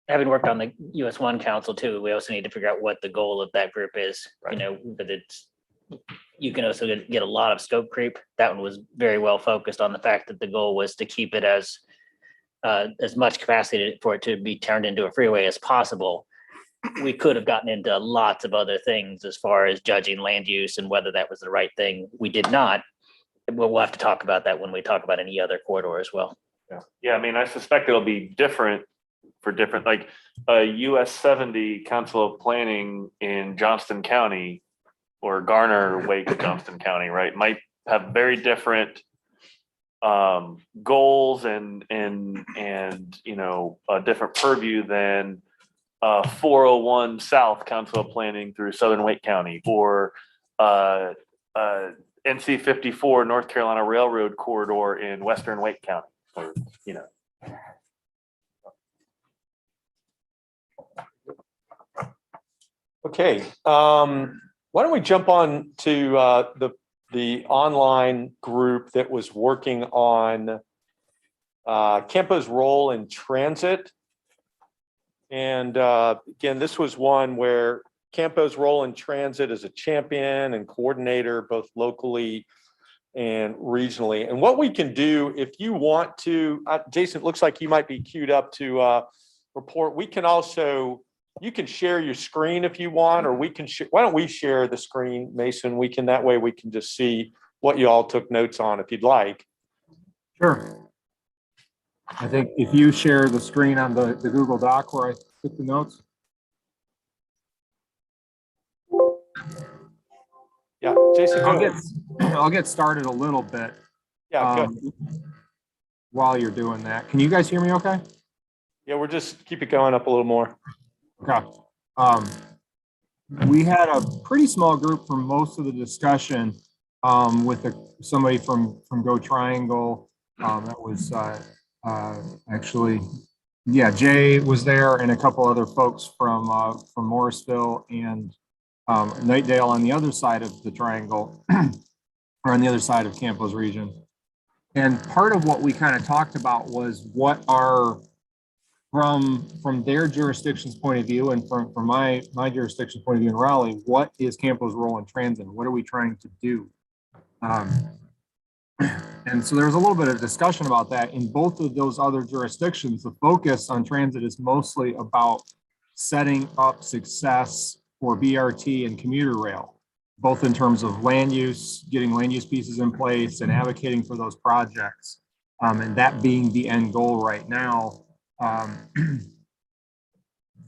Having worked on the US One Council too, we also need to figure out what the goal of that group is, because you can also get a lot of scope creep. That one was very well focused on the fact that the goal was to keep it as much capacity for it to be turned into a freeway as possible. We could have gotten into lots of other things as far as judging land use and whether that was the right thing. We did not. We'll have to talk about that when we talk about any other corridor as well. Yeah, I mean, I suspect it'll be different for different, like a US 70 Council of Planning in Johnston County or Garner Wake Johnston County, right, might have very different goals and a different purview than 401 South Council of Planning through Southern Wake County, or NC 54 North Carolina Railroad Corridor in Western Wake County, or Okay, why don't we jump on to the online group that was working on CAMPO's role in transit. And again, this was one where CAMPO's role in transit as a champion and coordinator, both locally and regionally. And what we can do, if you want to, Jason, it looks like you might be queued up to report. We can also, you can share your screen if you want, or we can why don't we share the screen, Mason? That way we can just see what you all took notes on if you'd like. Sure. I think if you share the screen on the Google Doc where I took the notes. Yeah, Jason, I'll get started a little bit. Yeah, while you're doing that. Can you guys hear me okay? Yeah, we're just keep it going up a little more. Okay. We had a pretty small group for most of the discussion with somebody from Go Triangle. That was actually, yeah, Jay was there, and a couple other folks from Morrisville and Nightdale on the other side of the triangle, or on the other side of CAMPO's region. And part of what we kind of talked about was what are, from their jurisdiction's point of view and from my jurisdiction's point of view in Raleigh, what is CAMPO's role in transit? What are we trying to do? And so there was a little bit of discussion about that in both of those other jurisdictions. The focus on transit is mostly about setting up success for BRT and commuter rail, both in terms of land use, getting land use pieces in place and advocating for those projects. And that being the end goal right now.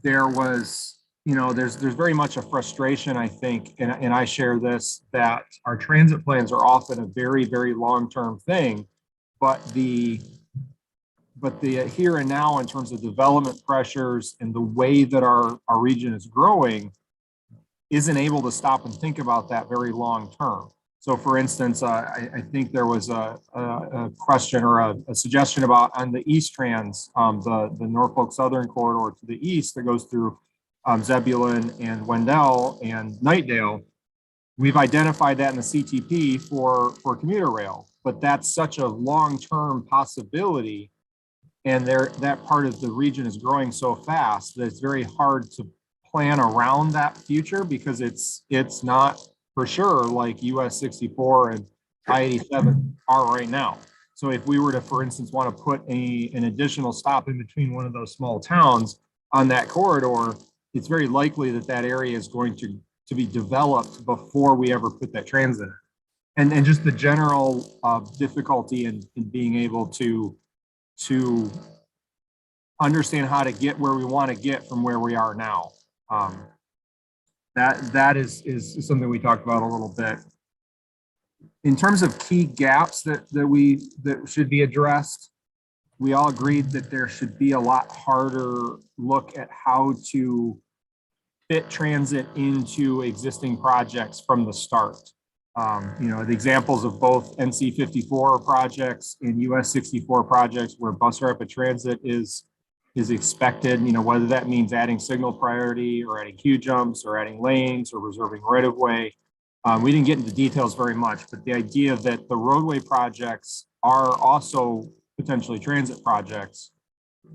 There was, there's very much a frustration, I think, and I share this, that our transit plans are often a very, very long-term thing, but the here and now in terms of development pressures and the way that our region is growing isn't able to stop and think about that very long term. So for instance, I think there was a question or a suggestion about on the East Trans, the Norfolk Southern corridor to the east that goes through Zebulon and Wendell and Knightdale. We've identified that in the CTP for commuter rail, but that's such a long-term possibility. And that part of the region is growing so fast that it's very hard to plan around that future because it's not for sure like US 64 and I-87 are right now. So if we were to, for instance, want to put an additional stop in between one of those small towns on that corridor, it's very likely that that area is going to be developed before we ever put that transit in. And just the general difficulty in being able to understand how to get where we want to get from where we are now. That is something we talked about a little bit. In terms of key gaps that should be addressed, we all agreed that there should be a lot harder look at how to fit transit into existing projects from the start. The examples of both NC 54 projects and US 64 projects where bus rapid transit is expected, whether that means adding signal priority or adding queue jumps or adding lanes or reserving right of way. We didn't get into details very much, but the idea that the roadway projects are also potentially transit projects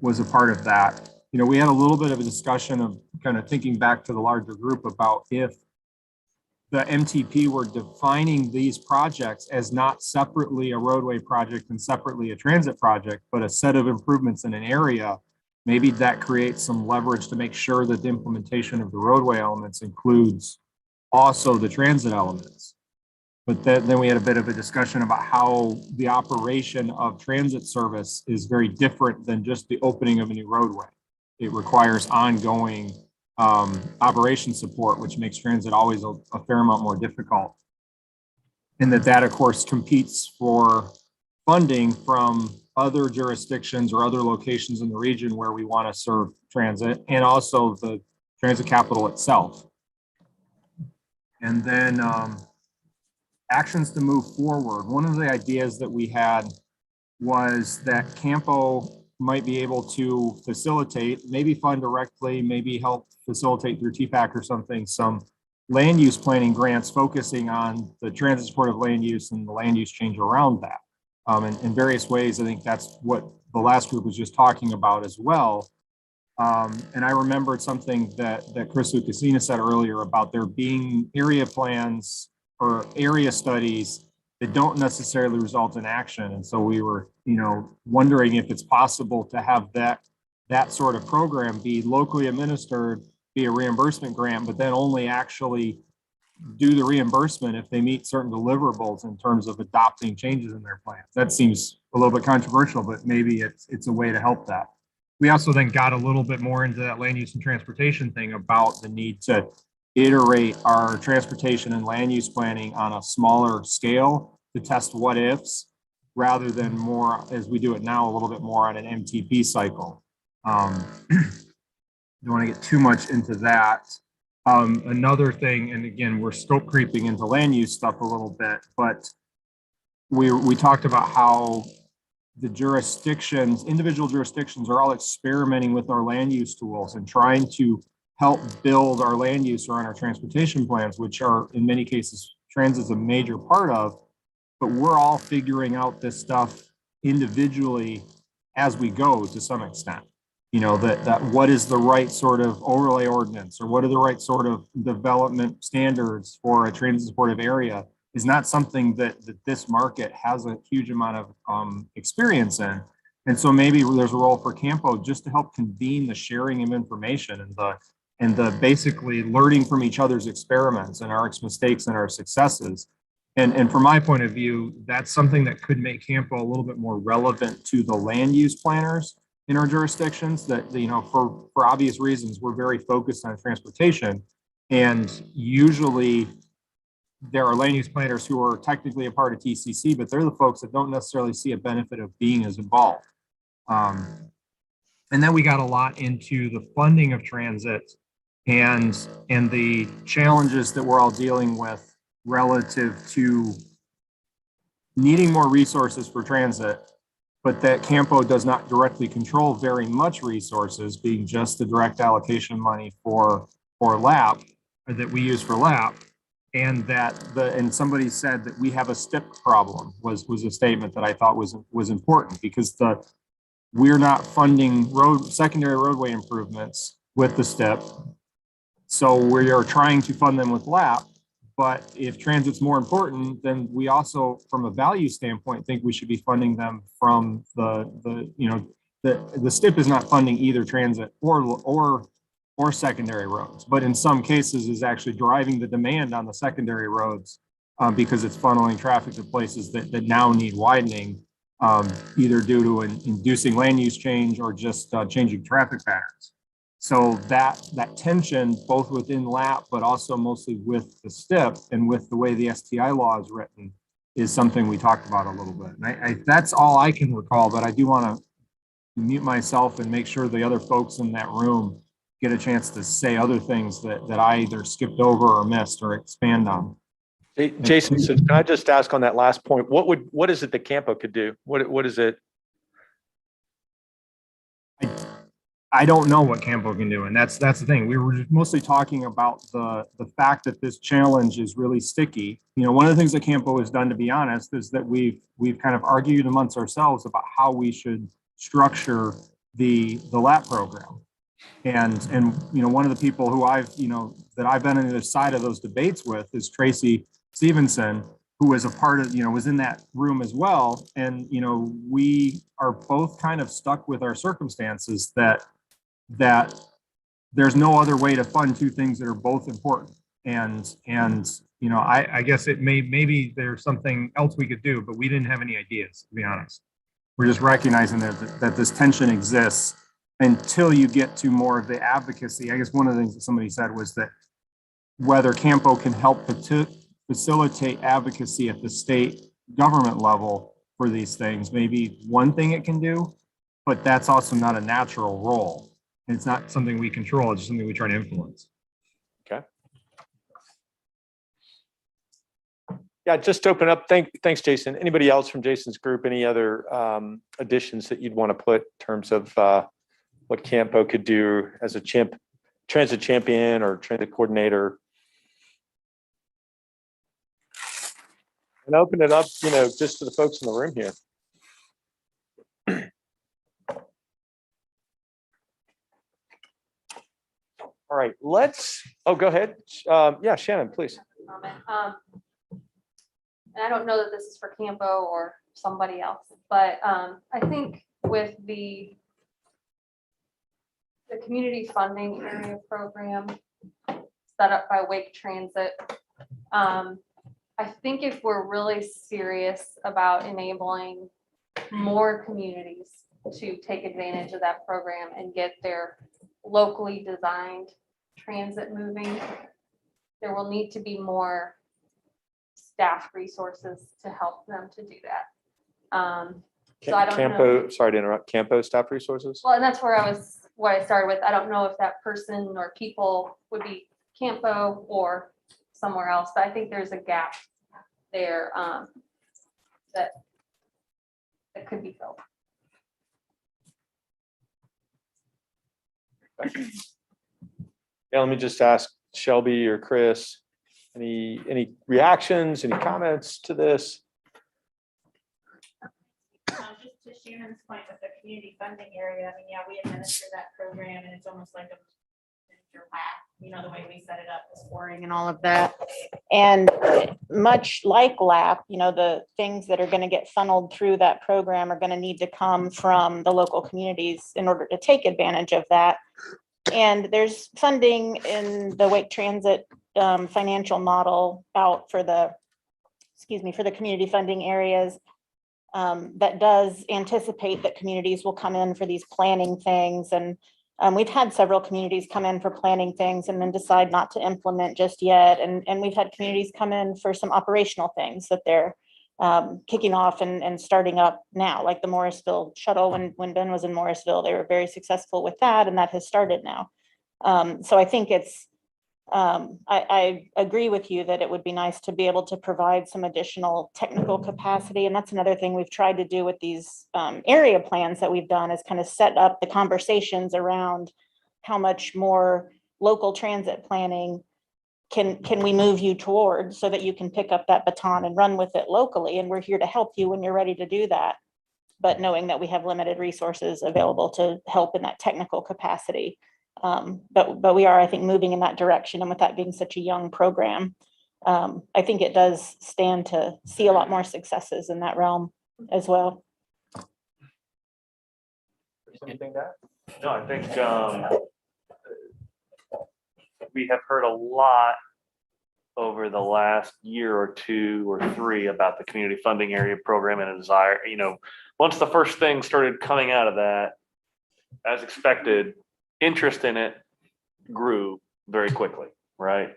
was a part of that. We had a little bit of a discussion of kind of thinking back to the larger group about if the MTP were defining these projects as not separately a roadway project and separately a transit project, but a set of improvements in an area, maybe that creates some leverage to make sure that the implementation of the roadway elements includes also the transit elements. But then we had a bit of a discussion about how the operation of transit service is very different than just the opening of a new roadway. It requires ongoing operation support, which makes transit always a fair amount more difficult. And that of course competes for funding from other jurisdictions or other locations in the region where we want to serve transit, and also the transit capital itself. And then actions to move forward. One of the ideas that we had was that CAMPO might be able to facilitate, maybe fund directly, maybe help facilitate through TPAC or something, some land use planning grants focusing on the transit supportive land use and the land use change around that. In various ways, I think that's what the last group was just talking about as well. And I remembered something that Chris Lucasina said earlier about there being area plans or area studies that don't necessarily result in action. And so we were, wondering if it's possible to have that sort of program be locally administered, be a reimbursement grant, but then only actually do the reimbursement if they meet certain deliverables in terms of adopting changes in their plans. That seems a little bit controversial, but maybe it's a way to help that. We also then got a little bit more into that land use and transportation thing about the need to iterate our transportation and land use planning on a smaller scale to test what ifs, rather than more, as we do it now, a little bit more on an MTP cycle. Don't want to get too much into that. Another thing, and again, we're scope creeping into land use stuff a little bit, but we talked about how the jurisdictions, individual jurisdictions are all experimenting with our land use tools and trying to help build our land use around our transportation plans, which are in many cases, transit's a major part of. but we're all figuring out this stuff individually as we go to some extent. You know, that what is the right sort of overlay ordinance, or what are the right sort of development standards for a transit supportive area is not something that this market has a huge amount of experience in. And so maybe there's a role for CAMPO just to help convene the sharing of information and the basically learning from each other's experiments and our mistakes and our successes. And from my point of view, that's something that could make CAMPO a little bit more relevant to the land use planners in our jurisdictions. That, you know, for obvious reasons, we're very focused on transportation, and usually there are land use planners who are technically a part of TCC, but they're the folks that don't necessarily see a benefit of being as involved. And then we got a lot into the funding of transit and the challenges that we're all dealing with relative to needing more resources for transit, but that CAMPO does not directly control very much resources, being just the direct allocation money for LAP, or that we use for LAP. And that and somebody said that we have a STIP problem was a statement that I thought was important, because we're not funding secondary roadway improvements with the STIP. So we are trying to fund them with LAP. But if transit's more important, then we also, from a value standpoint, think we should be funding them from the STIP is not funding either transit or secondary roads, but in some cases is actually driving the demand on the secondary roads because it's funneling traffic to places that now need widening, either due to an inducing land use change or just changing traffic patterns. So that tension, both within LAP, but also mostly with the STIP and with the way the STI law is written, is something we talked about a little bit. And that's all I can recall, but I do want to mute myself and make sure the other folks in that room get a chance to say other things that I either skipped over or missed or expand on. Hey, Jason, so can I just ask on that last point, what is it that CAMPO could do? What is it? I don't know what CAMPO can do, and that's the thing. We were mostly talking about the fact that this challenge is really sticky. You know, one of the things that CAMPO has done, to be honest, is that we've kind of argued amongst ourselves about how we should structure the LAP program. And you know, one of the people who I've been on the other side of those debates with is Tracy Stevenson, who was a part of, was in that room as well. And, we are both kind of stuck with our circumstances that there's no other way to fund two things that are both important. And I guess maybe there's something else we could do, but we didn't have any ideas, to be honest. We're just recognizing that this tension exists until you get to more of the advocacy. I guess one of the things that somebody said was that whether CAMPO can help facilitate advocacy at the state government level for these things, maybe one thing it can do, but that's also not a natural role. And it's not something we control, it's just something we try to influence. Okay. Yeah, just to open up. Thanks, Jason. Anybody else from Jason's group, any other additions that you'd want to put in terms of what CAMPO could do as a transit champion or transit coordinator? And open it up, just to the folks in the room here. All right, go ahead. Yeah, Shannon, please. Comment. And I don't know that this is for CAMPO or somebody else, but I think with the community funding area program set up by Wake Transit, I think if we're really serious about enabling more communities to take advantage of that program and get their locally designed transit moving, there will need to be more staff resources to help them to do that. So I don't know. Sorry to interrupt, CAMPO staff resources? Well, and that's where what I started with. I don't know if that person or people would be CAMPO or somewhere else, but I think there's a gap there that could be filled. Yeah, let me just ask Shelby or Chris, any reactions, any comments to this? Shannon's point with the community funding area, I mean, yeah, we administer that program and it's almost like a miniature lab, the way we set it up, the scoring and all of that. And much like LAP, the things that are going to get funneled through that program are going to need to come from the local communities in order to take advantage of that. And there's funding in the Wake Transit financial model out for the community funding areas that does anticipate that communities will come in for these planning things. And we've had several communities come in for planning things and then decide not to implement just yet. And we've had communities come in for some operational things that they're kicking off and starting up now, like the Morrisville shuttle. When Ben was in Morrisville, they were very successful with that, and that has started now. So I think it's, I agree with you that it would be nice to be able to provide some additional technical capacity. And that's another thing we've tried to do with these area plans that we've done, is kind of set up the conversations around how much more local transit planning can we move you toward, so that you can pick up that baton and run with it locally. And we're here to help you when you're ready to do that. But knowing that we have limited resources available to help in that technical capacity. But we are, I think, moving in that direction. And with that being such a young program, I think it does stand to see a lot more successes in that realm as well. Anything to add? No, I think we have heard a lot over the last year or two or three about the community funding area program and a desire, once the first thing started coming out of that, as expected, interest in it grew very quickly, right?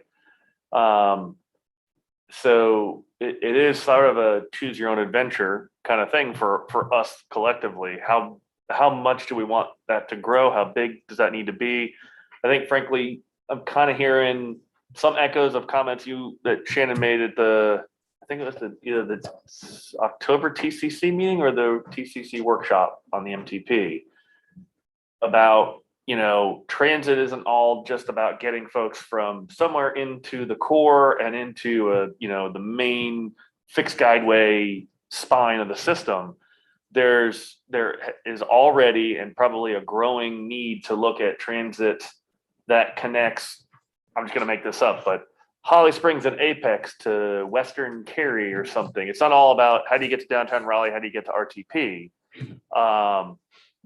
So it is sort of a choose your own adventure kind of thing for us collectively. How much do we want that to grow? How big does that need to be? I think, frankly, I'm kind of hearing some echoes of comments that Shannon made at I think it was either the October TCC meeting or the TCC workshop on the MTP about, transit isn't all just about getting folks from somewhere into the core and into the main fixed guideway spine of the system. There is already and probably a growing need to look at transit that connects, I'm just going to make this up, but Holly Springs and Apex to Western Cary or something. It's not all about how do you get to downtown Raleigh, how do you get to RTP.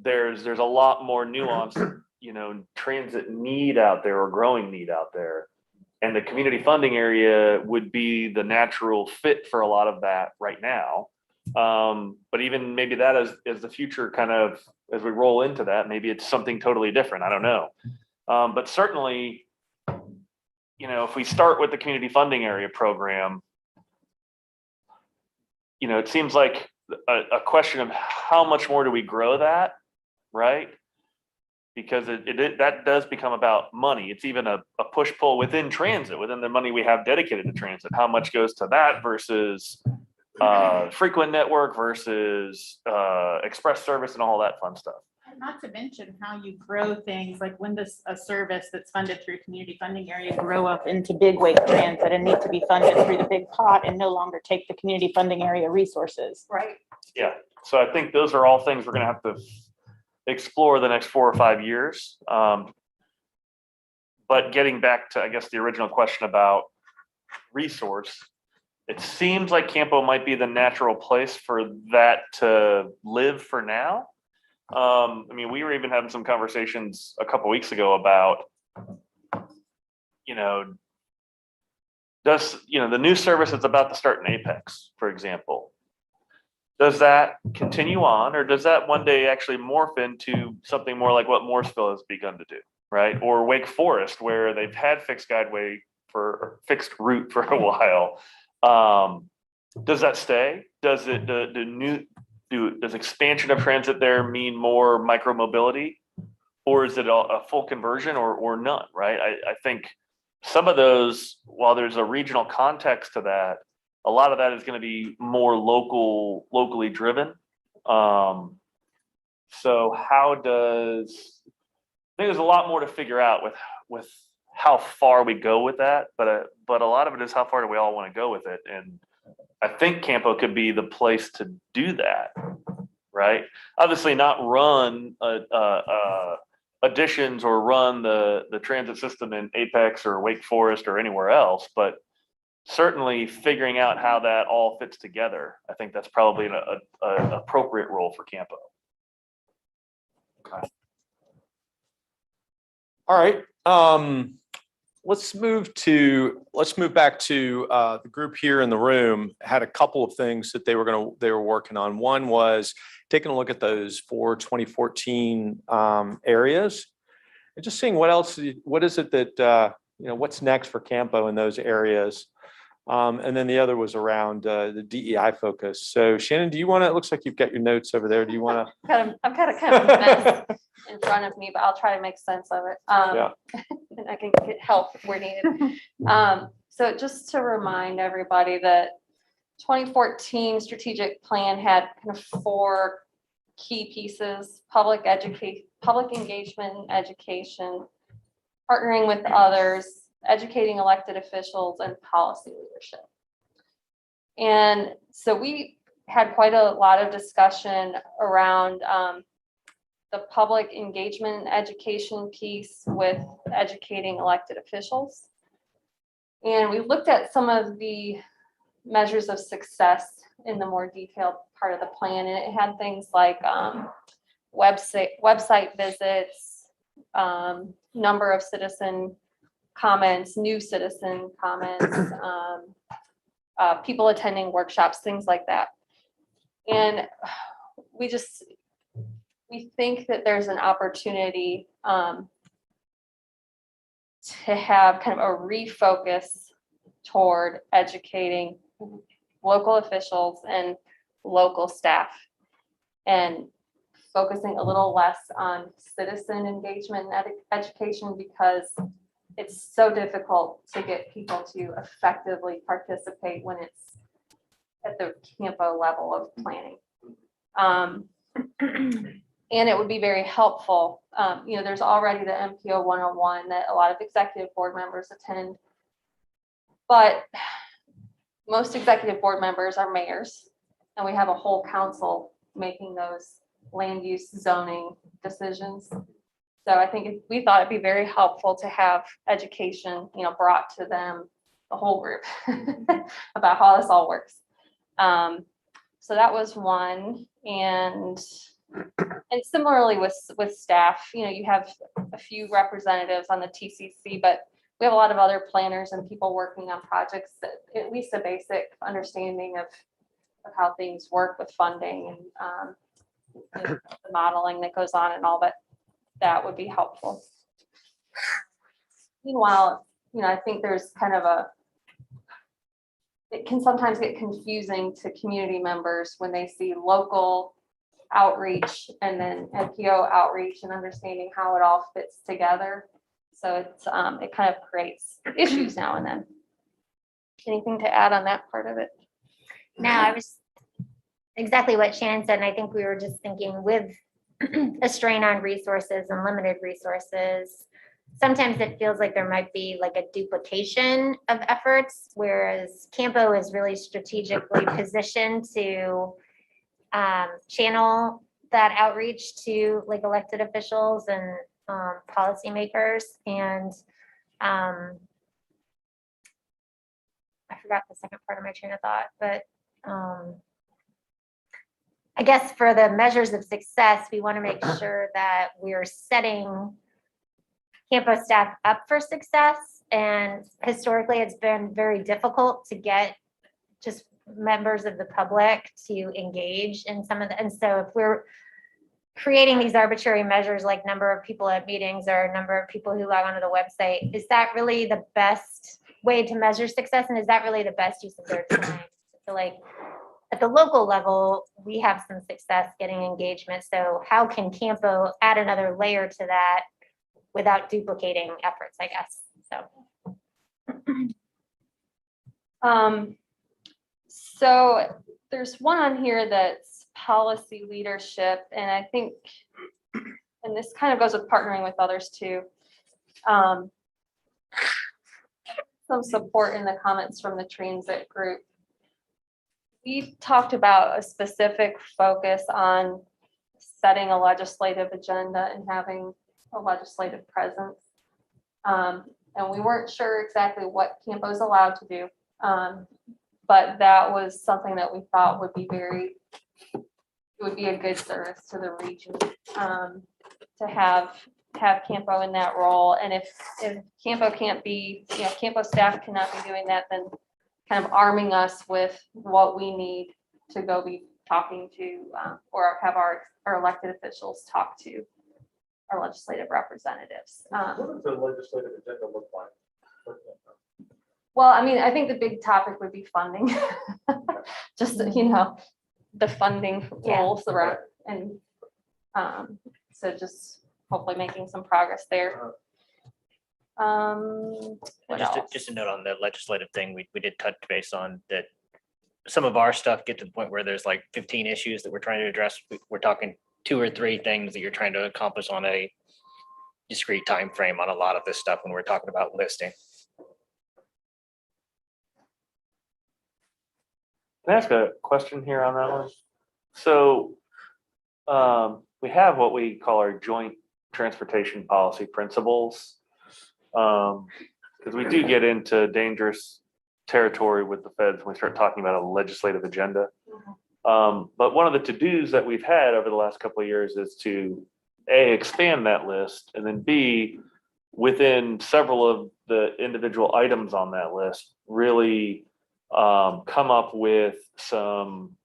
There's a lot more nuanced, transit need out there, or growing need out there. And the community funding area would be the natural fit for a lot of that right now. But even maybe that is the future, kind of as we roll into that, maybe it's something totally different. I don't know. But certainly, if we start with the community funding area program, it seems like a question of how much more do we grow that, right? Because that does become about money. It's even a push-pull within transit, within the money we have dedicated to transit. How much goes to that versus frequent network versus express service and all that fun stuff. Not to mention how you grow things, like when does a service that's funded through community funding area grow up into big Wake Transit and need to be funded through the big pot and no longer take the community funding area resources. Right. Yeah, so I think those are all things we're gonna have to explore the next 4 or 5 years. But getting back to, I guess, the original question about resource, it seems like CAMPO might be the natural place for that to live for now. We were even having some conversations a couple weeks ago about, does, the new service that's about to start in Apex, for example, does that continue on, or does that one day actually morph into something more like what Morrisville has begun to do, right? Or Wake Forest, where they've had fixed guideway fixed route for a while. Does that stay? Does it does expansion of transit there mean more micro mobility, or is it a full conversion or none, right? I think some of those, while there's a regional context to that, a lot of that is going to be more locally driven. So I think there's a lot more to figure out with how far we go with that, but a lot of it is how far do we all want to go with it. And I think CAMPO could be the place to do that, right? Obviously not run additions or run the transit system in Apex or Wake Forest or anywhere else, but certainly figuring out how that all fits together. I think that's probably an appropriate role for CAMPO. Okay. All right. Let's move back to the group here in the room. Had a couple of things that they were working on. One was taking a look at those 4 2014 areas and just seeing what is it that what's next for CAMPO in those areas. And then the other was around the DEI focus. So Shannon, it looks like you've got your notes over there. Do you want to? I've got a kind of mess in front of me, but I'll try to make sense of it. Yeah. And I can get help where needed. So just to remind everybody that 2014 strategic plan had kind of 4 key pieces: public engagement and education, partnering with others, educating elected officials, and policy leadership. And so we had quite a lot of discussion around the public engagement and education piece with educating elected officials. And we looked at some of the measures of success in the more detailed part of the plan. And it had things like website visits, number of citizen comments, new citizen comments, people attending workshops, things like that. And we think that there's an opportunity to have kind of a refocus toward educating local officials and local staff and focusing a little less on citizen engagement and education, because it's so difficult to get people to effectively participate when it's at the CAMPO level of planning. And it would be very helpful. There's already the MPO 101 that a lot of executive board members attend, but most executive board members are mayors, and we have a whole council making those land use zoning decisions. So I think we thought it'd be very helpful to have education, brought to them, the whole group, about how this all works. So that was one. And similarly with staff, you have a few representatives on the TCC, but we have a lot of other planners and people working on projects that at least a basic understanding of how things work with funding and the modeling that goes on and all, but that would be helpful. Meanwhile, I think there's kind of it can sometimes get confusing to community members when they see local outreach and then MPO outreach and understanding how it all fits together. So it kind of creates issues now and then. Anything to add on that part of it? No, I was exactly what Shannon said. And I think we were just thinking with a strain on resources and limited resources, sometimes it feels like there might be like a duplication of efforts, whereas CAMPO is really strategically positioned to channel that outreach to like elected officials and policymakers. And I forgot the second part of my train of thought, but I guess for the measures of success, we want to make sure that we're setting CAMPO staff up for success. And historically, it's been very difficult to get just members of the public to engage in some of the, and so if we're creating these arbitrary measures like number of people at meetings or number of people who log onto the website, is that really the best way to measure success? And is that really the best use of their time? So like at the local level, we have some success getting engagement. So how can CAMPO add another layer to that without duplicating efforts, I guess? So there's one on here that's policy leadership, and I think, and this kind of goes with partnering with others too. Some support in the comments from the transit group. We've talked about a specific focus on setting a legislative agenda and having a legislative presence. And we weren't sure exactly what CAMPO is allowed to do. But that was something that we thought would be it would be a good service to the region, to have CAMPO in that role. And if CAMPO can't be, CAMPO staff cannot be doing that, then kind of arming us with what we need to go be talking to, or have our elected officials talk to our legislative representatives. What does the legislative agenda look like? Well, I mean, I think the big topic would be funding. Just, the funding rules around, and so just hopefully making some progress there. What else? Just a note on the legislative thing, we did touch base on that. Some of our stuff get to the point where there's like 15 issues that we're trying to address. We're talking 2 or 3 things that you're trying to accomplish on a discrete time frame on a lot of this stuff when we're talking about listing. Can I ask a question here on that one? So we have what we call our joint transportation policy principles. Because we do get into dangerous territory with the feds when we start talking about a legislative agenda. But one of the to-dos that we've had over the last couple of years is to A, expand that list, and then B, within several of the individual items on that list, really come up with some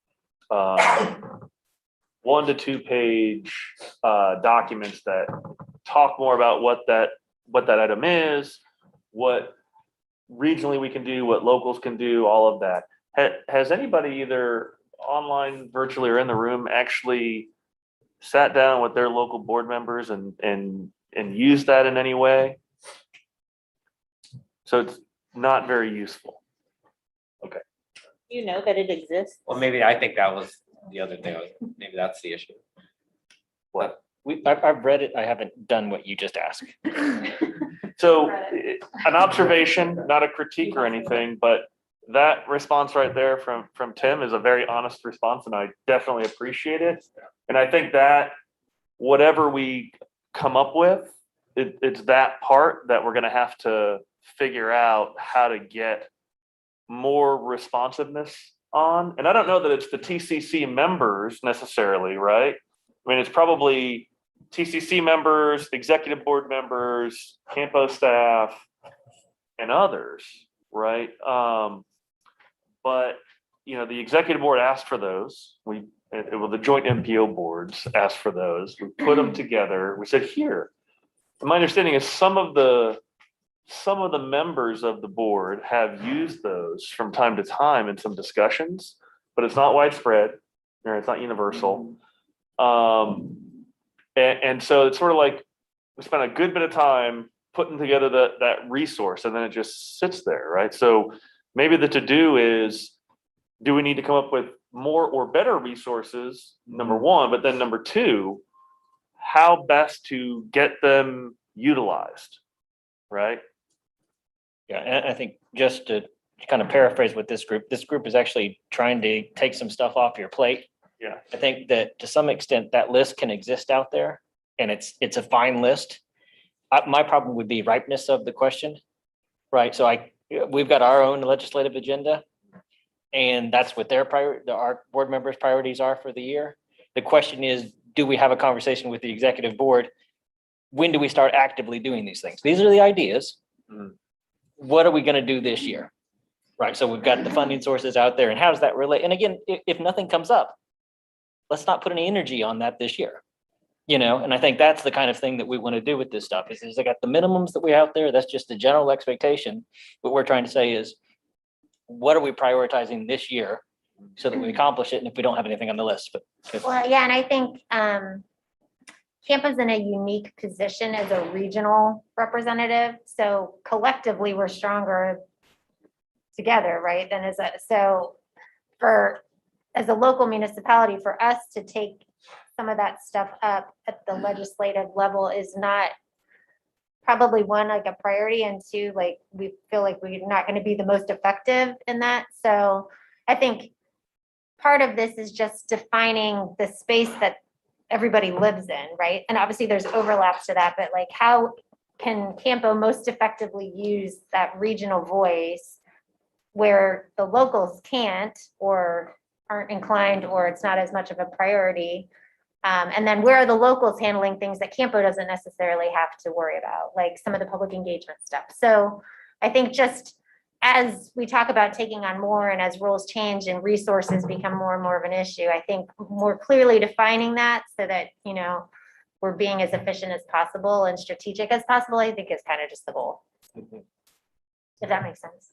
1 to 2 page documents that talk more about what that item is, what regionally we can do, what locals can do, all of that. Has anybody either online, virtually, or in the room actually sat down with their local board members and used that in any way? So it's not very useful. Okay. You know that it exists. Well, maybe I think that was the other thing. Maybe that's the issue. What? I've read it. I haven't done what you just asked. So an observation, not a critique or anything, but that response right there from Tim is a very honest response, and I definitely appreciate it. And I think that whatever we come up with, it's that part that we're going to have to figure out how to get more responsiveness on. And I don't know that it's the TCC members necessarily, right? I mean, it's probably TCC members, executive board members, CAMPO staff, and others, right? But the executive board asked for those. The joint MPO boards asked for those. We put them together. We said, here. And my understanding is some of the members of the board have used those from time to time in some discussions, but it's not widespread, or it's not universal. And so it's sort of like we spent a good bit of time putting together that resource, and then it just sits there, right? So maybe the to-do is, do we need to come up with more or better resources, number one, but then number two, how best to get them utilized, right? Yeah, and I think just to kind of paraphrase what this group is actually trying to take some stuff off your plate. Yeah. I think that to some extent that list can exist out there, and it's a fine list. My problem would be ripeness of the question, right? So we've got our own legislative agenda, and that's what our board members' priorities are for the year. The question is, do we have a conversation with the executive board? When do we start actively doing these things? These are the ideas. What are we going to do this year? Right. So we've got the funding sources out there, and how does that relate? And again, if nothing comes up, let's not put any energy on that this year. And I think that's the kind of thing that we want to do with this stuff is I got the minimums that we have there. That's just the general expectation. What we're trying to say is, what are we prioritizing this year so that we accomplish it? And if we don't have anything on the list, Well, yeah, and I think CAMPO's in a unique position as a regional representative. So collectively, we're stronger together, right? Than as a local municipality, for us to take some of that stuff up at the legislative level is not probably one, like a priority, and two, like we feel like we're not going to be the most effective in that. So I think part of this is just defining the space that everybody lives in, right? And obviously there's overlaps to that, but like how can CAMPO most effectively use that regional voice where the locals can't or aren't inclined, or it's not as much of a priority? And then where are the locals handling things that CAMPO doesn't necessarily have to worry about, like some of the public engagement stuff. So I think just as we talk about taking on more and as rules change and resources become more and more of an issue, I think more clearly defining that so that, you know, we're being as efficient as possible and strategic as possible, I think is kind of just the goal. If that makes sense.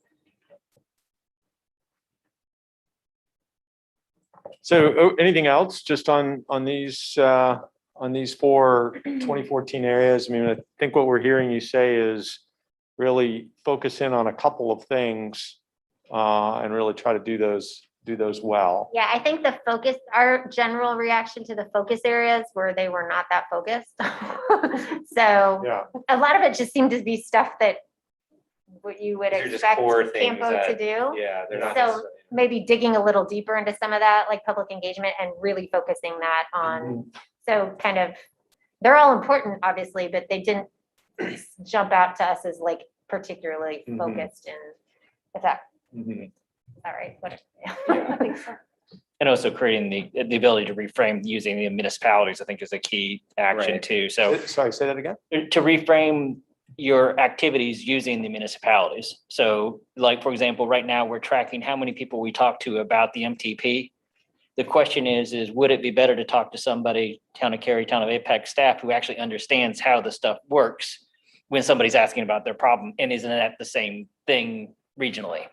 So anything else just on these 4 2014 areas? I mean, I think what we're hearing you say is really focus in on a couple of things and really try to do those well. Yeah, I think the focus, our general reaction to the focus areas where they were not that focused. So yeah, a lot of it just seemed to be stuff that what you would These are just expect core things CAMPO to that- do. Yeah, they're not So necessarily- maybe digging a little deeper into some of that, like public engagement, and really focusing that on, so kind of, they're all important, obviously, but they didn't jump out to us as like particularly focused in, if that, all right, what? And also creating the ability to reframe using the municipalities, I think is a key action Right. too. So Sorry, say that again. to reframe your activities using the municipalities. So like, for example, right now we're tracking how many people we talk to about the MTP. The question is would it be better to talk to somebody, Town of Cary, Town of Apex staff who actually understands how the stuff works when somebody's asking about their problem, and isn't that the same thing regionally?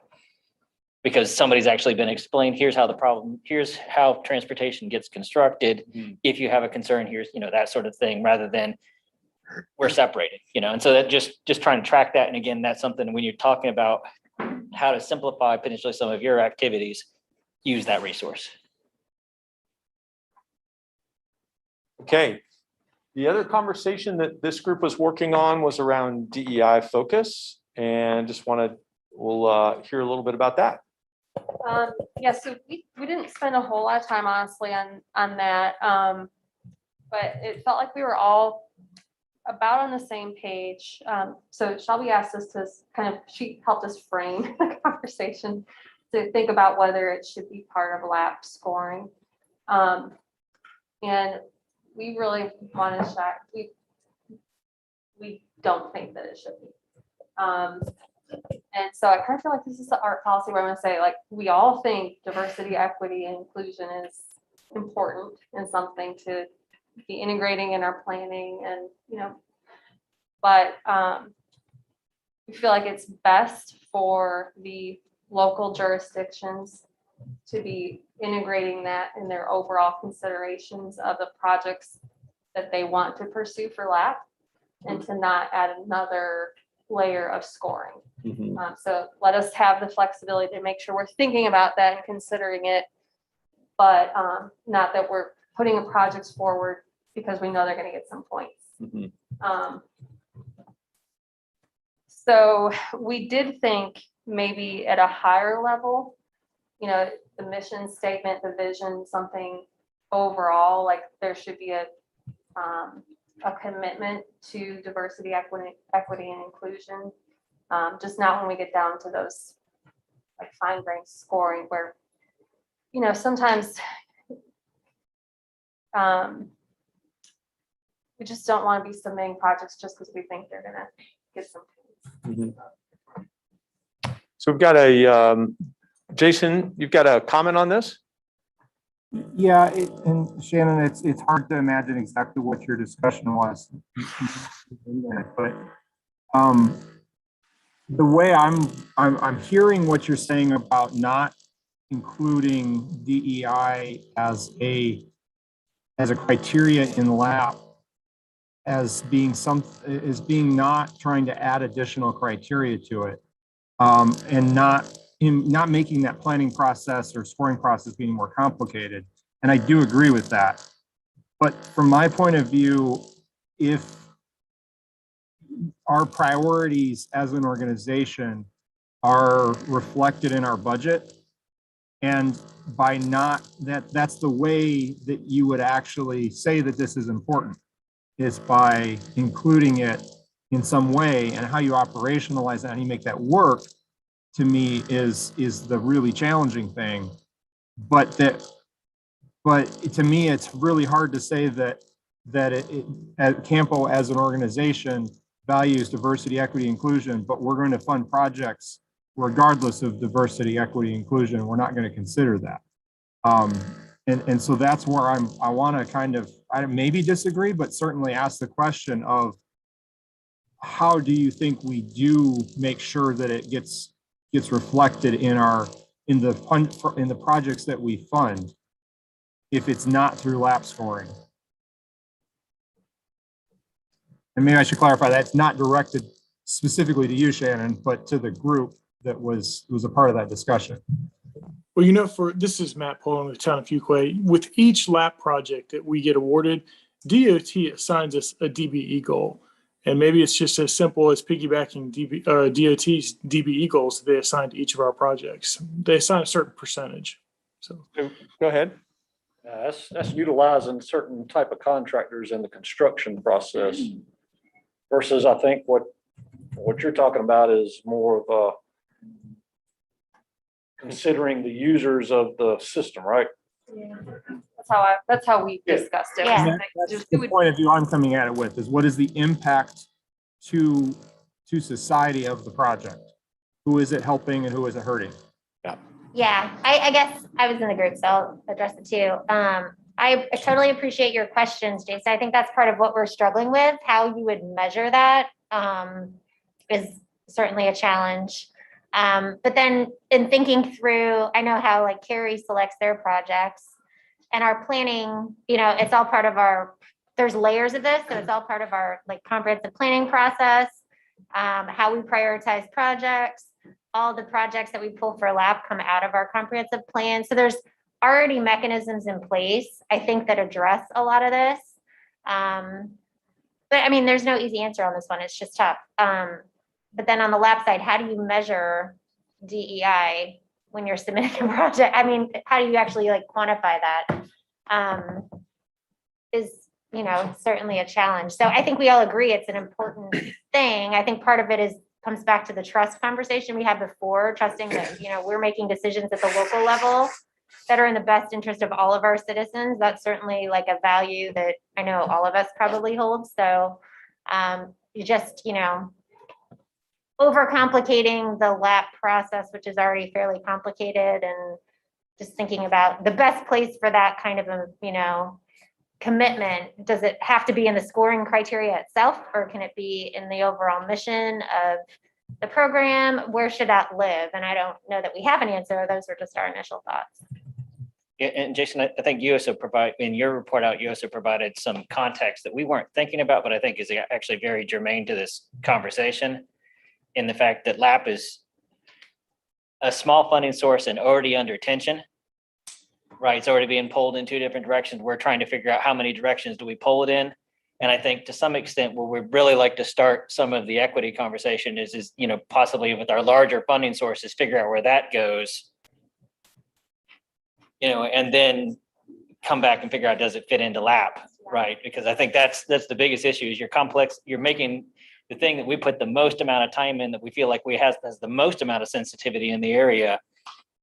Because somebody's actually been explained, here's how the problem, here's how transportation gets constructed. If you have a concern, here's, you know, that sort of thing, rather than we're separated, you know. And so that just trying to track that. And again, that's something when you're talking about how to simplify potentially some of your activities, use that resource. Okay. The other conversation that this group was working on was around DEI focus, and just we'll hear a little bit about that. Yeah, so we didn't spend a whole lot of time honestly on that. But it felt like we were all about on the same page. So Shelby asked us to she helped us frame the conversation to think about whether it should be part of lap scoring. And we really want to check, we don't think that it should be. And so I kind of feel like this is the art policy where I'm gonna say, like, we all think diversity, equity, and inclusion is important and something to be integrating in our planning, and, you know, but we feel like it's best for the local jurisdictions to be integrating that in their overall considerations of the projects that they want to pursue for LAP, and to not add another layer of scoring. So let us have the flexibility to make sure we're thinking about that and considering it, but not that we're putting projects forward because we know they're going to get some points. So we did think maybe at a higher level, you know, the mission statement, the vision, something overall, like there should be a commitment to diversity, equity, and inclusion. Just not when we get down to those like fine-grained scoring where, you know, sometimes we just don't want to be submitting projects just because we think they're gonna get some points. So we've got Jason, you've got a comment on this? Yeah, and Shannon, it's hard to imagine exactly what your discussion was. But the way I'm hearing what you're saying about not including DEI as a criteria in LAP as being not trying to add additional criteria to it, and not making that planning process or scoring process being more complicated. And I do agree with that. But from my point of view, if our priorities as an organization are reflected in our budget, And by not, that's the way that you would actually say that this is important, is by including it in some way, and how you operationalize that and you make that work, to me is the really challenging thing. But to me, it's really hard to say that CAMPO as an organization values diversity, equity, inclusion, but we're going to fund projects regardless of diversity, equity, inclusion. We're not going to consider that. And so that's where I want to kind of, I maybe disagree, but certainly ask the question of, how do you think we do make sure that it gets reflected in the projects that we fund, if it's not through lap scoring? And maybe I should clarify, that's not directed specifically to you, Shannon, but to the group that was a part of that discussion. Well, you know, this is Matt Poland with Town of Fuquay. With each lap project that we get awarded, DOT assigns us a DBE goal. And maybe it's just as simple as piggybacking DOT's DBE goals that they assign to each of our projects. They assign a certain percentage. So go ahead. That's utilizing certain type of contractors in the construction process versus, I think what you're talking about is more of considering the users of the system, right? Yeah. That's how we discussed it. Yeah. That's the point of view I'm coming at it with, is what is the impact to society of the project? Who is it helping and who is it hurting? Yeah, I guess I was in the group, so I'll address it too. I totally appreciate your questions, Jason. I think that's part of what we're struggling with. How you would measure that is certainly a challenge. But then in thinking through, I know how like Carrie selects their projects, and our planning, you know, it's all part of there's layers of this, so it's all part of our like comprehensive planning process, how we prioritize projects. All the projects that we pull for lab come out of our comprehensive plan. So there's already mechanisms in place, I think, that address a lot of this. But I mean, there's no easy answer on this one. It's just tough. But then on the lab side, how do you measure DEI when you're submitting a project? I mean, how do you actually like quantify that? Is, you know, certainly a challenge. So I think we all agree it's an important thing. I think part of it comes back to the trust conversation we had before, trusting that, you know, we're making decisions at the local level that are in the best interest of all of our citizens. That's certainly like a value that I know all of us probably hold. So you just, you know, overcomplicating the LAP process, which is already fairly complicated, and just thinking about the best place for that kind of a, you know, commitment. Does it have to be in the scoring criteria itself, or can it be in the overall mission of the program? Where should that live? And I don't know that we have an answer. Those are just our initial thoughts. Yeah, and Jason, I think you also in your report out, you also provided some context that we weren't thinking about, but I think is actually very germane to this conversation, in the fact that LAP is a small funding source and already under tension. Right, it's already being pulled in two different directions. We're trying to figure out how many directions do we pull it in. And I think to some extent where we'd really like to start some of the equity conversation is, you know, possibly with our larger funding sources, figure out where that goes. You know, and then come back and figure out, does it fit into LAP, right? Because I think that's the biggest issue is you're making the thing that we put the most amount of time in, that we feel like has the most amount of sensitivity in the area.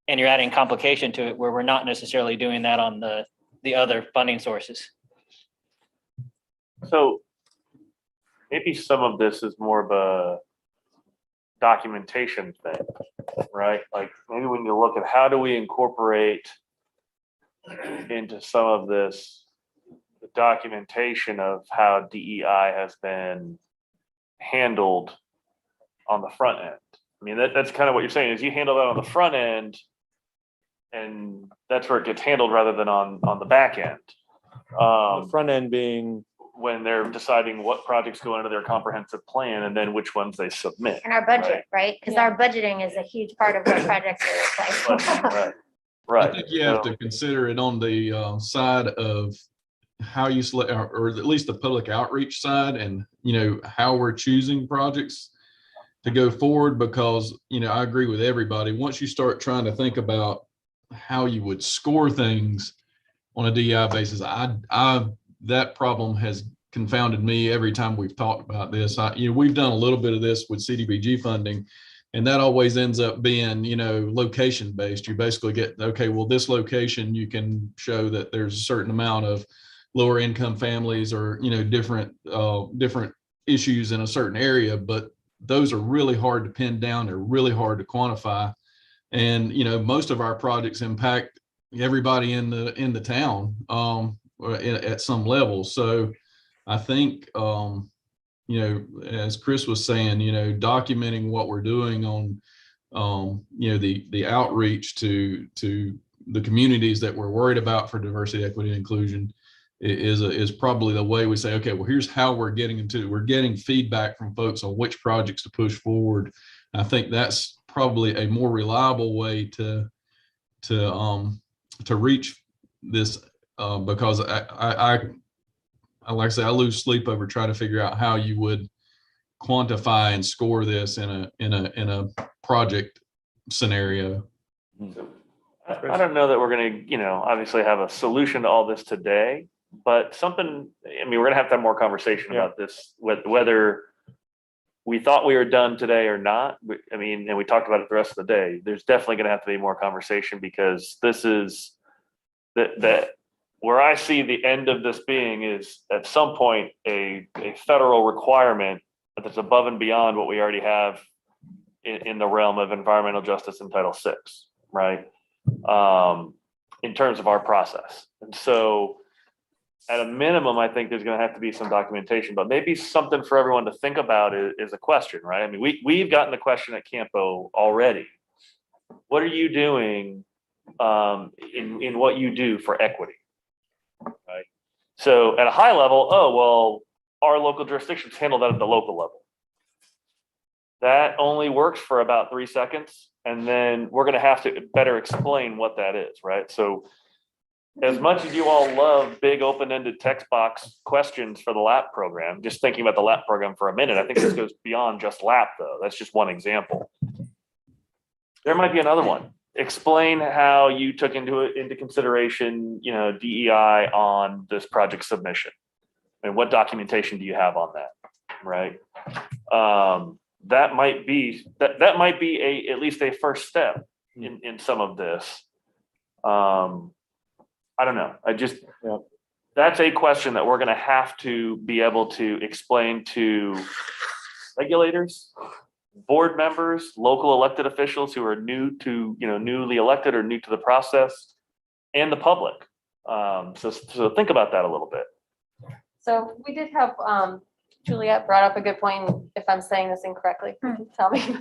And you're adding complication to it where we're not necessarily doing that on the other funding sources. So maybe some of this is more of a documentation thing, right? Like maybe when you look at how do we incorporate into some of this the documentation of how DEI has been handled on the front end. I mean, that's kind of what you're saying is you handle that on the front end, and that's where it gets handled rather than on the back end. The front end being when they're deciding what projects go into their comprehensive plan and then which ones they submit. And our budget, right? Because our budgeting is a huge part of what projects are like. Right. I think you have to consider it on the side of how you select, or at least the public outreach side, and, you know, how we're choosing projects to go forward, because, you know, I agree with everybody. Once you start trying to think about how you would score things on a DEI basis. That problem has confounded me every time we've talked about this. We've done a little bit of this with CDBG funding, and that always ends up being, location based. You basically get, okay, well, this location, you can show that there's a certain amount of lower income families or, different issues in a certain area, but those are really hard to pin down. They're really hard to quantify. And, most of our projects impact everybody in the town at some level. So I think, as Chris was saying, documenting what we're doing on, the outreach to the communities that we're worried about for diversity, equity, and inclusion is probably the way we say, okay, well, here's how we're getting feedback from folks on which projects to push forward. I think that's probably a more reliable way to reach this, because I like I say, I lose sleep over trying to figure out how you would quantify and score this in a project scenario. I don't know that we're going to, obviously have a solution to all this today, but something, we're going to have more conversation about this, whether we thought we were done today or not. And we talked about it the rest of the day. There's definitely going to have to be more conversation, because this is that where I see the end of this being is at some point a federal requirement that's above and beyond what we already have in the realm of environmental justice in Title VI, right? In terms of our process. And so at a minimum, I think there's going to have to be some documentation, but maybe something for everyone to think about is a question, right? We've gotten the question at CAMPO already. What are you doing in what you do for equity, right? So at a high level, our local jurisdictions handle that at the local level. That only works for about 3 seconds. And then we're going to have to better explain what that is, right? So as much as you all love big open-ended text box questions for the LAP program, just thinking about the LAP program for a minute, I think this goes beyond just LAP though. That's just one example. There might be another one. Explain how you took into consideration, DEI on this project submission, and what documentation do you have on that, right? That might be at least a first step in some of this. I don't know. That's a question that we're going to have to be able to explain to regulators, board members, local elected officials who are newly elected or new to the process, and the public. So think about that a little bit. So we did have, Juliet brought up a good point. If I'm saying this incorrectly, tell me.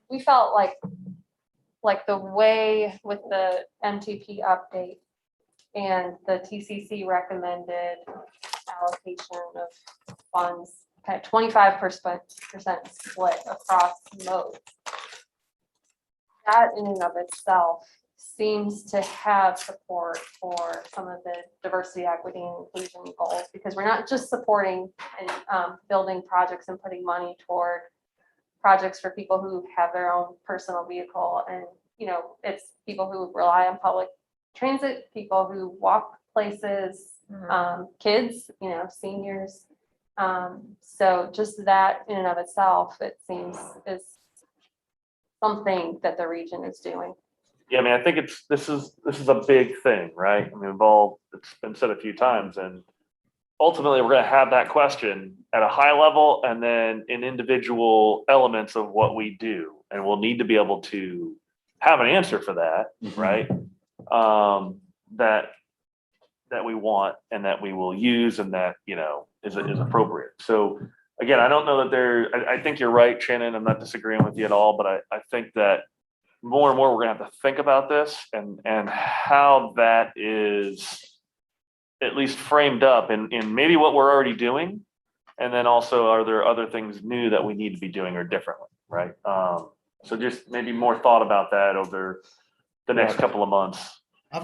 We felt like the way with the MTP update and the TCC recommended allocation of funds, kind of 25% split across modes. That in and of itself seems to have support for some of the diversity, equity, and inclusion goals, because we're not just supporting and building projects and putting money toward projects for people who have their own personal vehicle, and it's people who rely on public transit, people who walk places, kids, seniors. So just that in and of itself, it seems is something that the region is doing. Yeah, I think this is a big thing, right? It's been said a few times, and ultimately we're going to have that question at a high level and then in individual elements of what we do, and we'll need to be able to have an answer for that, right? That we want and that we will use, and that is appropriate. So again, I don't know that I think you're right, Shannon. I'm not disagreeing with you at all, but I think that more and more we're gonna have to think about this and how that is at least framed up in maybe what we're already doing, and then also are there other things new that we need to be doing or differently, right? So just maybe more thought about that over the next couple of months.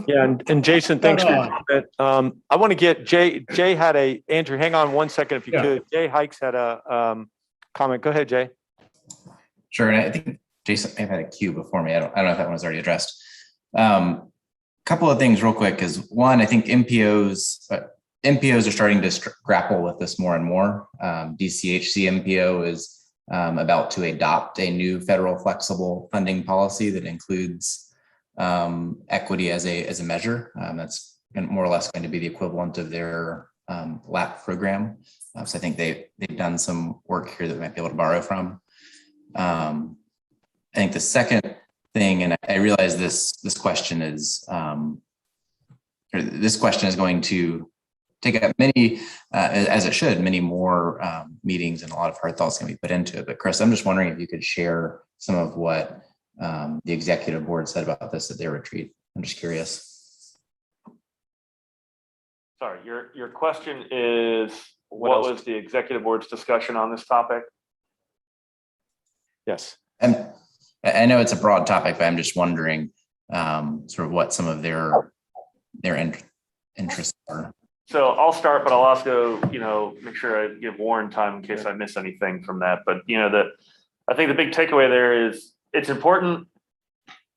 Yeah, and Jason, thanks for that. I want to get Jay had Andrew, hang on one second if you could. Jay Hikes had a comment. Go ahead, Jay. Sure, and I think Jason, I've had a queue before me. I don't know if that one was already addressed. Couple of things real quick is one, I think MPOs are starting to grapple with this more and more. DCHC MPO is about to adopt a new federal flexible funding policy that includes equity as a measure. That's more or less going to be the equivalent of their LAP program. So I think they've done some work here that we might be able to borrow from. I think the second thing, and I realize this question is going to take up many, as it should, many more meetings, and a lot of hard thoughts can be put into it. But Chris, I'm just wondering if you could share some of what the executive board said about this at their retreat. I'm just curious. Sorry, your question is, what was the executive board's discussion on this topic? Yes. And I know it's a broad topic, but I'm just wondering sort of what some of their interests are. So I'll start, but I'll also, make sure I give Warren time in case I miss anything from that. But, I think the big takeaway there is it's important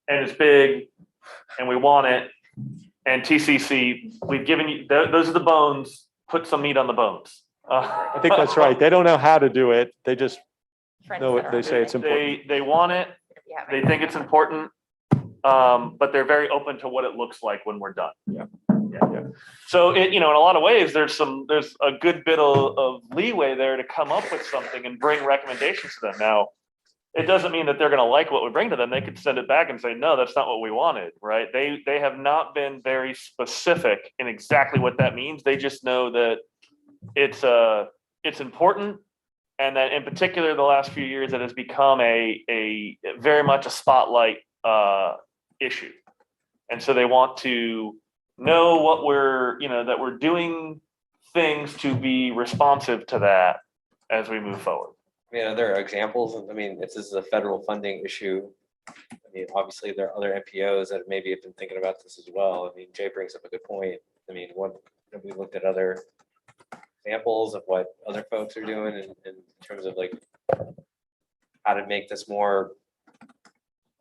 and it's big and we want it. And TCC, we've given you, those are the bones, put some meat on the bones. I think that's right. They don't know how to do it. They just know it. They say it's important. They want it. They think it's important. But they're very open to what it looks like when we're done. Yeah. So in a lot of ways, there's a good bit of leeway there to come up with something and bring recommendations to them. Now, it doesn't mean that they're going to like what we bring to them. They could send it back and say, no, that's not what we wanted, right? They have not been very specific in exactly what that means. They just know that it's important, and that in particular, the last few years, it has become a very much a spotlight issue. And so they want to know what that we're doing things to be responsive to that as we move forward. There are examples. This is a federal funding issue. Obviously there are other MPOs that maybe have been thinking about this as well. Jay brings up a good point. We looked at other examples of what other folks are doing in terms of how to make this more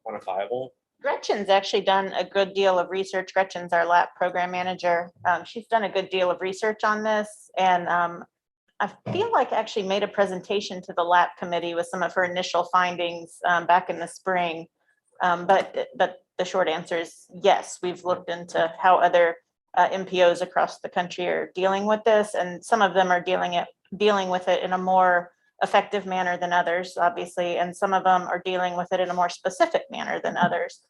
quantifiable. Gretchen's actually done a good deal of research. Gretchen's our LAP program manager. She's done a good deal of research on this, and I feel like actually made a presentation to the LAP committee with some of her initial findings back in the spring. But the short answer is yes, we've looked into how other MPOs across the country are dealing with this, and some of them are dealing with it in a more effective manner than others, obviously, and some of them are dealing with it in a more specific manner than others.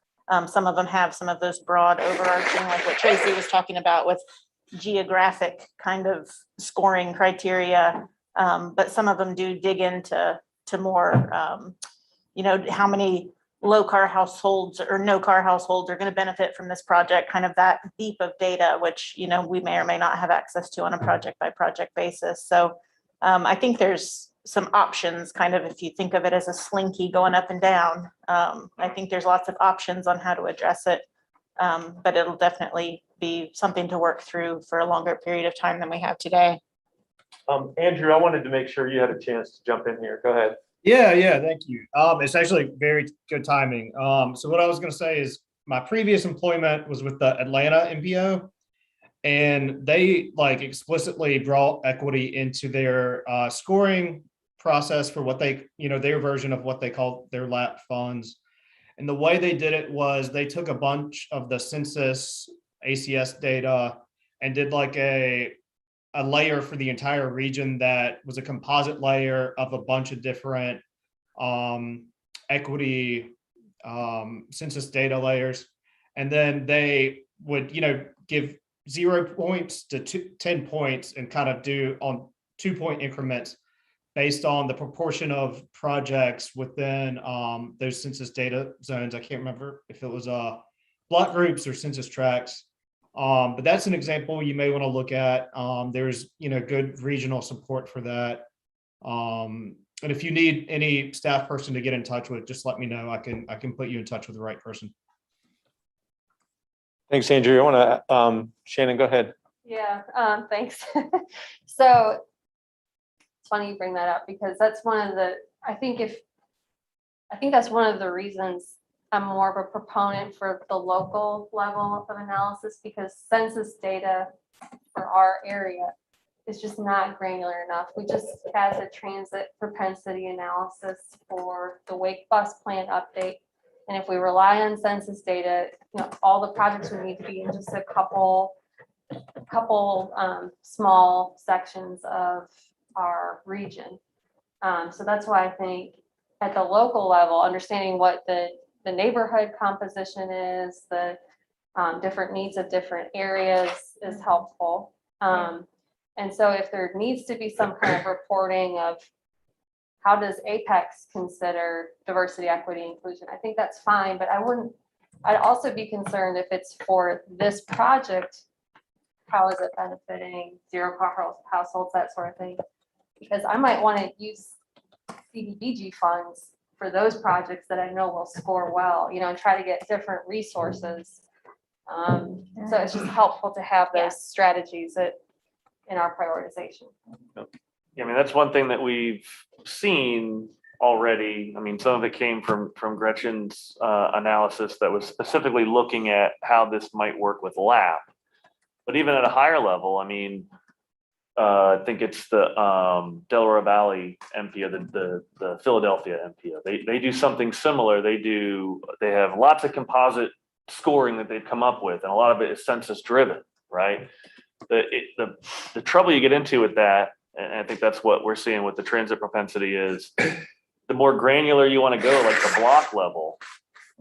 Some of them have some of those broad overarching, like what Tracy was talking about with geographic kind of scoring criteria, but some of them do dig into more, how many low car households or no car households are going to benefit from this project, kind of that deep of data, which, we may or may not have access to on a project by project basis. So I think there's some options, kind of, if you think of it as a slinky going up and down. I think there's lots of options on how to address it, but it'll definitely be something to work through for a longer period of time than we have today. Andrew, I wanted to make sure you had a chance to jump in here. Go ahead. Yeah, thank you. It's actually very good timing. So what I was going to say is my previous employment was with the Atlanta MPO, and they explicitly brought equity into their scoring process for what they, their version of what they call their LAP funds. And the way they did it was they took a bunch of the census ACS data and did a layer for the entire region that was a composite layer of a bunch of different equity census data layers. And then they would, give 0 points to 10 points and kind of do on 2-point increments based on the proportion of projects within those census data zones. I can't remember if it was block groups or census tracts. But that's an example you may want to look at. There's good regional support for that. And if you need any staff person to get in touch with, just let me know. I can put you in touch with the right person. Thanks, Andrew. I want to, Shannon, go ahead. Yeah, thanks. So it's funny you bring that up, because that's one of the, I think if I think that's one of the reasons I'm more of a proponent for the local level of analysis, because census data for our area is just not granular enough. We just had the transit propensity analysis for the Wake Bus Plan update. And if we rely on census data, all the projects would need to be in just a couple small sections of our region. So that's why I think at the local level, understanding what the neighborhood composition is, the different needs of different areas is helpful. And so if there needs to be some kind of reporting of how does Apex consider diversity, equity, inclusion, I think that's fine, but I'd also be concerned if it's for this project, how is it benefiting zero households, that sort of thing? Because I might want to use CDBG funds for those projects that I know will score well, and try to get different resources. So it's just helpful to have those strategies in our prioritization. Yeah, I mean, that's one thing that we've seen already. I mean, some of it came from Gretchen's analysis that was specifically looking at how this might work with LAP. But even at a higher level, I mean, I think it's the Delaware Valley MPO, the Philadelphia MPO. They do something similar. They have lots of composite scoring that they've come up with, and a lot of it is census driven, right? The trouble you get into with that, and I think that's what we're seeing with the transit propensity, is the more granular you want to go, like the block level,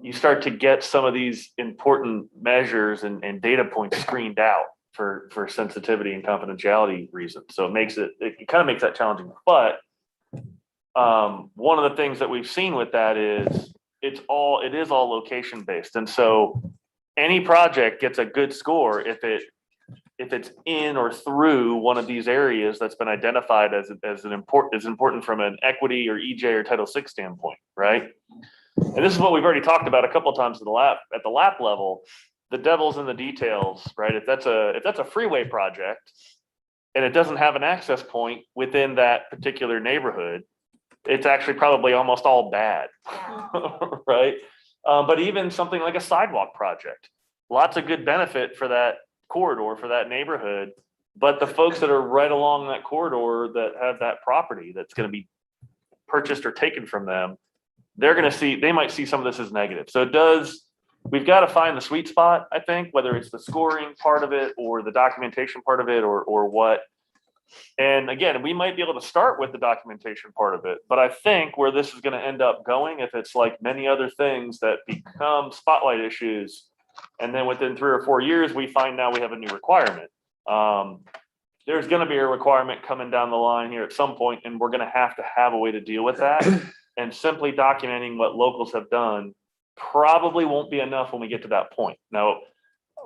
you start to get some of these important measures and data points screened out for sensitivity and confidentiality reasons. So it kind of makes that challenging. But one of the things that we've seen with that is it is all location based. And so any project gets a good score if it's in or through one of these areas that's been identified as important from an equity or EJ or Title VI standpoint, right? And this is what we've already talked about a couple of times at the LAP level. The devil's in the details, right? If that's a freeway project and it doesn't have an access point within that particular neighborhood, it's actually probably almost all bad, right? But even something like a sidewalk project, lots of good benefit for that corridor, for that neighborhood, but the folks that are right along that corridor that have that property that's going to be purchased or taken from them, they might see some of this as negative. So we've got to find the sweet spot, I think, whether it's the scoring part of it or the documentation part of it or what. And again, we might be able to start with the documentation part of it, but I think where this is going to end up going, if it's like many other things that become spotlight issues, and then within 3 or 4 years, we find now we have a new requirement. There's going to be a requirement coming down the line here at some point, and we're going to have a way to deal with that. And simply documenting what locals have done probably won't be enough when we get to that point. Now,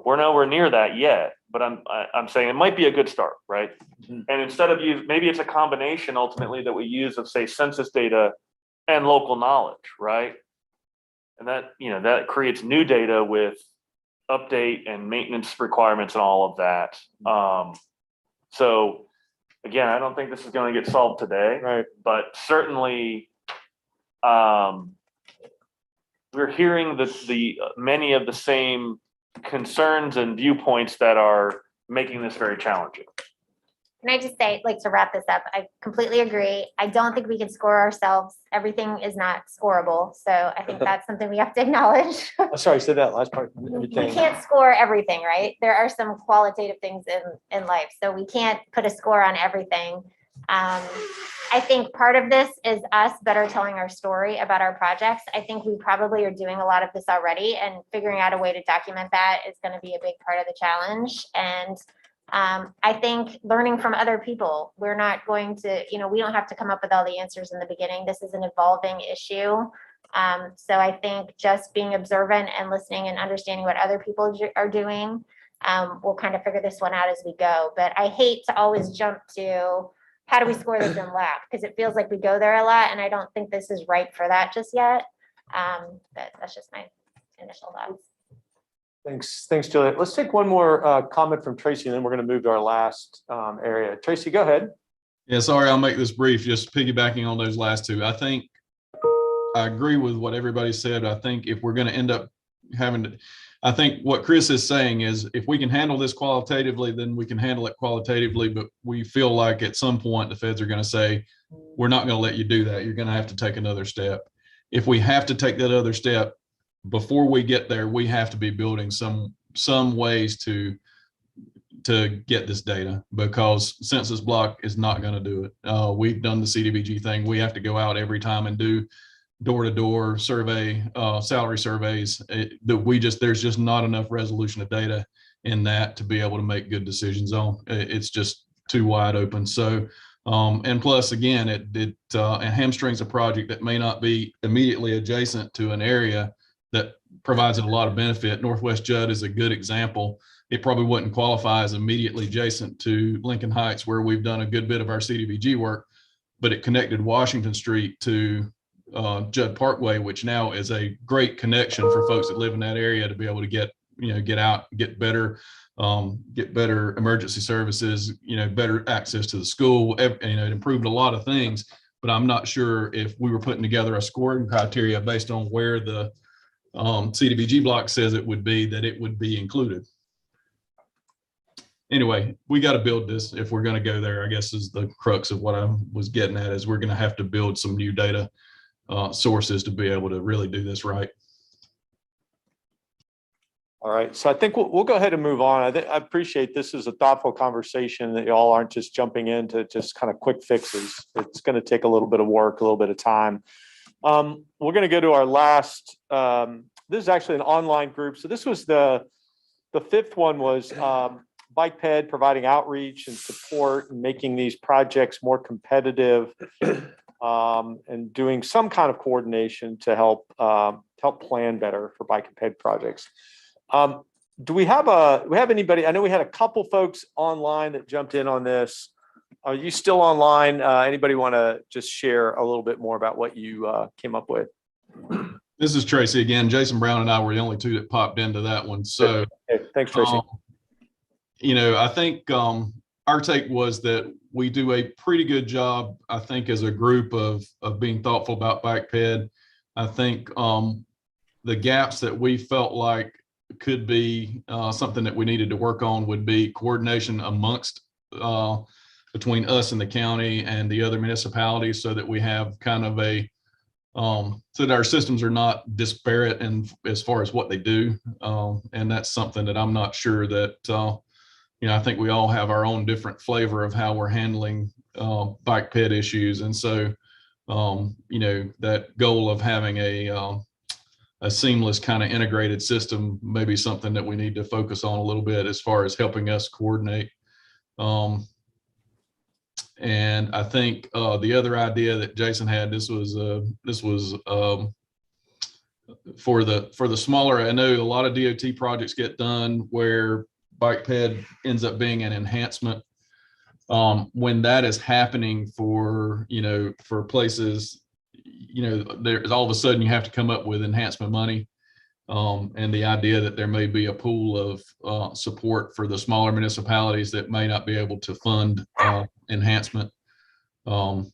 we're nowhere near that yet, but I'm saying it might be a good start, right? And instead of maybe it's a combination ultimately that we use of, say, census data and local knowledge, right? And that creates new data with update and maintenance requirements and all of that. So again, I don't think this is going to get solved today, right? But certainly, we're hearing the many of the same concerns and viewpoints that are making this very challenging. Can I just say, like, to wrap this up, I completely agree. I don't think we can score ourselves. Everything is not scoreable. So I think that's something we have to acknowledge. Sorry, say that last part. We can't score everything, right? There are some qualitative things in life. So we can't put a score on everything. I think part of this is us better telling our story about our projects. I think we probably are doing a lot of this already, and figuring out a way to document that is going to be a big part of the challenge. And I think learning from other people, we're not going to, we don't have to come up with all the answers in the beginning. This is an evolving issue. So I think just being observant and listening and understanding what other people are doing, we'll kind of figure this one out as we go. But I hate to always jump to how do we score this in lab, because it feels like we go there a lot, and I don't think this is right for that just yet. But that's just my initial thoughts. Thanks, Juliet. Let's take one more comment from Tracy, and then we're going to move to our last area. Tracy, go ahead. Yeah, sorry, I'll make this brief, just piggybacking on those last two. I think I agree with what everybody said. I think if we're going to end up having to, I think what Chris is saying is if we can handle this qualitatively, then we can handle it qualitatively. But we feel like at some point the feds are going to say, we're not going to let you do that. You're going to have to take another step. If we have to take that other step, before we get there, we have to be building some ways to get this data, because census block is not going to do it. We've done the CDBG thing. We have to go out every time and do door-to-door survey, salary surveys. There's just not enough resolution of data in that to be able to make good decisions on. It's just too wide open. So, and plus, again, it hamstrings a project that may not be immediately adjacent to an area that provides it a lot of benefit. Northwest Judd is a good example. It probably wouldn't qualify as immediately adjacent to Lincoln Heights, where we've done a good bit of our CDBG work, but it connected Washington Street to Judd Parkway, which now is a great connection for folks that live in that area to be able to get out, get better emergency services, better access to the school. It improved a lot of things, but I'm not sure if we were putting together a scoring criteria based on where the CDBG block says it would be, that it would be included. Anyway, we got to build this if we're going to go there, I guess, is the crux of what I was getting at, is we're going to have to build some new data sources to be able to really do this right. All right, so I think we'll go ahead and move on. I appreciate this is a thoughtful conversation, that y'all aren't just jumping into just kind of quick fixes. It's going to take a little bit of work, a little bit of time. We're going to go to our last, this is actually an online group. So this was the fifth one was BikePed providing outreach and support and making these projects more competitive, and doing some kind of coordination to help plan better for bike and ped projects. Do we have anybody? I know we had a couple folks online that jumped in on this. Are you still online? Anybody want to just share a little bit more about what you came up with? This is Tracy again. Jason Brown and I were the only two that popped into that one. So okay, thanks, Tracy. I think our take was that we do a pretty good job, I think, as a group of being thoughtful about BikePed. I think the gaps that we felt like could be something that we needed to work on would be coordination amongst between us and the county and the other municipalities, so that we have kind of a so that our systems are not disparate in as far as what they do. And that's something that I'm not sure that I think we all have our own different flavor of how we're handling bike ped issues. And so that goal of having a seamless kind of integrated system may be something that we need to focus on a little bit as far as helping us coordinate. And I think the other idea that Jason had, this was for the smaller. I know a lot of DOT projects get done where bike ped ends up being an enhancement. When that is happening for places, there's all of a sudden you have to come up with enhancement money. And the idea that there may be a pool of support for the smaller municipalities that may not be able to fund enhancement, when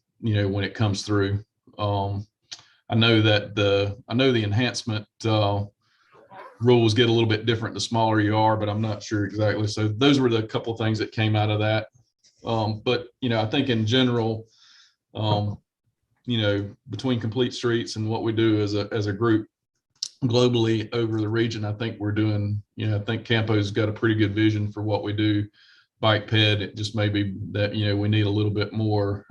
it comes through. I know the enhancement rules get a little bit different the smaller you are, but I'm not sure exactly. So those were the couple of things that came out of that. But I think in general, between Complete Streets and what we do as a group globally over the region, I think we're doing, I think CAMPO's got a pretty good vision for what we do. Bike ped, it just may be that, we need a little bit more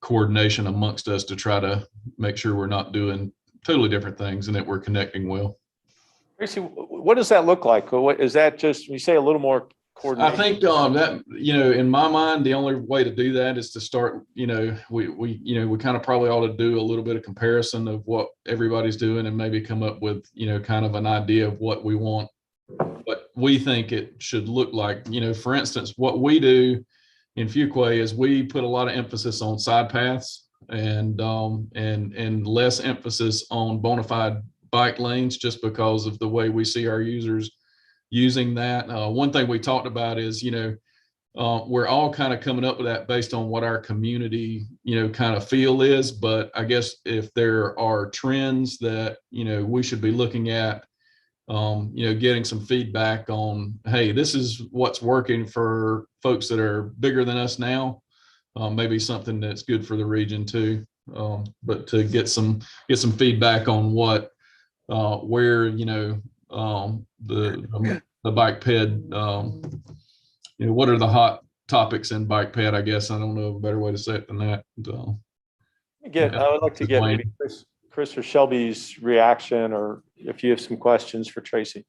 coordination amongst us to try to make sure we're not doing totally different things and that we're connecting well. Tracy, what does that look like? What is that? Just you say a little more coordination? I think that in my mind, the only way to do that is to start. We kind of probably ought to do a little bit of comparison of what everybody's doing and maybe come up with kind of an idea of what we want, what we think it should look like. For instance, what we do in Fuquay is we put a lot of emphasis on side paths and less emphasis on bona fide bike lanes, just because of the way we see our users using that. One thing we talked about is, we're all kind of coming up with that based on what our community, kind of feel is. But I guess if there are trends that, we should be looking at, getting some feedback on, hey, this is what's working for folks that are bigger than us now. Maybe something that's good for the region too. But to get some feedback on what, where, the bike ped, what are the hot topics in bike ped, I guess. I don't know a better way to say it than that. I would like to get maybe Chris or Shelby's reaction, or if you have some questions for Tracy.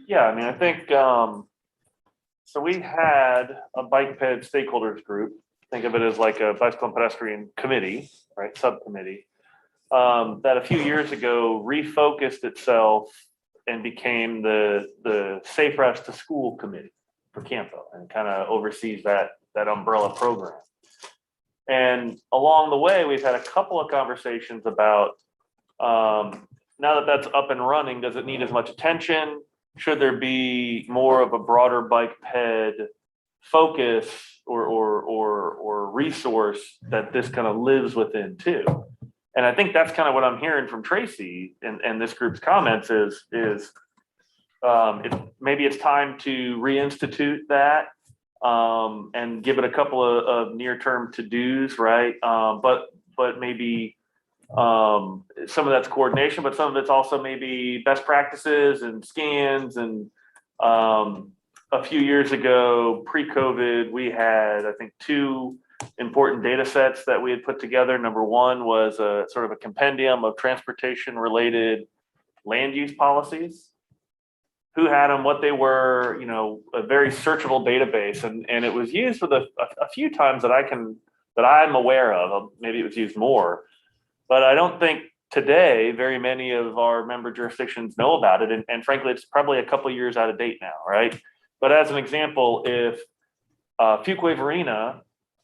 Yeah, I mean, I think, so we had a bike ped stakeholders group. Think of it as like a bicycle and pedestrian committee, right? Subcommittee, that a few years ago refocused itself and became the Safe Routes to School Committee for CAMPO, and kind of oversees that umbrella program. And along the way, we've had a couple of conversations about, now that that's up and running, does it need as much attention? Should there be more of a broader bike ped focus or resource that this kind of lives within too? And I think that's kind of what I'm hearing from Tracy and this group's comments is maybe it's time to reinstitute that, and give it a couple of near-term to-dos, right? But maybe some of that's coordination, but some of it's also maybe best practices and scans. And a few years ago, pre-COVID, we had, I think, 2 important data sets that we had put together. Number one was a sort of a compendium of transportation-related land use policies. Who had them, what they were, a very searchable database. And it was used with a few times that I'm aware of. Maybe it was used more, but I don't think today very many of our member jurisdictions know about it. And frankly, it's probably a couple of years out of date now, right? But as an example, if Fuquay-Varina,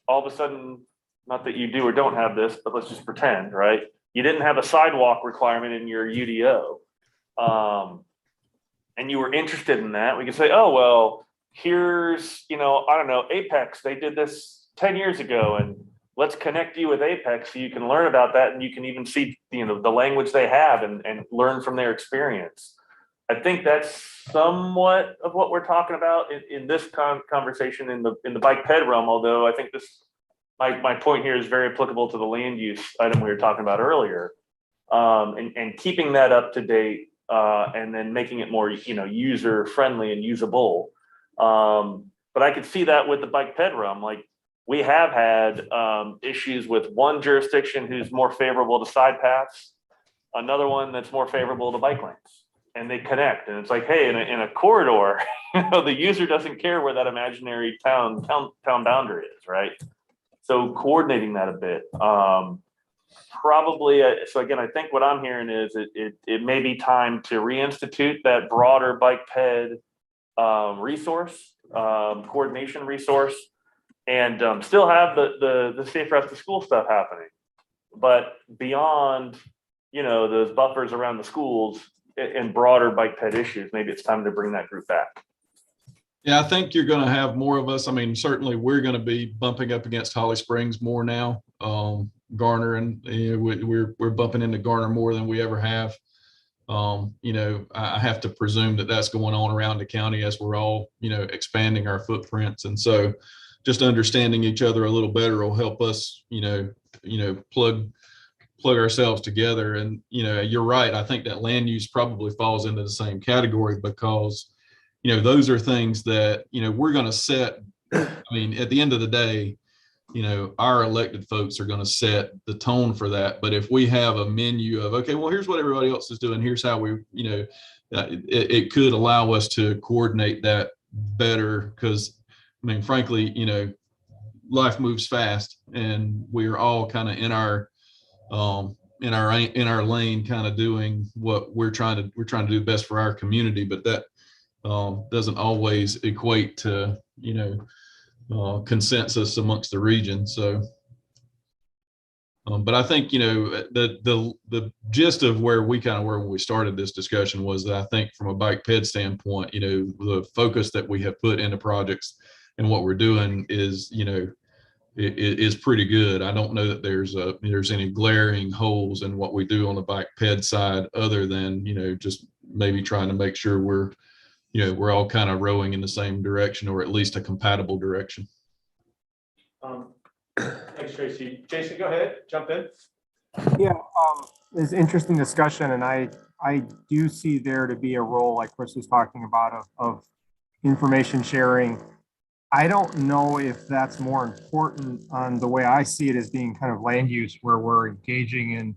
all of a sudden, not that you do or don't have this, but let's just pretend, right? You didn't have a sidewalk requirement in your UDO. And you were interested in that, we could say, oh, well, here's, I don't know, Apex, they did this 10 years ago, and let's connect you with Apex so you can learn about that, and you can even see, the language they have and learn from their experience. I think that's somewhat of what we're talking about in this conversation in the bike ped realm, although I think my point here is very applicable to the land use item we were talking about earlier, and keeping that up to date. And then making it more, user friendly and usable. But I could see that with the bike ped realm. Like, we have had issues with one jurisdiction who's more favorable to side paths, another one that's more favorable to bike lanes, and they connect. And it's like, hey, in a corridor, the user doesn't care where that imaginary town boundary is, right? So coordinating that a bit. Probably, so again, I think what I'm hearing is it may be time to reinstitute that broader bike ped resource, coordination resource, and still have the Safe Routes to School stuff happening. But beyond, those buffers around the schools and broader bike ped issues, maybe it's time to bring that group back. Yeah, I think you're going to have more of us. I mean, certainly we're going to be bumping up against Holly Springs more now. Garner, and we're bumping into Garner more than we ever have. I have to presume that that's going on around the county as we're all, expanding our footprints. And so just understanding each other a little better will help us, plug ourselves together. And, you're right. I think that land use probably falls into the same category because, those are things that, we're going to set. I mean, at the end of the day, our elected folks are going to set the tone for that. But if we have a menu of, okay, well, here's what everybody else is doing, here's how we, it could allow us to coordinate that better. Because, I mean, frankly, life moves fast, and we're all kind of in our lane, kind of doing what we're trying to do best for our community. But that doesn't always equate to, consensus amongst the region. So, but I think, the gist of where we kind of were when we started this discussion was that I think from a bike ped standpoint, the focus that we have put into projects and what we're doing is, is pretty good. I don't know that there's any glaring holes in what we do on the bike ped side other than, just maybe trying to make sure we're all kind of rowing in the same direction, or at least a compatible direction. Thanks, Tracy. Jason, go ahead, jump in. Yeah, it's interesting discussion, and I do see there to be a role, like Chris was talking about, of information sharing. I don't know if that's more important on the way I see it as being kind of land use, where we're engaging in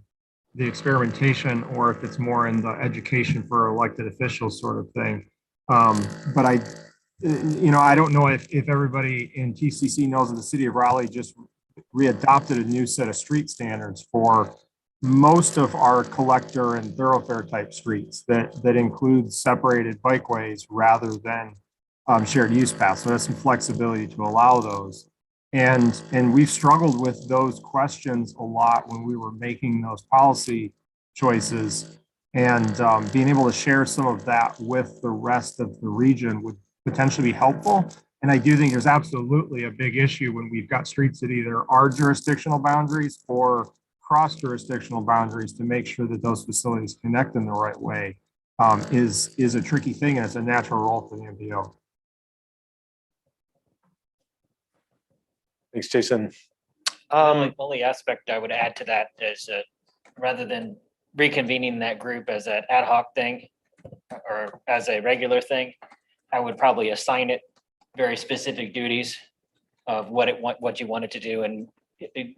the experimentation, or if it's more in the education for elected officials sort of thing. But I don't know if everybody in TCC knows that the city of Raleigh just readopted a new set of street standards for most of our collector and thoroughfare type streets that includes separated bikeways rather than shared use paths. So that's some flexibility to allow those. And we've struggled with those questions a lot when we were making those policy choices. And being able to share some of that with the rest of the region would potentially be helpful. And I do think there's absolutely a big issue when we've got streets that either are jurisdictional boundaries or cross-jurisdictional boundaries, to make sure that those facilities connect in the right way is a tricky thing, and it's a natural role for the MPO. Thanks, Jason. Only aspect I would add to that is rather than reconvening that group as an ad hoc thing or as a regular thing, I would probably assign it very specific duties of what you want it to do, and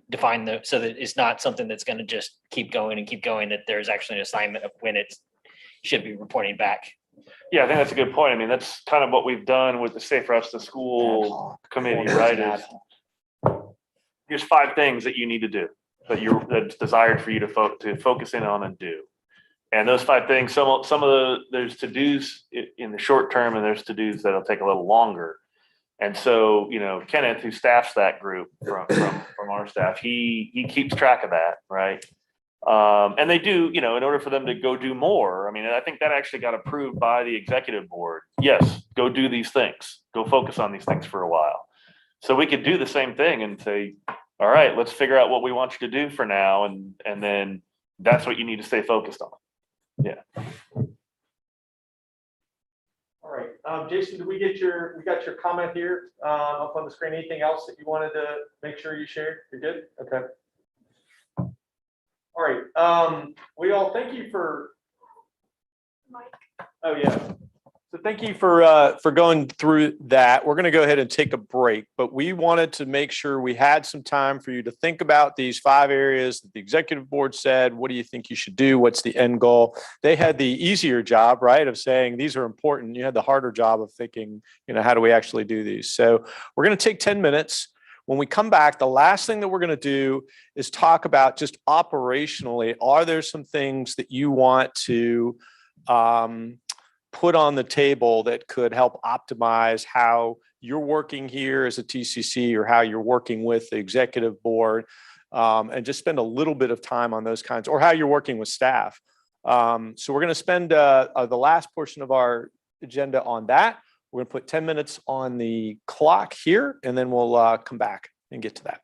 define so that it's not something that's going to just keep going, that there's actually an assignment of when it should be reporting back. Yeah, I think that's a good point. I mean, that's kind of what we've done with the Safe Routes to School committee, right? Is here's 5 things that you need to do that's desired for you to focus in on and do. And those 5 things, there's to-dos in the short term, and there's to-dos that'll take a little longer. And so, Kenneth, who staffs that group from our staff, he keeps track of that, right? And they do, in order for them to go do more. I mean, I think that actually got approved by the executive board. Yes, go do these things. Go focus on these things for a while. So we could do the same thing and say, all right, let's figure out what we want you to do for now, and then that's what you need to stay focused on. Yeah. All right, Jason, we got your comment here up on the screen. Anything else that you wanted to make sure you shared? You're good? Okay. All right, we all thank you for. Mike. Oh yeah. So thank you for going through that. We're going to go ahead and take a break, but we wanted to make sure we had some time for you to think about these 5 areas that the executive board said. What do you think you should do? What's the end goal? They had the easier job, right, of saying these are important. You had the harder job of thinking, how do we actually do these? So we're going to take 10 minutes. When we come back, the last thing that we're going to do is talk about just operationally, are there some things that you want to put on the table that could help optimize how you're working here as a TCC, or how you're working with the executive board, and just spend a little bit of time on those kinds, or how you're working with staff. So we're going to spend the last portion of our agenda on that. We're going to put 10 minutes on the clock here, and then we'll come back and get to that.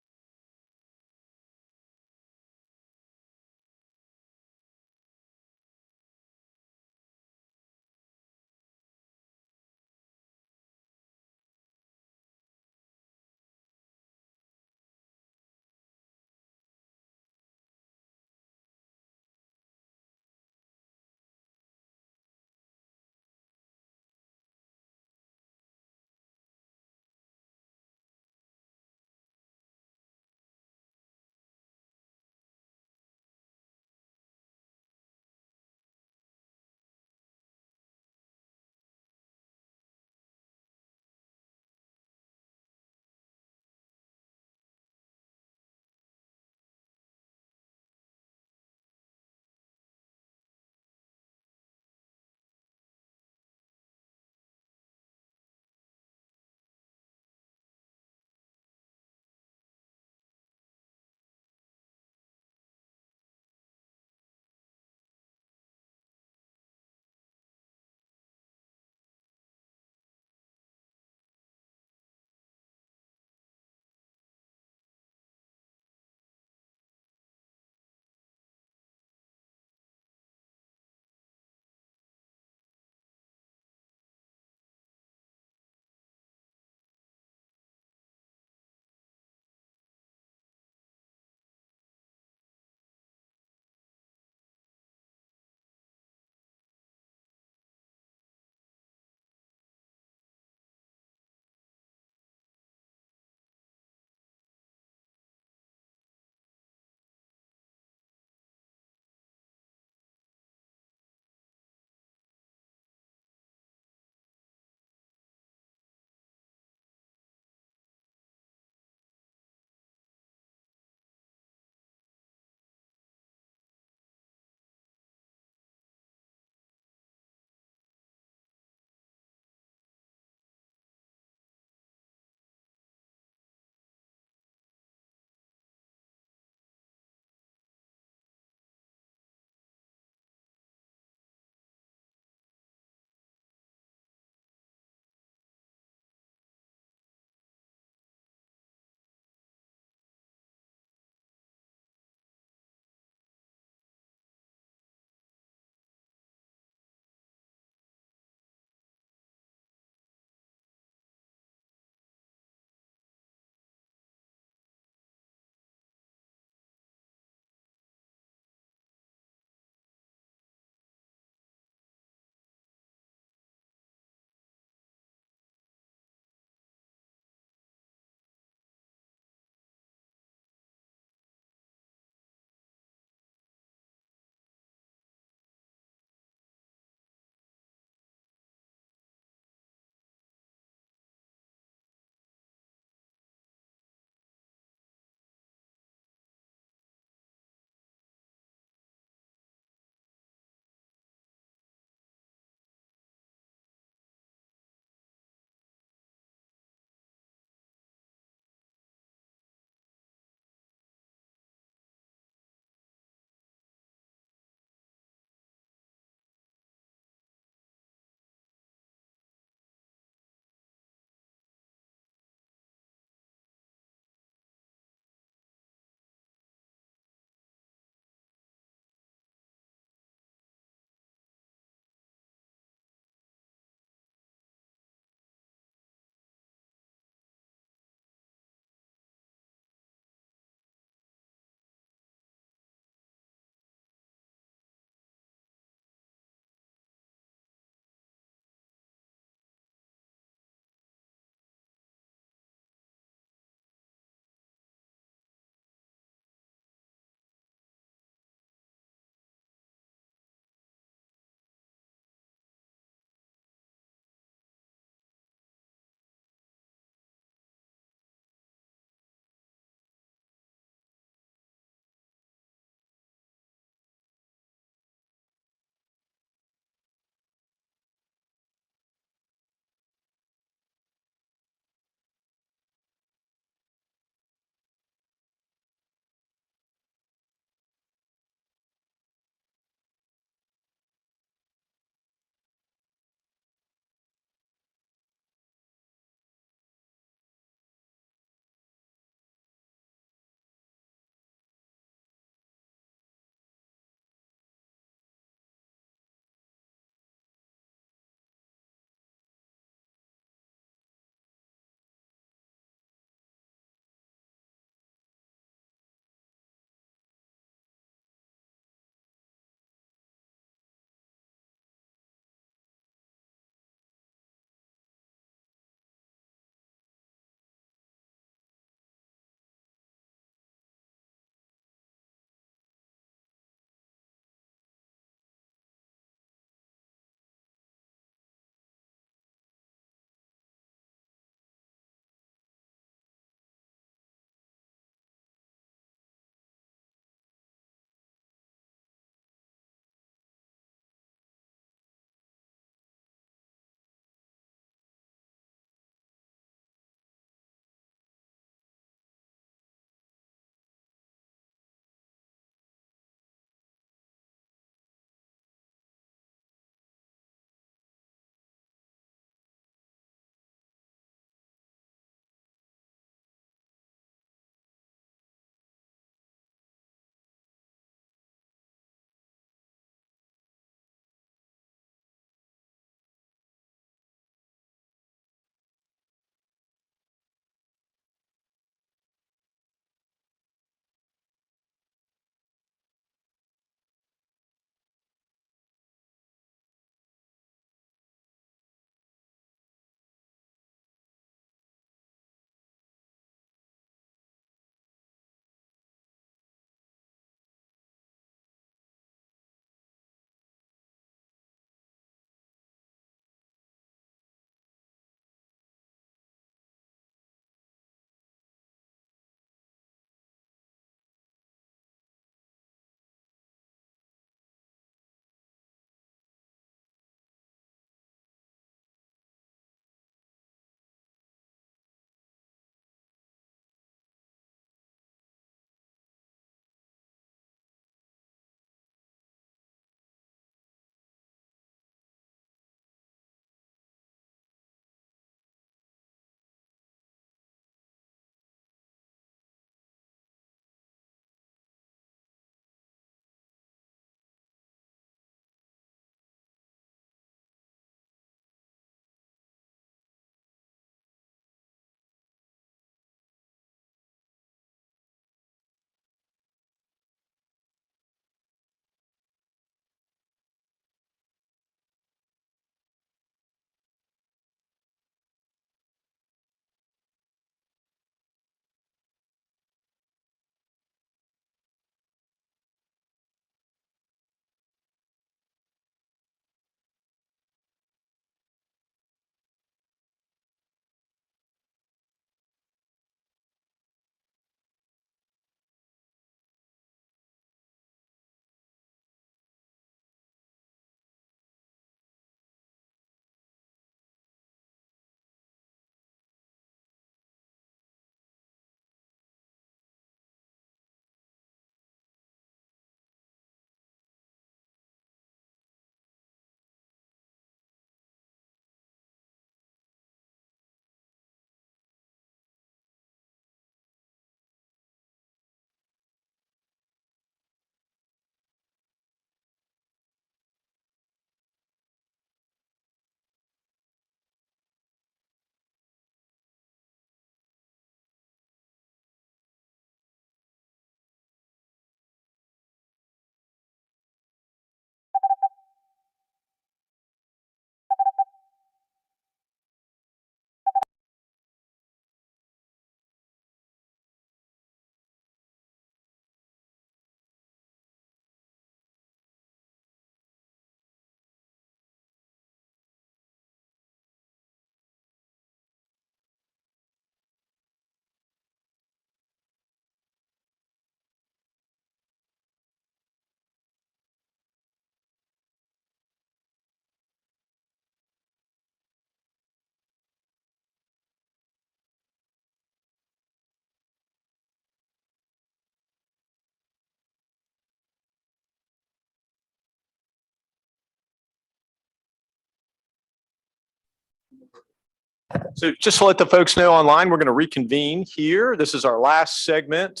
So just to let the folks know online, we're going to reconvene here. This is our last segment.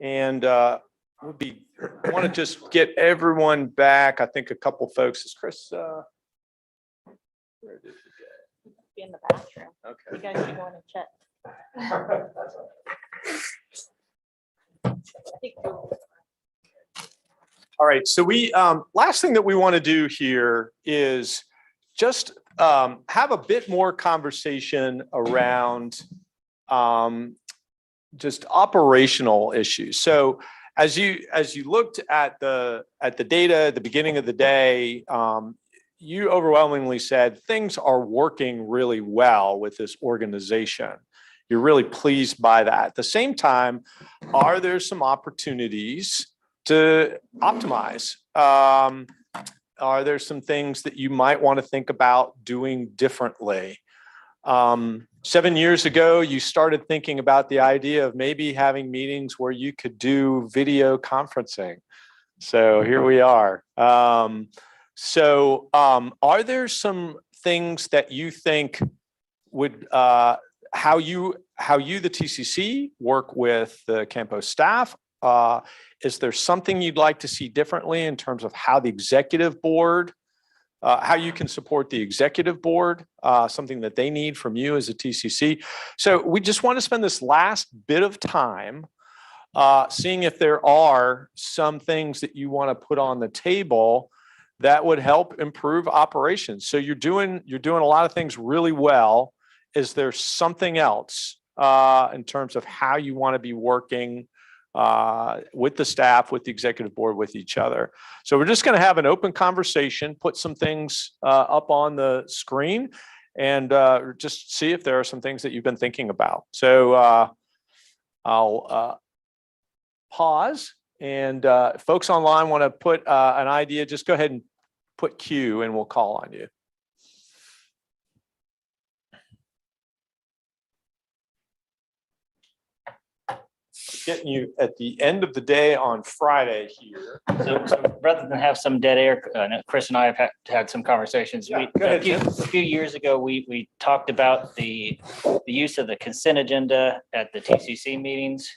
And want to just get everyone back. I think a couple folks, is Chris, where did he Be in the bathroom. go? You Okay. guys should go in and check. I think All right, so we last thing that we want to do here is just have a bit more conversation around just operational issues. So as you looked at the data at the beginning of the day, you overwhelmingly said things are working really well with this organization. You're really pleased by that. At the same time, are there some opportunities to optimize? Are there some things that you might want to think about doing differently? 7 years ago, you started thinking about the idea of maybe having meetings where you could do video conferencing. So here we are. Are there some things that you think would how you the TCC work with the CAMPO staff? Is there something you'd like to see differently in terms of how the executive board, how you can support the executive board, something that they need from you as a TCC? So we just want to spend this last bit of time seeing if there are some things that you want to put on the table that would help improve operations. So you're doing a lot of things really well. Is there something else in terms of how you want to be working with the staff, with the executive board, with each other? So we're just going to have an open conversation, put some things up on the screen, and just see if there are some things that you've been thinking about. So I'll pause, and if folks online want to put an idea, just go ahead and put Q and we'll call on you. Getting you at the end of the day on Friday here. So rather than have some dead air, Chris and I have had some conversations. Yeah, go ahead, A few years ago, we talked about the use of the consent agenda at the TCC meetings.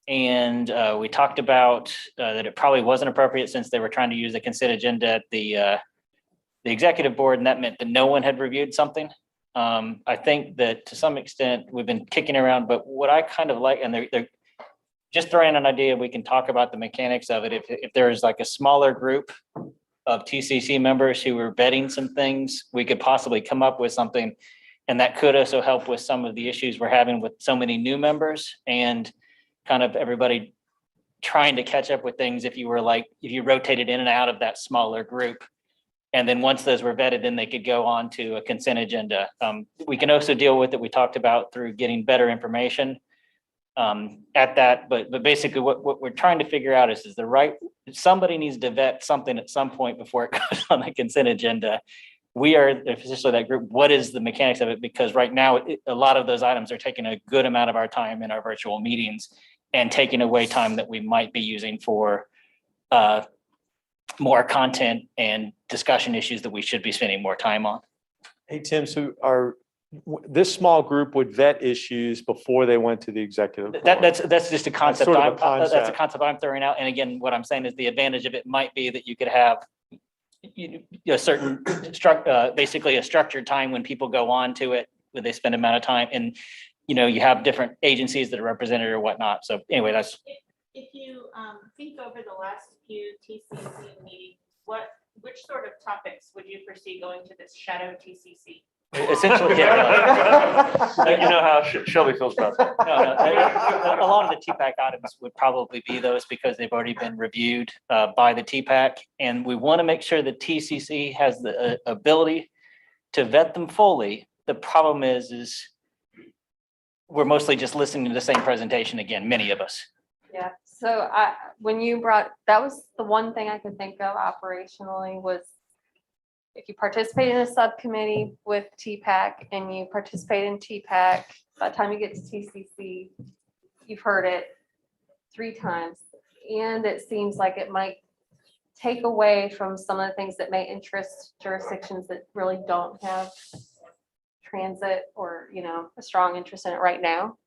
And we talked about that it probably wasn't appropriate since they were trying to use the consent agenda at the executive board, and that meant that no one had reviewed something. I think that to some extent we've been kicking around, but what I kind of like, and they're just throwing an idea, we can talk about the mechanics of it. If there's like a smaller group of TCC members who were vetting some things, we could possibly come up with something, and that could also help with some of the issues we're having with so many new members and kind of everybody trying to catch up with things. If you rotated in and out of that smaller group, and then once those were vetted, then they could go on to a consent agenda. We can also deal with it. We talked about through getting better information at that, but basically what we're trying to figure out is somebody needs to vet something at some point before it goes on the consent agenda. We are officially that group. What is the mechanics of it? Because right now, a lot of those items are taking a good amount of our time in our virtual meetings and taking away time that we might be using for more content and discussion issues that we should be spending more time on. Hey, Tim, so this small group would vet issues before they went to the executive board? That's just a concept. That's sort of a That's a concept I'm throwing out. And again, what I'm saying is the advantage of it might be that you could have a certain basically a structured time when people go on to it, where they spend amount of time, and you have different agencies that are represented or whatnot. So anyway, that's. if you think over the last few TCC meetings, which sort of topics would you foresee going to this shadow TCC? Essentially, yeah. You know how Shelby feels about that. No, a lot of the TPAC items would probably be those because they've already been reviewed by the TPAC, and we want to make sure the TCC has the ability to vet them fully. The problem is we're mostly just listening to the same presentation again, many of us. Yeah, so when you that was the one thing I could think of operationally was if you participate in a subcommittee with TPAC and you participate in TPAC, by the time you get to TCC, you've heard it 3 times. And it seems like it might take away from some of the things that may interest jurisdictions that really don't have transit or, a strong interest in it right now.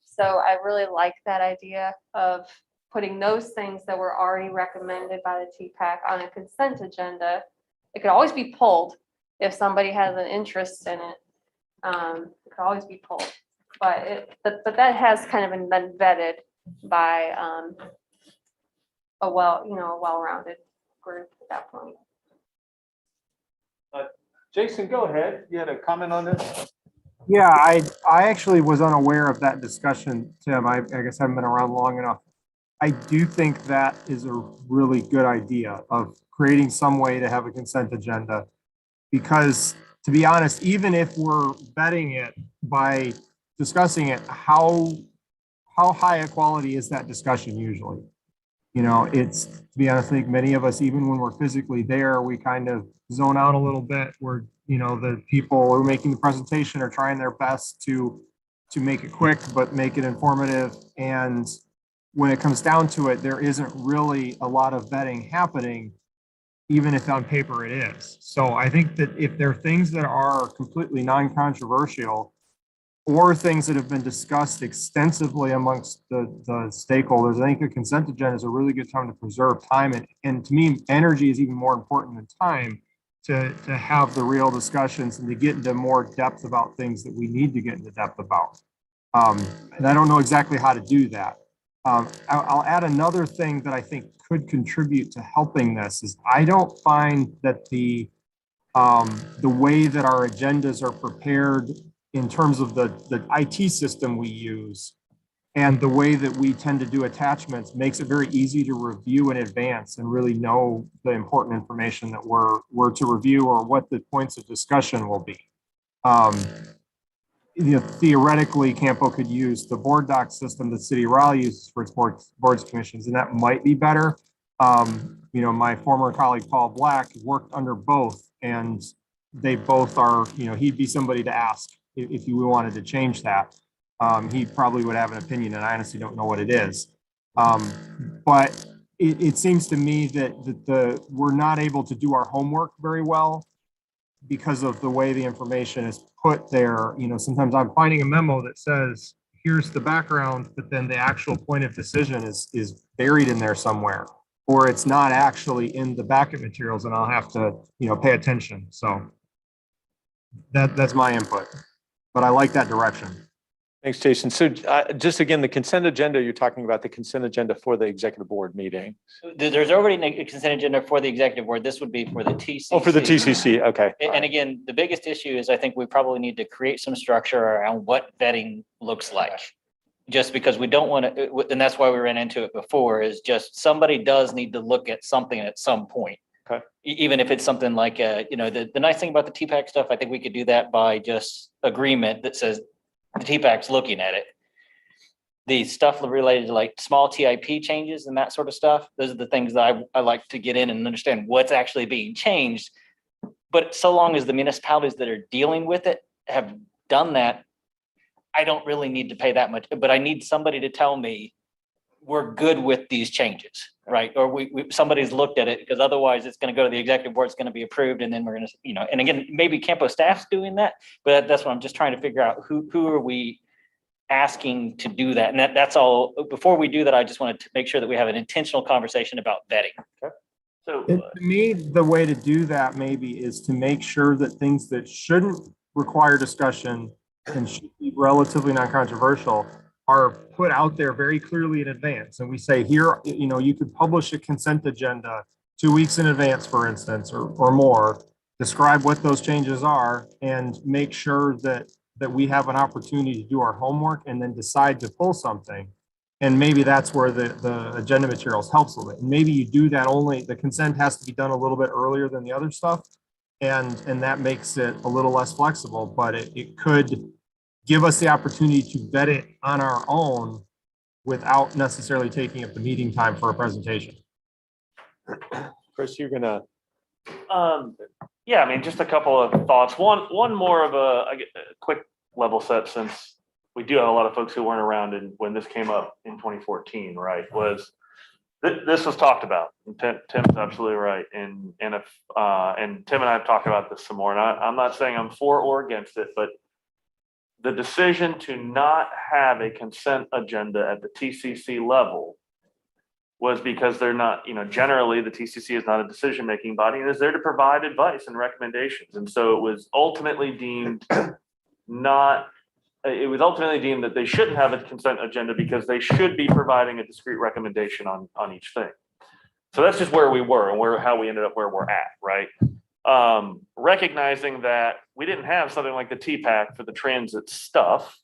So I really like that idea of putting those things that were already recommended by the TPAC on a consent agenda. It could always be pulled if somebody has an interest in it. It could always be pulled, but that has kind of been vetted by a well-rounded group at that point. Jason, go ahead. You had a comment on this? Yeah, I actually was unaware of that discussion, Tim. I guess I haven't been around long enough. I do think that is a really good idea of creating some way to have a consent agenda. Because to be honest, even if we're vetting it by discussing it, how high a quality is that discussion usually? It's, to be honest, I think many of us, even when we're physically there, we kind of zone out a little bit. Where the people who are making the presentation are trying their best to make it quick, but make it informative. And when it comes down to it, there isn't really a lot of vetting happening, even if on paper it is. So I think that if there are things that are completely non-controversial or things that have been discussed extensively amongst the stakeholders, I think a consent agenda is a really good time to preserve time. And to me, energy is even more important than time to have the real discussions and to get into more depth about things that we need to get into depth about. And I don't know exactly how to do that. I'll add another thing that I think could contribute to helping this is I don't find that the way that our agendas are prepared in terms of the IT system we use and the way that we tend to do attachments makes it very easy to review in advance and really know the important information that we're to review or what the points of discussion will be. Theoretically, CAMPO could use the board doc system that City of Raleigh uses for its boards commissions, and that might be better. My former colleague, Paul Black, worked under both, and they both are, he'd be somebody to ask if you wanted to change that. He probably would have an opinion, and I honestly don't know what it is. But it seems to me that we're not able to do our homework very well because of the way the information is put there. Sometimes I'm finding a memo that says, here's the background, but then the actual point of decision is buried in there somewhere, or it's not actually in the backup materials, and I'll have to, pay attention. So that's my input, but I like that direction. Thanks, Jason. So just again, the consent agenda, you're talking about the consent agenda for the executive board meeting. There's already a consent agenda for the executive board. This would be for the TCC. Oh, for the TCC. Okay. And again, the biggest issue is I think we probably need to create some structure around what vetting looks like. Just because we don't want to, and that's why we ran into it before, is just somebody does need to look at something at some point. Okay. Even if it's something like, the nice thing about the TPAC stuff, I think we could do that by just agreement that says the TPAC's looking at it. The stuff related to like small TIP changes and that sort of stuff, those are the things that I like to get in and understand what's actually being changed. But so long as the municipalities that are dealing with it have done that, I don't really need to pay that much, but I need somebody to tell me we're good with these changes, right? Or somebody's looked at it, because otherwise it's going to go to the executive board, it's going to be approved, and then we're going to, and again, maybe CAMPO staff's doing that, but that's what I'm just trying to figure out. Who are we asking to do that? And that's all. Before we do that, I just wanted to make sure that we have an intentional conversation about vetting. Okay. So To me, the way to do that maybe is to make sure that things that shouldn't require discussion and should be relatively non-controversial are put out there very clearly in advance. And we say here, you could publish a consent agenda 2 weeks in advance, for instance, or more, describe what those changes are, and make sure that we have an opportunity to do our homework and then decide to pull something. And maybe that's where the agenda materials helps a little bit. And maybe you do that the consent has to be done a little bit earlier than the other stuff. And that makes it a little less flexible, but it could give us the opportunity to vet it on our own without necessarily taking up the meeting time for a presentation. Chris, you're gonna. Yeah, I mean, just a couple of thoughts. One more of a quick level set, since we do have a lot of folks who weren't around when this came up in 2014, right? Was This was talked about. And Tim's absolutely right. And if and Tim and I have talked about this some more. And I'm not saying I'm for or against it, but the decision to not have a consent agenda at the TCC level was because they're not, generally the TCC is not a decision-making body and is there to provide advice and recommendations. And so it was ultimately deemed that they shouldn't have a consent agenda because they should be providing a discrete recommendation on each thing. So that's just where we were and how we ended up where we're at, right? Recognizing that we didn't have something like the TPAC for the transit stuff.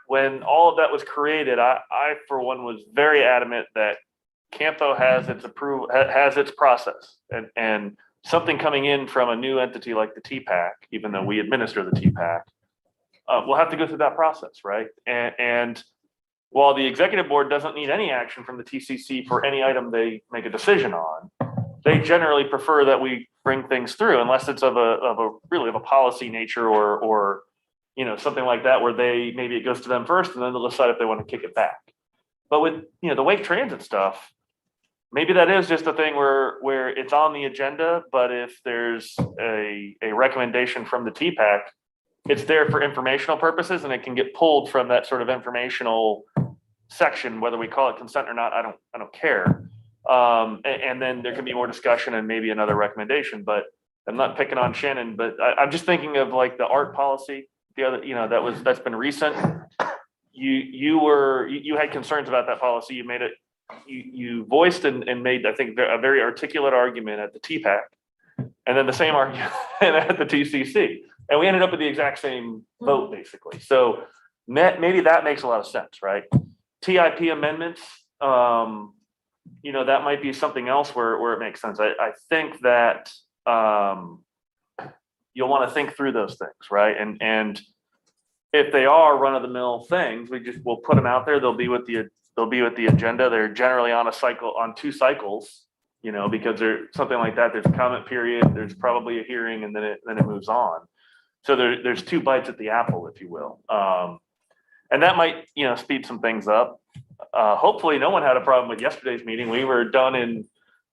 When all of that was created, I for one was very adamant that CAMPO has its process, and something coming in from a new entity like the TPAC, even though we administer the TPAC, we'll have to go through that process, right? And while the executive board doesn't need any action from the TCC for any item they make a decision on, they generally prefer that we bring things through unless it's of a policy nature or something like that where maybe it goes to them first and then they'll decide if they want to kick it back. But with the Wake Transit stuff, maybe that is just a thing where it's on the agenda, but if there's a recommendation from the TPAC, it's there for informational purposes and it can get pulled from that sort of informational section, whether we call it consent or not, I don't care. And then there can be more discussion and maybe another recommendation, but I'm not picking on Shannon, but I'm just thinking of like the art policy, the other, that's been recent. You had concerns about that policy. You made it, you voiced and made, I think, a very articulate argument at the TPAC and then the same argument at the TCC. And we ended up with the exact same vote basically. So maybe that makes a lot of sense, right? TIP amendments, that might be something else where it makes sense. I think that you'll want to think through those things, right? And if they are run-of-the-mill things, we'll put them out there. They'll be with the agenda. They're generally on two cycles, because there's something like that. There's a comment period. There's probably a hearing, and then it moves on. So there's two bites at the apple, if you will. And that might speed some things up. Hopefully, no one had a problem with yesterday's meeting. We were done in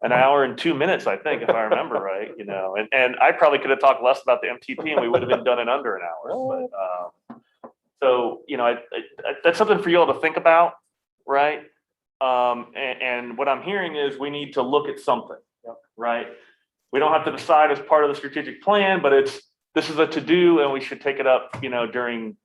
an hour and 2 minutes, I think, if I remember right. And I probably could have talked less about the MTP, and we would have been done in under an hour. But so that's something for you all to think about, right? And what I'm hearing is we need to look at something, right? We don't have to decide as part of the strategic plan, but this is a to-do, and we should take it up, during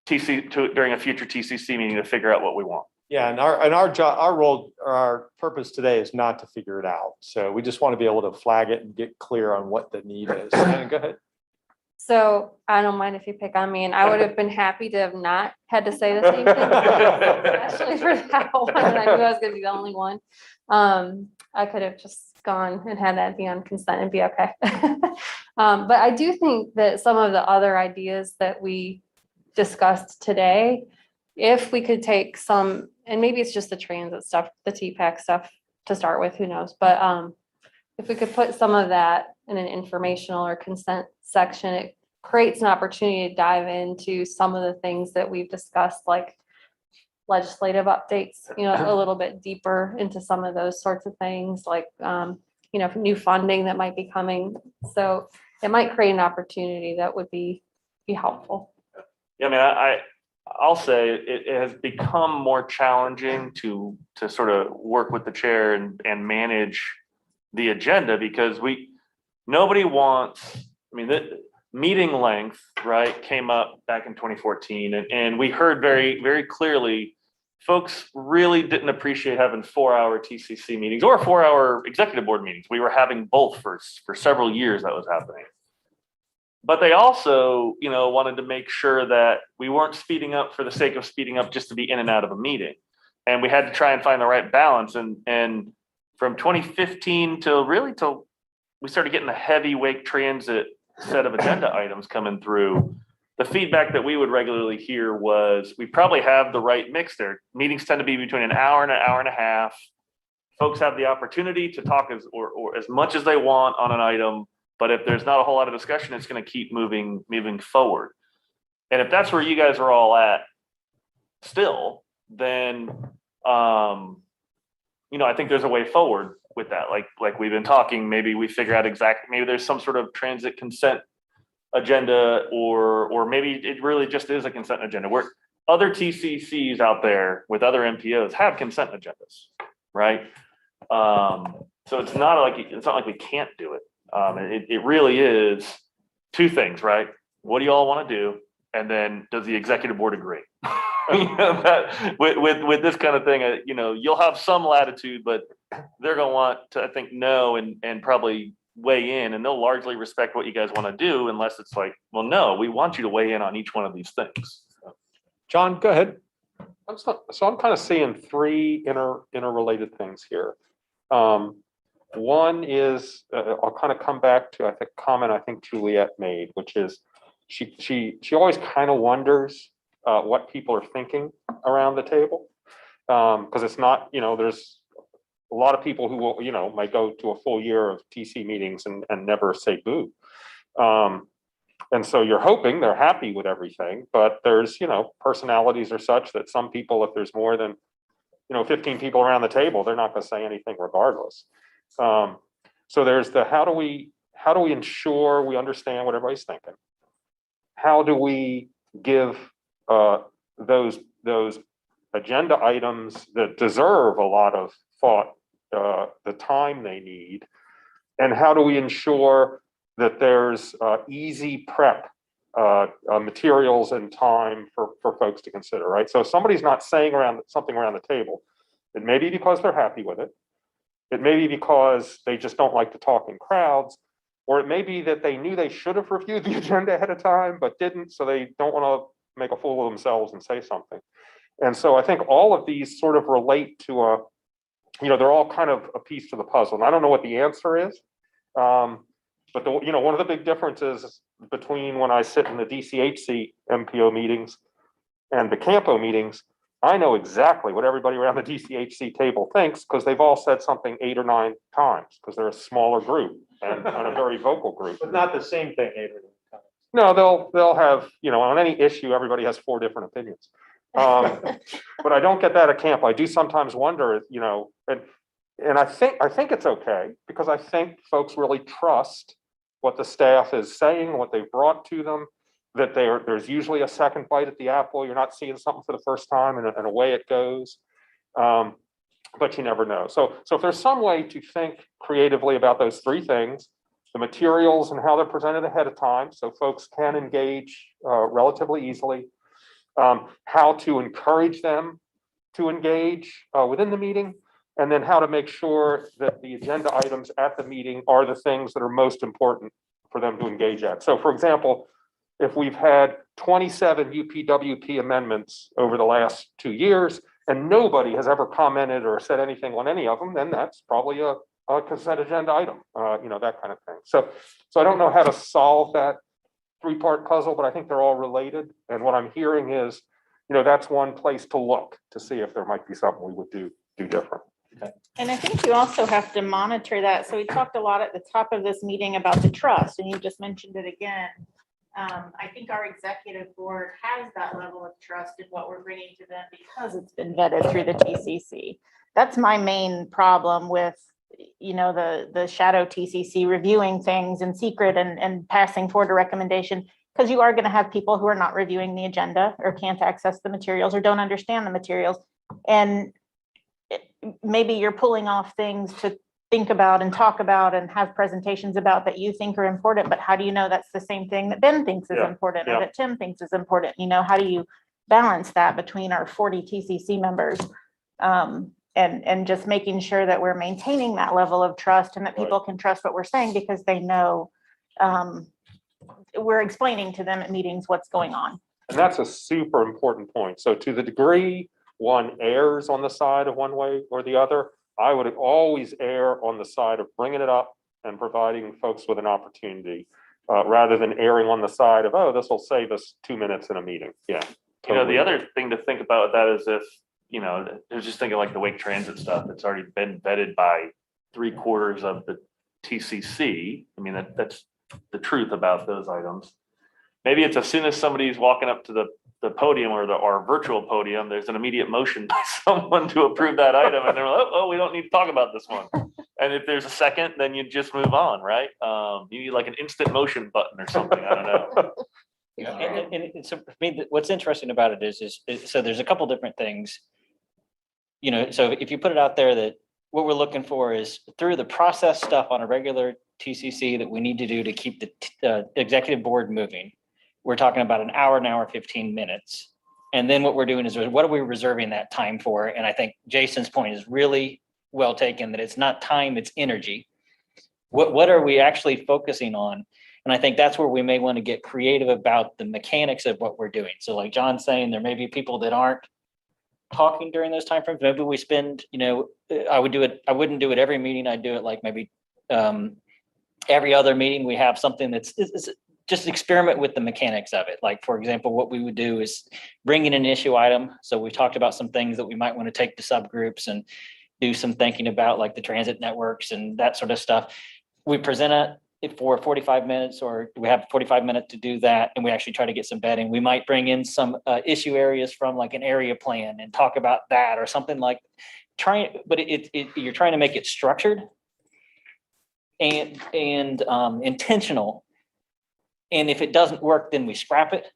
a future TCC meeting to figure out what we want. Yeah, and our job, our role, our purpose today is not to figure it out. So we just want to be able to flag it and get clear on what the need is. And go ahead. So I don't mind if you pick on me, and I would have been happy to have not had to say the same thing, especially for that one. And I knew I was going to be the only one. I could have just gone and had that be on consent and be okay. But I do think that some of the other ideas that we discussed today, if we could take some, and maybe it's just the transit stuff, the TPAC stuff to start with, who knows? But if we could put some of that in an informational or consent section, it creates an opportunity to dive into some of the things that we've discussed, like legislative updates, a little bit deeper into some of those sorts of things, like, new funding that might be coming. So it might create an opportunity that would be helpful. Yeah, I mean, I'll say it has become more challenging to sort of work with the chair and manage the agenda because nobody wants, the meeting length, right, came up back in 2014 and we heard very, very clearly, folks really didn't appreciate having 4-hour TCC meetings or 4-hour executive board meetings. We were having both for several years that was happening. But they also, wanted to make sure that we weren't speeding up for the sake of speeding up just to be in and out of a meeting. And we had to try and find the right balance. And from 2015 till we started getting the heavy Wake Transit set of agenda items coming through, the feedback that we would regularly hear was we probably have the right mix there. Meetings tend to be between an hour and a half. Folks have the opportunity to talk as much as they want on an item. But if there's not a whole lot of discussion, it's going to keep moving forward. And if that's where you guys are all at still, then I think there's a way forward with that. Like we've been talking, maybe we figure out exactly, maybe there's some sort of transit consent agenda, or maybe it really just is a consent agenda where other TCCs out there with other MPOs have consent agendas, right? So it's not like we can't do it. It really is two things, right? What do you all want to do? And then does the executive board agree? With this kind of thing, you'll have some latitude, but they're going to want to, I think, know and probably weigh in, and they'll largely respect what you guys want to do, unless it's like, well, no, we want you to weigh in on each one of these things. John, go ahead. So I'm kind of seeing three interrelated things here. One is, I'll kind of come back to, comment I think Juliet made, which is she always kind of wonders what people are thinking around the table. Because it's not, there's a lot of people who will, might go to a full year of TC meetings and never say boo. And so you're hoping they're happy with everything, but there's, personalities are such that some people, if there's more than, 15 people around the table, they're not going to say anything regardless. So there's the, how do we ensure we understand what everybody's thinking? How do we give those agenda items that deserve a lot of thought the time they need? And how do we ensure that there's easy prep materials and time for folks to consider, right? So if somebody's not saying something around the table, it may be because they're happy with it. It may be because they just don't like to talk in crowds, or it may be that they knew they should have reviewed the agenda ahead of time, but didn't, so they don't want to make a fool of themselves and say something. And so I think all of these sort of relate to they're all kind of a piece to the puzzle. And I don't know what the answer is, but one of the big differences between when I sit in the DCHC MPO meetings and the CAMPO meetings, I know exactly what everybody around the DCHC table thinks because they've all said something 8 or 9 times because they're a smaller group and a very vocal group. But not the same thing, 8 or 9 times. No, they'll have, on any issue, everybody has 4 different opinions. But I don't get that at camp. I do sometimes wonder, and I think it's okay because I think folks really trust what the staff is saying, what they've brought to them, that there's usually a second bite at the apple. You're not seeing something for the first time and away it goes. But you never know. So if there's some way to think creatively about those 3 things, the materials and how they're presented ahead of time so folks can engage relatively easily, how to encourage them to engage within the meeting, and then how to make sure that the agenda items at the meeting are the things that are most important for them to engage at. So for example, if we've had 27 UPWP amendments over the last 2 years and nobody has ever commented or said anything on any of them, then that's probably a consent agenda item, that kind of thing. So I don't know how to solve that 3-part puzzle, but I think they're all related. And what I'm hearing is, that's one place to look to see if there might be something we would do different. And I think you also have to monitor that. So we talked a lot at the top of this meeting about the trust, and you just mentioned it again. I think our executive board has that level of trust in what we're bringing to them because it's been vetted through the TCC. That's my main problem with, the shadow TCC reviewing things in secret and passing forward a recommendation, because you are going to have people who are not reviewing the agenda or can't access the materials or don't understand the materials. And maybe you're pulling off things to think about and talk about and have presentations about that you think are important, but how do you know that's the same thing that Ben thinks is important or that Tim thinks is important? How do you balance that between our 40 TCC members? And just making sure that we're maintaining that level of trust and that people can trust what we're saying because they know we're explaining to them at meetings what's going on. And that's a super important point. So to the degree one errs on the side of one way or the other, I would always err on the side of bringing it up and providing folks with an opportunity rather than erring on the side of, this will save us 2 minutes in a meeting. Yeah. The other thing to think about with that is if, I was just thinking like the Wake Transit stuff, it's already been vetted by 3/4 of the TCC. I mean, that's the truth about those items. maybe it's as soon as somebody's walking up to the podium or our virtual podium, there's an immediate motion by someone to approve that item, and they're like, oh, we don't need to talk about this one. And if there's a second, then you just move on, right? You need like an instant motion button or something. I don't know. And so for me, what's interesting about it is so there's a couple different things. So if you put it out there that what we're looking for is through the process stuff on a regular TCC that we need to do to keep the executive board moving, we're talking about an hour, 15 minutes. And then what we're doing is what are we reserving that time for? And I think Jason's point is really well taken, that it's not time, it's energy. What are we actually focusing on? And I think that's where we may want to get creative about the mechanics of what we're doing. So like John's saying, there may be people that aren't talking during those timeframes. Maybe we spend, I wouldn't do it every meeting. I'd do it like maybe every other meeting we have something that's just experiment with the mechanics of it. Like, for example, what we would do is bring in an issue item. So we talked about some things that we might want to take to subgroups and do some thinking about, like the transit networks and that sort of stuff. We present it for 45 minutes, or we have 45 minutes to do that. And we actually try to get some vetting. We might bring in some issue areas from like an area plan and talk about that or something like but you're trying to make it structured and intentional. And if it doesn't work, then we scrap it,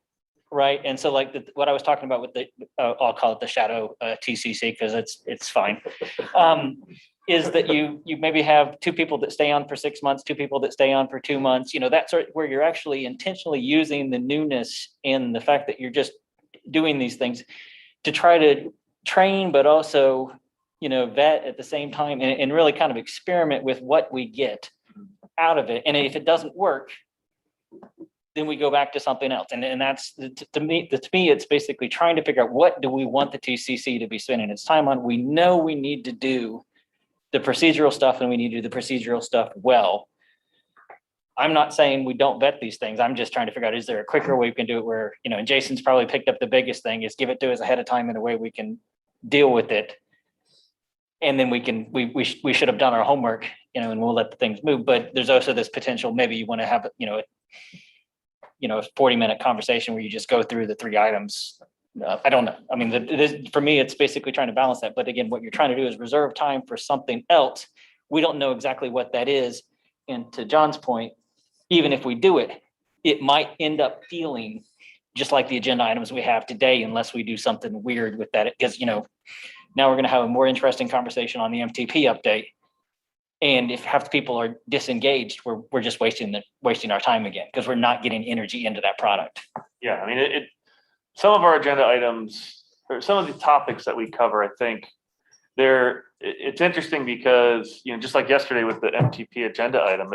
right? And so like what I was talking about with the, I'll call it the shadow TCC because it's fine, is that you maybe have 2 people that stay on for 6 months, 2 people that stay on for 2 months. That's where you're actually intentionally using the newness and the fact that you're just doing these things to try to train, but also, vet at the same time and really kind of experiment with what we get out of it. And if it doesn't work, then we go back to something else. And that's to me, it's basically trying to figure out what do we want the TCC to be spending its time on. We know we need to do the procedural stuff and we need to do the procedural stuff well. I'm not saying we don't vet these things. I'm just trying to figure out, is there a quicker way we can do it where, and Jason's probably picked up the biggest thing is give it to us ahead of time in a way we can deal with it. And then we should have done our homework, and we'll let the things move. But there's also this potential, maybe you want to have, a 40-minute conversation where you just go through the 3 items. I don't know. I mean, for me, it's basically trying to balance that. But again, what you're trying to do is reserve time for something else. We don't know exactly what that is. And to John's point, even if we do it, it might end up feeling just like the agenda items we have today, unless we do something weird with that. Because, now we're going to have a more interesting conversation on the MTP update. And if half the people are disengaged, we're just wasting our time again because we're not getting energy into that product. Yeah, I mean, some of our agenda items or some of the topics that we cover, I think it's interesting because, just like yesterday with the MTP agenda item,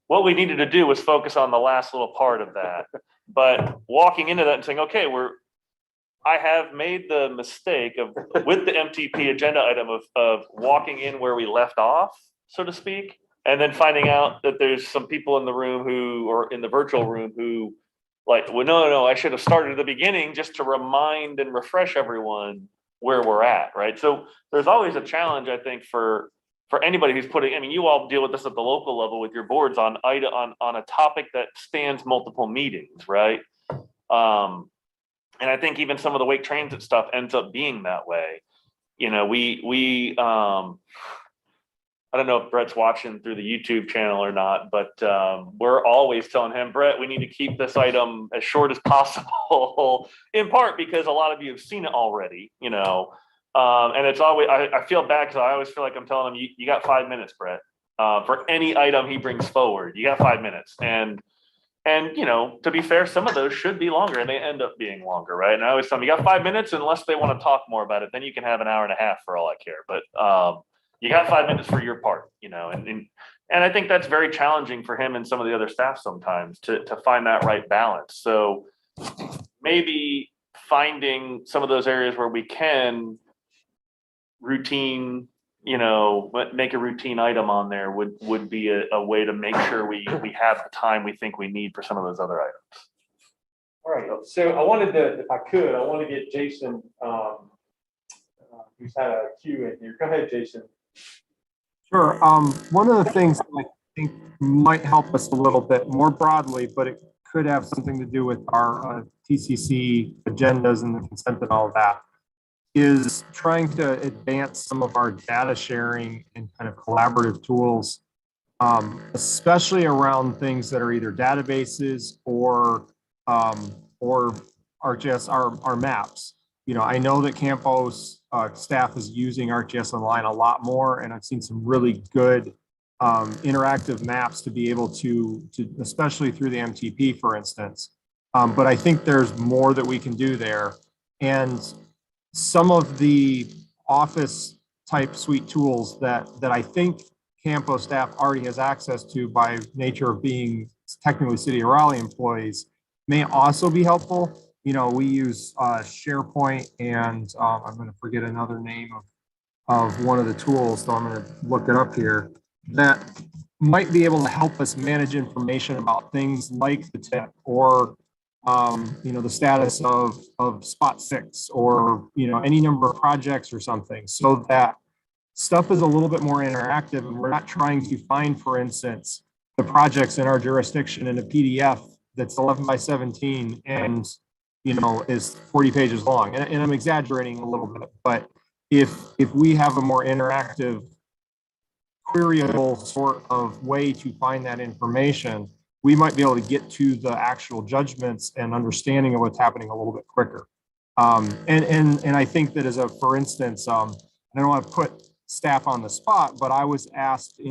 what we needed to do was focus on the last little part of that. But walking into that and saying, okay, I have made the mistake with the MTP agenda item of walking in where we left off, so to speak, and then finding out that there's some people in the room or in the virtual room who like, well, no, I should have started at the beginning just to remind and refresh everyone where we're at, right? So there's always a challenge, I think, for anybody who's you all deal with this at the local level with your boards on a topic that spans multiple meetings, right? And I think even some of the Wake Transit stuff ends up being that way. I don't know if Brett's watching through the YouTube channel or not, but we're always telling him, Brett, we need to keep this item as short as possible, in part because a lot of you have seen it already, and it's always, I feel bad because I always feel like I'm telling him, you got 5 minutes, Brett, for any item he brings forward, you got 5 minutes. And to be fair, some of those should be longer and they end up being longer, right? And I always tell them, you got 5 minutes, unless they want to talk more about it, then you can have an hour and a half for all I care. But you got 5 minutes for your part, and I think that's very challenging for him and some of the other staff sometimes to find that right balance. So maybe finding some of those areas where we can make a routine item on there would be a way to make sure we have the time we think we need for some of those other items. All right, so I wanted to get Jason, who's had a queue in here. Go ahead, Jason. Sure. One of the things that I think might help us a little bit more broadly, but it could have something to do with our TCC agendas and the consent and all of that, is trying to advance some of our data sharing and kind of collaborative tools, especially around things that are either databases or ArcGIS, our maps. You know, I know that CAMPO's staff is using ArcGIS Online a lot more, and I've seen some really good interactive maps to be able to especially through the MTP, for instance. But I think there's more that we can do there. And some of the office type suite tools that I think CAMPO staff already has access to by nature of being technically City of Raleigh employees may also be helpful. You know, we use SharePoint and I'm going to forget another name of one of the tools, so I'm going to look it up here, that might be able to help us manage information about things like the tip or you know, the status of spot 6 or, you know, any number of projects or something, so that stuff is a little bit more interactive and we're not trying to find, for instance, the projects in our jurisdiction in a PDF that's 11 by 17 and, you know, is 40 pages long. And I'm exaggerating a little bit, but if we have a more interactive, queryable sort of way to find that information, we might be able to get to the actual judgments and understanding of what's happening a little bit quicker. And I think that as a, for instance, I don't want to put staff on the spot, but I was asked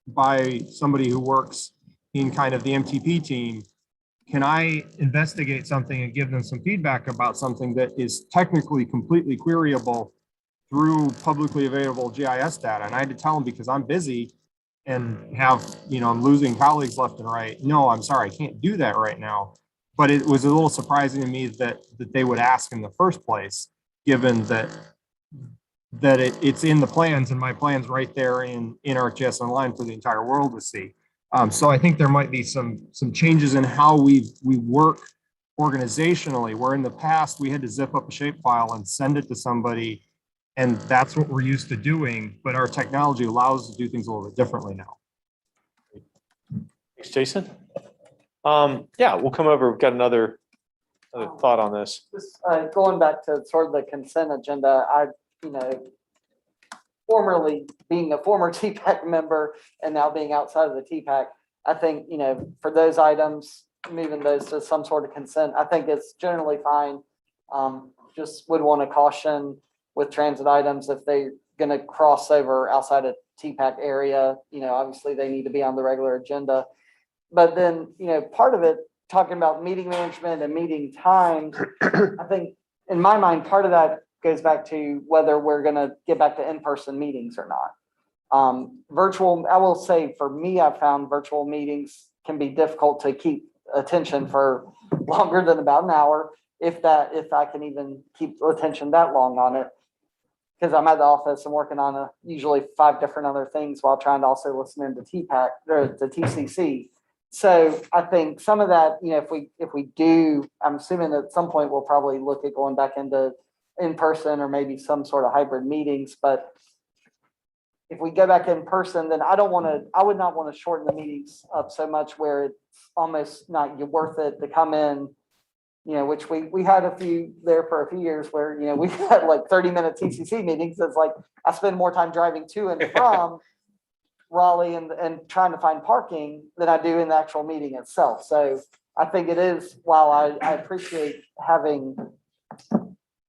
by somebody who works in kind of the MTP team, can I investigate something and give them some feedback about something that is technically completely queryable through publicly available GIS data? And I had to tell them, because I'm busy and have, you know, I'm losing colleagues left and right. No, I'm sorry, I can't do that right now. But it was a little surprising to me that they would ask in the first place, given that it's in the plans, and my plans right there in ArcGIS Online for the entire world to see. So I think there might be some changes in how we work organizationally, where in the past we had to zip up a shapefile and send it to somebody, and that's what we're used to doing, but our technology allows us to do things a little bit differently now. Thanks, Jason. Yeah, we'll come over. We've got another thought on this. Just going back to sort of the consent agenda, you know, formerly being a former TPAC member and now being outside of the TPAC, I think, you know, for those items, moving those to some sort of consent, I think it's generally fine. Just would want to caution with transit items, if they're going to cross over outside of TPAC area, you know, obviously they need to be on the regular agenda. But then, you know, part of it, talking about meeting management and meeting times, I think in my mind, part of that goes back to whether we're going to get back to in-person meetings or not. Virtual, I will say for me, I found virtual meetings can be difficult to keep attention for longer than about an hour, if I can even keep attention that long on it. Because I'm at the office and working on usually 5 different other things while trying to also listen into TPAC or the TCC. So I think some of that, you know, if we do, I'm assuming at some point we'll probably look at going back into in-person or maybe some sort of hybrid meetings. But if we go back in person, then I would not want to shorten the meetings up so much where it's almost not worth it to come in, you know, which we had a few there for a few years where, you know, we had like 30-minute TCC meetings. It's like I spend more time driving to and from Raleigh and trying to find parking than I do in the actual meeting itself. So I think it is, while I appreciate having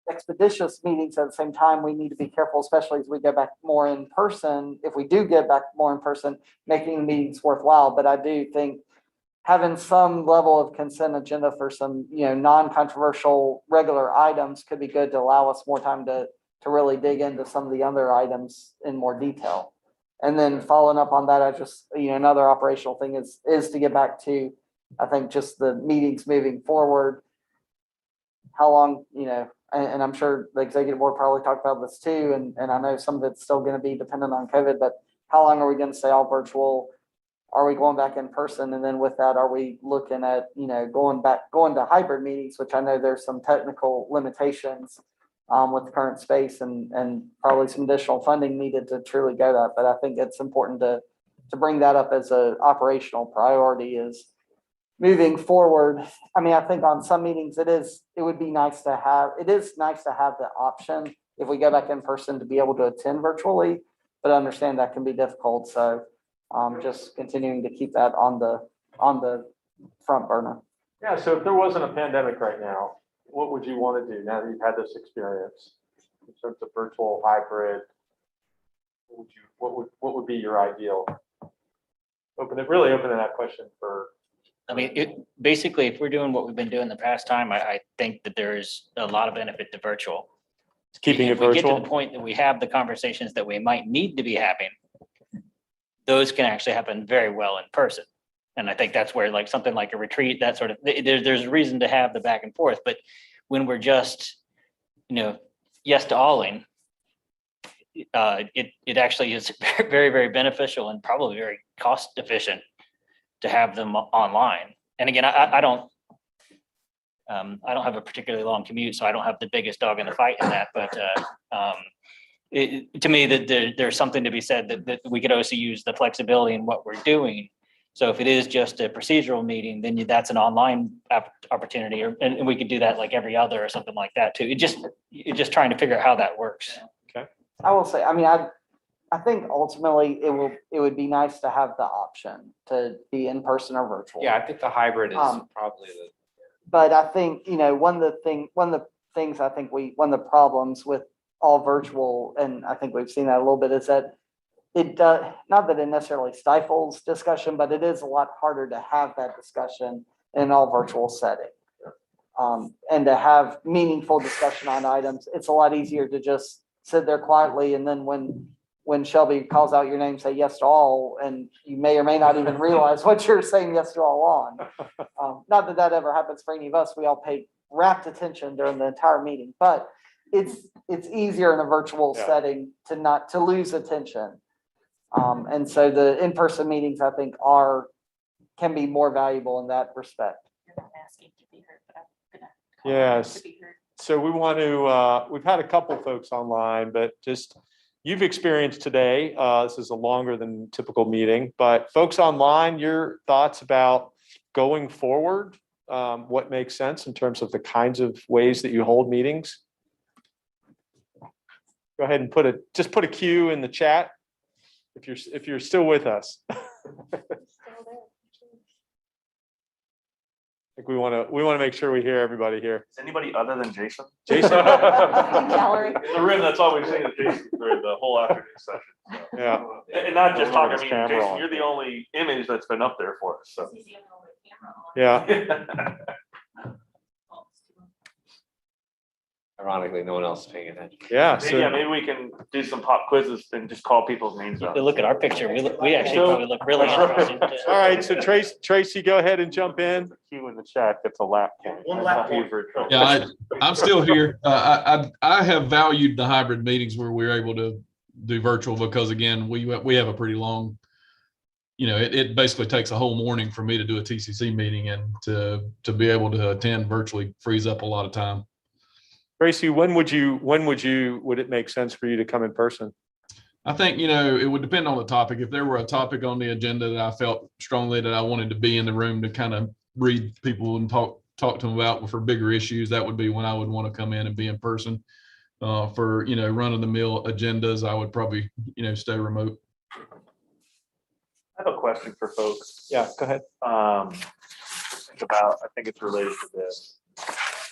expeditious meetings at the same time, we need to be careful, especially as we go back more in person. If we do get back more in person, making the meetings worthwhile. But I do think having some level of consent agenda for some, you know, non-controversial regular items could be good to allow us more time to really dig into some of the other items in more detail. And then following up on that, I just, you know, another operational thing is to get back to, I think, just the meetings moving forward. How long, you know, and I'm sure the executive board probably talked about this too, and I know some of it's still going to be dependent on COVID, but how long are we going to stay all virtual? Are we going back in person? And then with that, are we looking at, you know, going to hybrid meetings, which I know there's some technical limitations with the current space and probably some additional funding needed to truly go that. But I think it's important to bring that up as an operational priority, is moving forward, I mean, I think on some meetings it would be nice to have, it is nice to have the option if we go back in person to be able to attend virtually, but I understand that can be difficult. So just continuing to keep that on the front burner. Yeah, so if there wasn't a pandemic right now, what would you want to do now that you've had this experience in terms of virtual, hybrid? What would be your ideal? Really opening that question for. I mean, basically, if we're doing what we've been doing the past time, I think that there's a lot of benefit to virtual. Keeping it If we get to virtual? the point that we have the conversations that we might need to be having, those can actually happen very well in person. And I think that's where like something like a retreat, that sort of, there's a reason to have the back and forth, but when we're just, yes to alling, it actually is very, very beneficial and probably very cost efficient to have them online. And again, I don't have a particularly long commute, so I don't have the biggest dog in the fight in that, but to me, that there's something to be said that we could also use the flexibility in what we're doing. So if it is just a procedural meeting, then that's an online opportunity, and we could do that like every other or something like that too. You're just trying to figure out how that works. Okay. I will say, I mean, I think ultimately it would be nice to have the option to be in person or virtual. Yeah, I think the hybrid is probably the. But I think, one of the problems with all virtual, and I think we've seen that a little bit, is that it does, not that it necessarily stifles discussion, but it is a lot harder to have that discussion in an all virtual setting. And to have meaningful discussion on items, it's a lot easier to just sit there quietly, and then when Shelby calls out your name, say yes to all, and you may or may not even realize what you're saying yes to all on. Not that ever happens for any of us. We all pay rapt attention during the entire meeting, but it's easier in a virtual setting to lose attention. And so the in-person meetings, I think, can be more valuable in that respect. Yes. So we want to, we've had a couple folks online, but just, you've experienced today, this is a longer than typical meeting, but folks online, your thoughts about going forward, what makes sense in terms of the kinds of ways that you hold meetings? Go ahead and put a Q in the chat if you're still with us. I think we want to make sure we hear everybody here. Is anybody other than Jason? Jason? Gallery. In the room, that's all we've seen of Jason during the whole afternoon session. So. Yeah. And not just talking, I mean, Camera Jason, on. you're the only image that's been up there for us, so. Yeah. Ironically, no one else is paying attention. Yeah. Maybe we can do some pop quizzes and just call people's names out. Look at our picture. We actually probably look really interesting. All right. So Tracy, go ahead and jump in. Q in the chat. That's a lap. One lap. Yeah, I'm still here. I have valued the hybrid meetings where we're able to do virtual because again, we have a pretty long, it basically takes a whole morning for me to do a TCC meeting, and to be able to attend virtually frees up a lot of time. Tracy, when would it make sense for you to come in person? I think, it would depend on the topic. If there were a topic on the agenda that I felt strongly that I wanted to be in the room to kind of read people and talk to them about for bigger issues, that would be when I would want to come in and be in person. For, run of the mill agendas, I would probably, stay remote. I have a question for folks. Yeah, go ahead. I think it's related to this.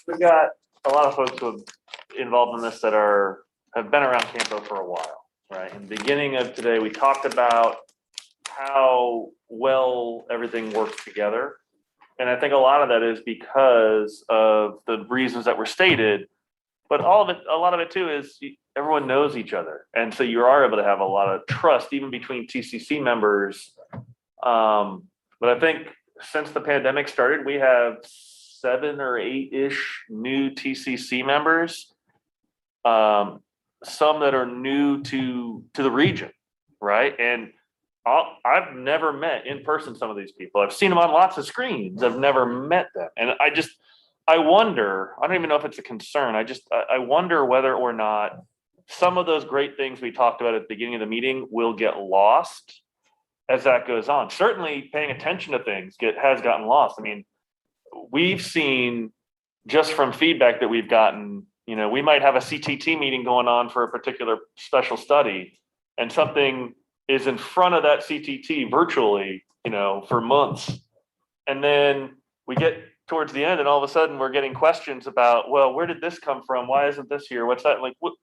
We've got a lot of folks who have involved in this that have been around CAMPO for a while, right? In the beginning of today, we talked about how well everything works together. And I think a lot of that is because of the reasons that were stated, but a lot of it too is everyone knows each other. And so you are able to have a lot of trust even between TCC members. But I think since the pandemic started, we have 7 or 8-ish new TCC members, some that are new to the region, right? And I've never met in person some of these people. I've seen them on lots of screens. I've never met them. And I wonder, I don't even know if it's a concern. I wonder whether or not some of those great things we talked about at the beginning of the meeting will get lost as that goes on. Certainly paying attention to things has gotten lost. I mean, we've seen just from feedback that we've gotten, you know, we might have a CTT meeting going on for a particular special study, and something is in front of that CTT virtually, you know, for months. And then we get towards the end and all of a sudden we're getting questions about, well, where did this come from? Why isn't this here? What's that? Like, what?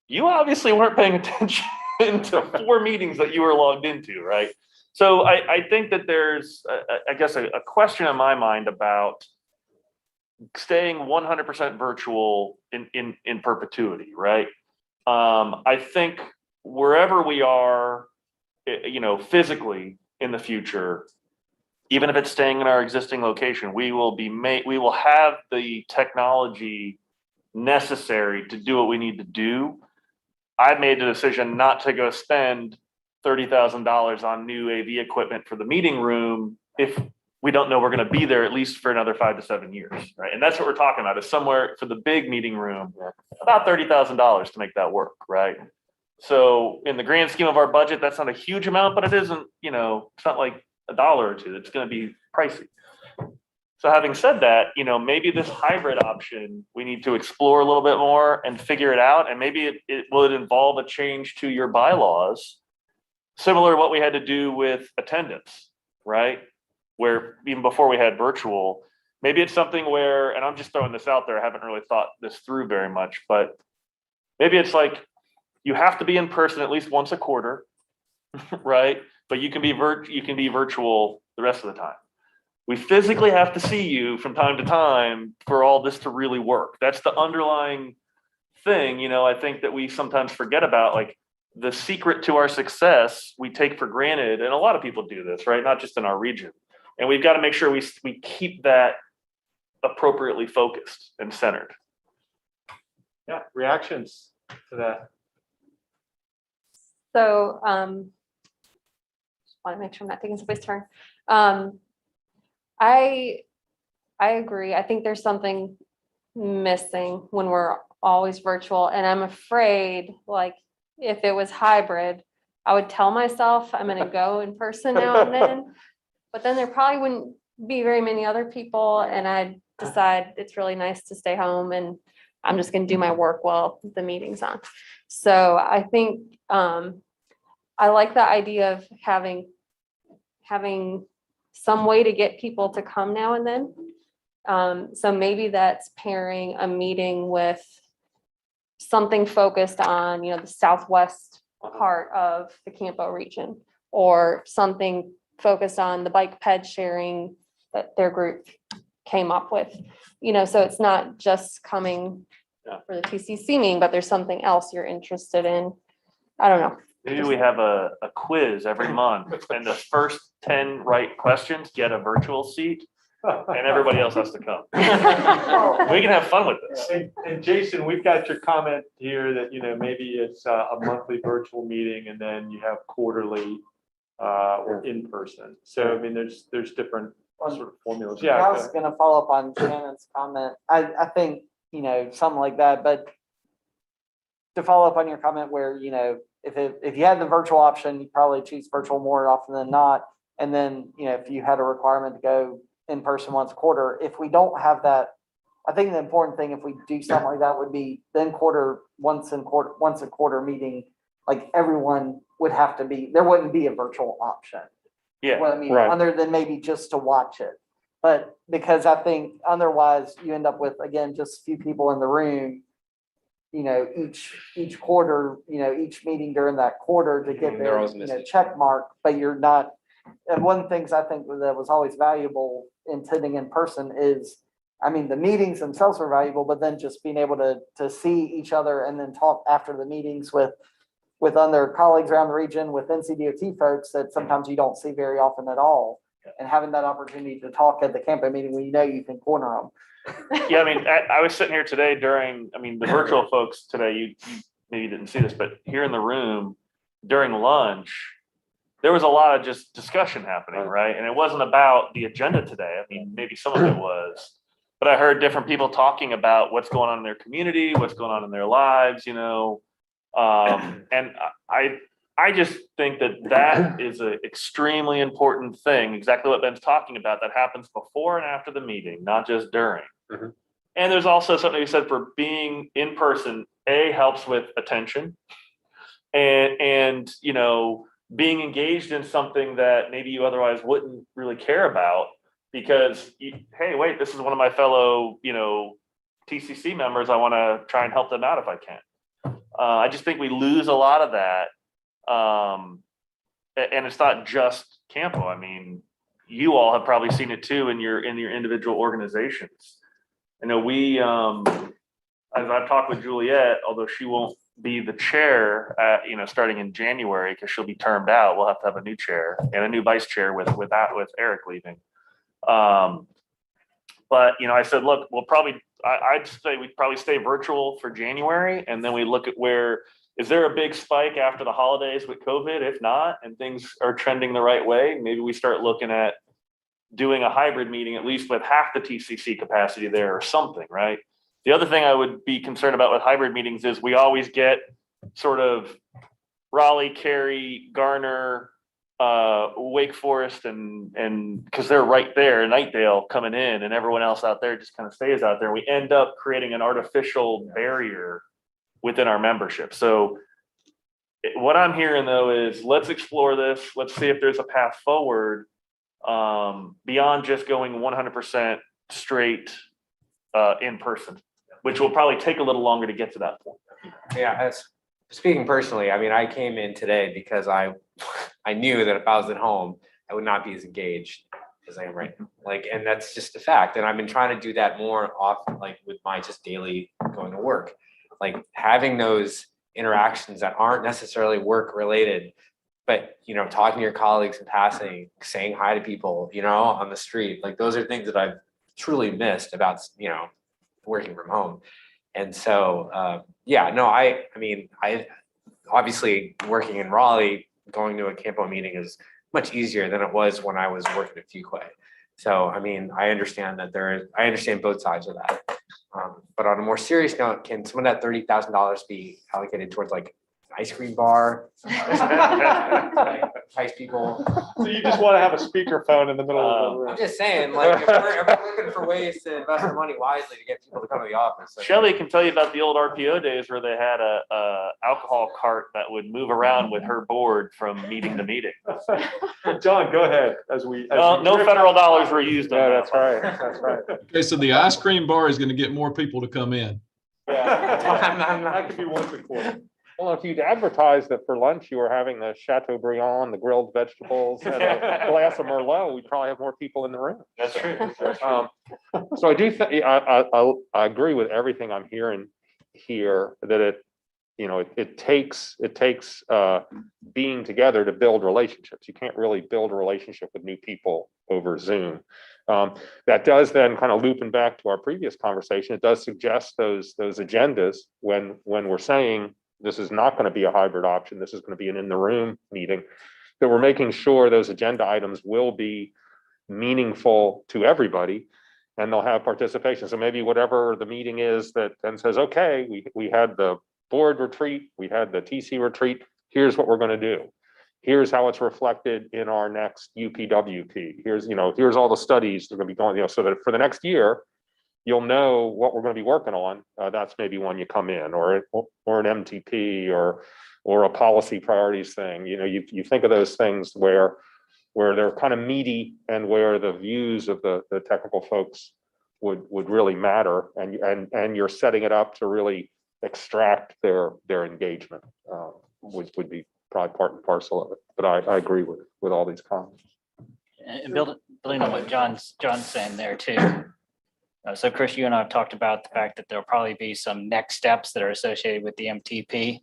You obviously weren't paying attention to 4 meetings that you were logged into, right? So I think that there's, I guess, a question in my mind about staying 100% virtual in perpetuity, right? I think wherever we are, you know, physically in the future, even if it's staying in our existing location, we will have the technology necessary to do what we need to do. I've made the decision not to go spend $30,000 on new AV equipment for the meeting room if we don't know we're going to be there at least for another 5 to 7 years, right? And that's what we're talking about, is somewhere for the big meeting room, about $30,000 to make that work, right? So in the grand scheme of our budget, that's not a huge amount, but it isn't, you know, it's not like $1 or $2. It's going to be pricey. So having said that, you know, maybe this hybrid option, we need to explore a little bit more and figure it out. And maybe it will involve a change to your bylaws, similar to what we had to do with attendance, right? Where even before we had virtual, maybe it's something where, and I'm just throwing this out there, I haven't really thought this through very much, but maybe it's like you have to be in person at least once a quarter, right? But you can be virtual the rest of the time. We physically have to see you from time to time for all this to really work. That's the underlying thing, you know, I think that we sometimes forget about, like the secret to our success we take for granted. And a lot of people do this, right? Not just in our region. And we've got to make sure we keep that appropriately focused and centered. Yeah, reactions to that. So, just want to make sure I'm not taking somebody's turn. I agree. I think there's something missing when we're always virtual, and I'm afraid, like, if it was hybrid, I would tell myself I'm going to go in person now and then, but then there probably wouldn't be very many other people, and I'd decide it's really nice to stay home and I'm just going to do my work while the meeting's on. So I think I like the idea of having some way to get people to come now and then. So maybe that's pairing a meeting with something focused on, you know, the southwest part of the CAMPO region, or something focused on the bike ped sharing that their group came up with. You know, so it's not just coming for the TCC meeting, but there's something else you're interested in. I don't know. Maybe we have a quiz every month, and the first 10 right questions get a virtual seat, and everybody else has to come. We can have fun with this. And Jason, we've got your comment here that, you know, maybe it's a monthly virtual meeting and then you have quarterly or in person. So, I mean, there's different sort of formulas. Yeah, I was gonna follow up on Shannon's comment. I think, you know, something like that, but to follow up on your comment where, you know, if you had the virtual option, you probably choose virtual more often than not. And then, you know, if you had a requirement to go in person once a quarter, if we don't have that, I think the important thing, if we do something like that, would be then once a quarter meeting, like everyone would have to be, there wouldn't be a virtual option. Yeah, Well, I mean, right. other than maybe just to watch it. But because I think otherwise you end up with, again, just a few people in the room, you know, each quarter, you know, each meeting during that quarter to get their, you know, check mark, but you're not. And one of the things I think that was always valuable in sitting in person is, I mean, the meetings themselves are valuable, but then just being able to see each other and then talk after the meetings with other colleagues around the region, with NCDOT folks that sometimes you don't see very often at all. And having that opportunity to talk at the CAMPO meeting when you know you can corner them. Yeah, I mean, I was sitting here today during, I mean, the virtual folks today, you maybe didn't see this, but here in the room during lunch, there was a lot of just discussion happening, right? And it wasn't about the agenda today. I mean, maybe some of it was, but I heard different people talking about what's going on in their community, what's going on in their lives, you know. And I just think that that is an extremely important thing, exactly what Ben's talking about, that happens before and after the meeting, not just during. Mhm. And there's also something you said for being in person, helps with attention and being engaged in something that maybe you otherwise wouldn't really care about because, hey, wait, this is one of my fellow, TCC members. I want to try and help them out if I can. I just think we lose a lot of that. And it's not just CAMPO. I mean, you all have probably seen it too in your individual organizations. I know as I've talked with Juliet, although she won't be the chair, starting in January because she'll be termed out. We'll have to have a new chair and a new vice chair with Eric leaving. But I said, look, I'd say we'd probably stay virtual for January, and then we look at is there a big spike after the holidays with COVID? If not, and things are trending the right way, maybe we start looking at doing a hybrid meeting, at least with half the TCC capacity there or something, right? The other thing I would be concerned about with hybrid meetings is we always get sort of Raleigh, Cary, Garner, Wake Forest, and because they're right there, Nightdale coming in, and everyone else out there just kind of stays out there. We end up creating an artificial barrier within our membership. So what I'm hearing though is let's explore this. Let's see if there's a path forward beyond just going 100% straight in person, which will probably take a little longer to get to that point. Yeah, speaking personally, I mean, I came in today because I knew that if I was at home, I would not be as engaged as I am right now. And that's just a fact. And I've been trying to do that more often, with my just daily going to work, having those interactions that aren't necessarily work related, but talking to your colleagues in passing, saying hi to people, on the street, those are things that I've truly missed about, working from home. And so, I mean, I obviously working in Raleigh, going to a CAMPO meeting is much easier than it was when I was working at Fuquay. So, I mean, I understand both sides of that. But on a more serious note, can some of that $30,000 be allocated towards ice cream bar, entice people? So you just want to have a speakerphone in the middle of the room. I'm just saying, if we're looking for ways to invest our money wisely to get people to come to the office. Shelley can tell you about the old RPO days where they had a alcohol cart that would move around with her board from meeting to meeting. John, go ahead. No federal dollars were used on that. That's right. That's right. Okay, so the ice cream bar is going to get more people to come in. That could be once a quarter. Well, if you'd advertised that for lunch you were having the Chateaubriand, the grilled vegetables, and a glass of Merlot, we'd probably have more people in the room. That's true. So I do think I agree with everything I'm hearing here, that it takes being together to build relationships. You can't really build a relationship with new people over Zoom. That does then kind of looping back to our previous conversation. It does suggest those agendas when we're saying this is not going to be a hybrid option. This is going to be an in the room meeting, that we're making sure those agenda items will be meaningful to everybody and they'll have participation. So maybe whatever the meeting is that then says, okay, we had the board retreat, we had the TC retreat, here's what we're going to do. Here's how it's reflected in our next UPWP. Here's all the studies that are going to be going, so that for the next year, you'll know what we're going to be working on. That's maybe when you come in, or an MTP, or a policy priorities thing. You think of those things where they're kind of meaty and where the views of the technical folks would really matter, and you're setting it up to really extract their engagement, would be probably part and parcel of it. But I agree with all these comments. And building on what John's saying there too. So Chris, you and I have talked about the fact that there'll probably be some next steps that are associated with the MTP.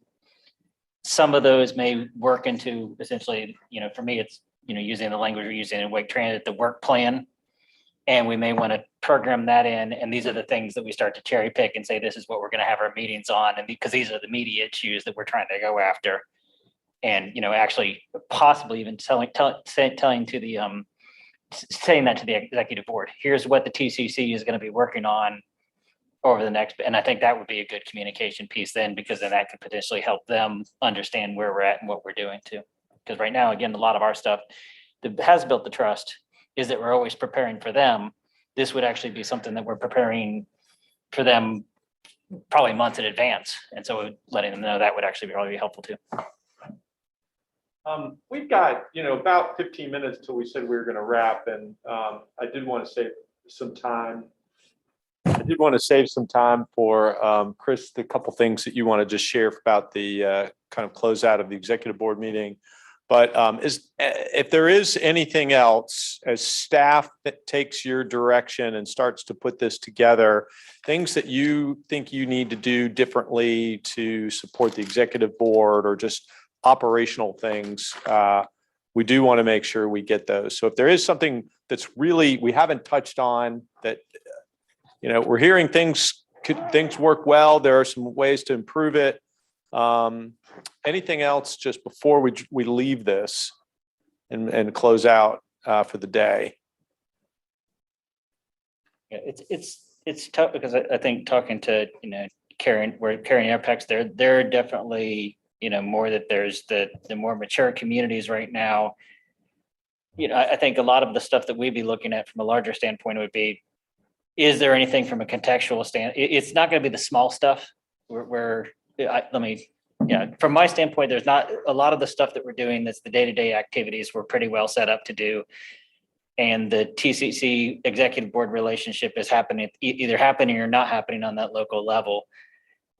Some of those may work into essentially, for me, it's, using the language we're using in Wake Transit, the work plan. And we may want to program that in. And these are the things that we start to cherry pick and say, this is what we're going to have our meetings on. And because these are the media issues that we're trying to go after. And, actually possibly even saying that to the executive board. Here's what the TCC is going to be working on over the next, and I think that would be a good communication piece then, because then that could potentially help them understand where we're at and what we're doing too. Because right now, again, a lot of our stuff that has built the trust is that we're always preparing for them. This would actually be something that we're preparing for them probably months in advance. And so letting them know that would actually probably be helpful too. We've got, about 15 minutes till we said we were going to wrap, and I did want to save some time. For Chris, the couple things that you want to just share about the kind of closeout of the executive board meeting. But if there is anything else, as staff that takes your direction and starts to put this together, things that you think you need to do differently to support the executive board or just operational things, we do want to make sure we get those. So if there is something that's really we haven't touched on that, we're hearing things work well, there are some ways to improve it. Anything else just before we leave this and close out for the day? Yeah, it's tough because I think talking to Karen Airpex, they're definitely more that there's the more mature communities right now. I think a lot of the stuff that we'd be looking at from a larger standpoint would be, is there anything from a contextual it's not going to be the small stuff from my standpoint, there's not a lot of the stuff that we're doing that's the day-to-day activities we're pretty well set up to do. And the TCC executive board relationship is either happening or not happening on that local level.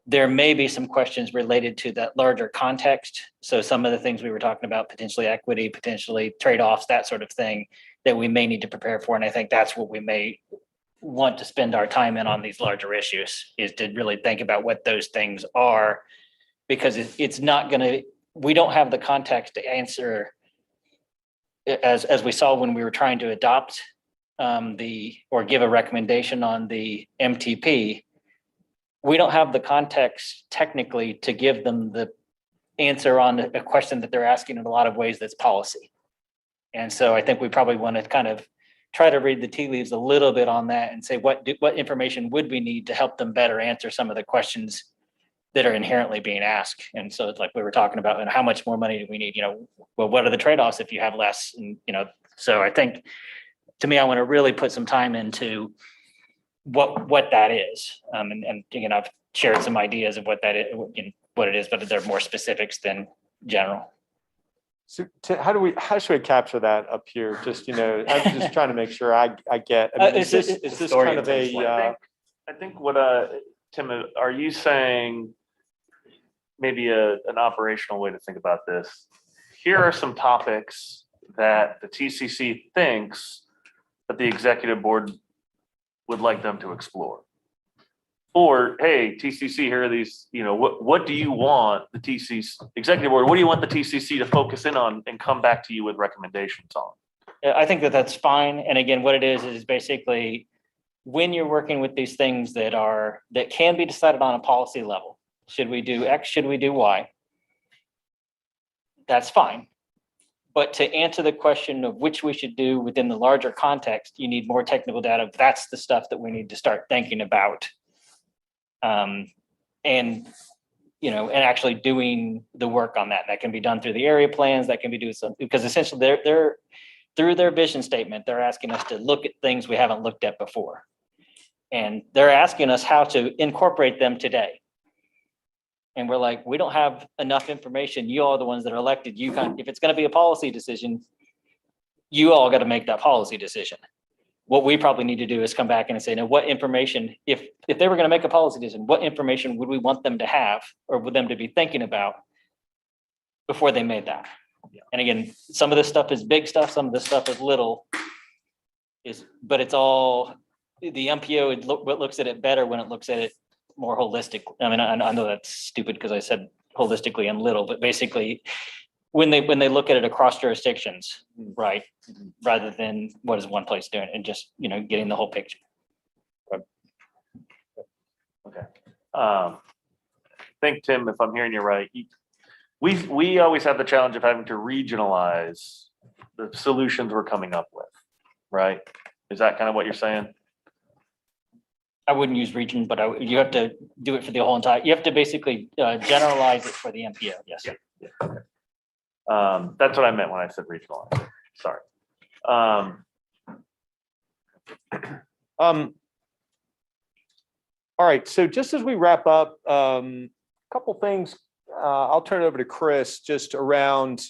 There may be some questions related to that larger context. So some of the things we were talking about, potentially equity, potentially trade-offs, that sort of thing that we may need to prepare for. And I think that's what we may want to spend our time in on these larger issues, is to really think about what those things are, because it's not going to, we don't have the context to answer, as we saw when we were trying to adopt or give a recommendation on the MTP. We don't have the context technically to give them the answer on a question that they're asking in a lot of ways that's policy. And so I think we probably want to kind of try to read the tea leaves a little bit on that and say, what information would we need to help them better answer some of the questions that are inherently being asked. And so it's like we were talking about, and how much more money do we need? Well, what are the trade-offs if you have less? And, so I think, to me, I want to really put some time into what that is. And I've shared some ideas of what that is, what it is, but they're more specifics than general. So how should we capture that up here? Just, I'm just trying to make sure I get, is this kind of I think what, Tim, are you saying maybe an operational way to think about this? Here are some topics that the TCC thinks that the executive board would like them to explore. Or, hey, TCC, here are these, what do you want the TCC executive board, what do you want the TCC to focus in on and come back to you with recommendations on? I think that's fine. And again, what it is basically when you're working with these things that can be decided on a policy level, should we do X, should we do Y? That's fine. But to answer the question of which we should do within the larger context, you need more technical data. That's the stuff that we need to start thinking about. And actually doing the work on that. That can be done through the area plans, that can be doing something, because essentially they're through their vision statement, they're asking us to look at things we haven't looked at before. And they're asking us how to incorporate them today. And we're like, we don't have enough information. You all are the ones that are elected. If it's going to be a policy decision, you all got to make that policy decision. What we probably need to do is come back and say, now what information, if they were going to make a policy decision, what information would we want them to have or would them to be thinking about before they made that? Yeah. And again, some of this stuff is big stuff, some of this stuff is little, but it's all, the MPO looks at it better when it looks at it more holistic. I mean, I know that's stupid because I said holistically and little, but basically when they look at it across jurisdictions, right, rather than what is one place doing and just, getting the whole picture. Okay. I think, Tim, if I'm hearing you right, we always have the challenge of having to regionalize the solutions we're coming up with, right? Is that kind of what you're saying? I wouldn't use region, but you have to do it for the whole entire, you have to basically generalize it for the MPO, yes. That's what I meant when I said regionalized. Sorry. All right, so just as we wrap up, a couple things, I'll turn it over to Chris just around,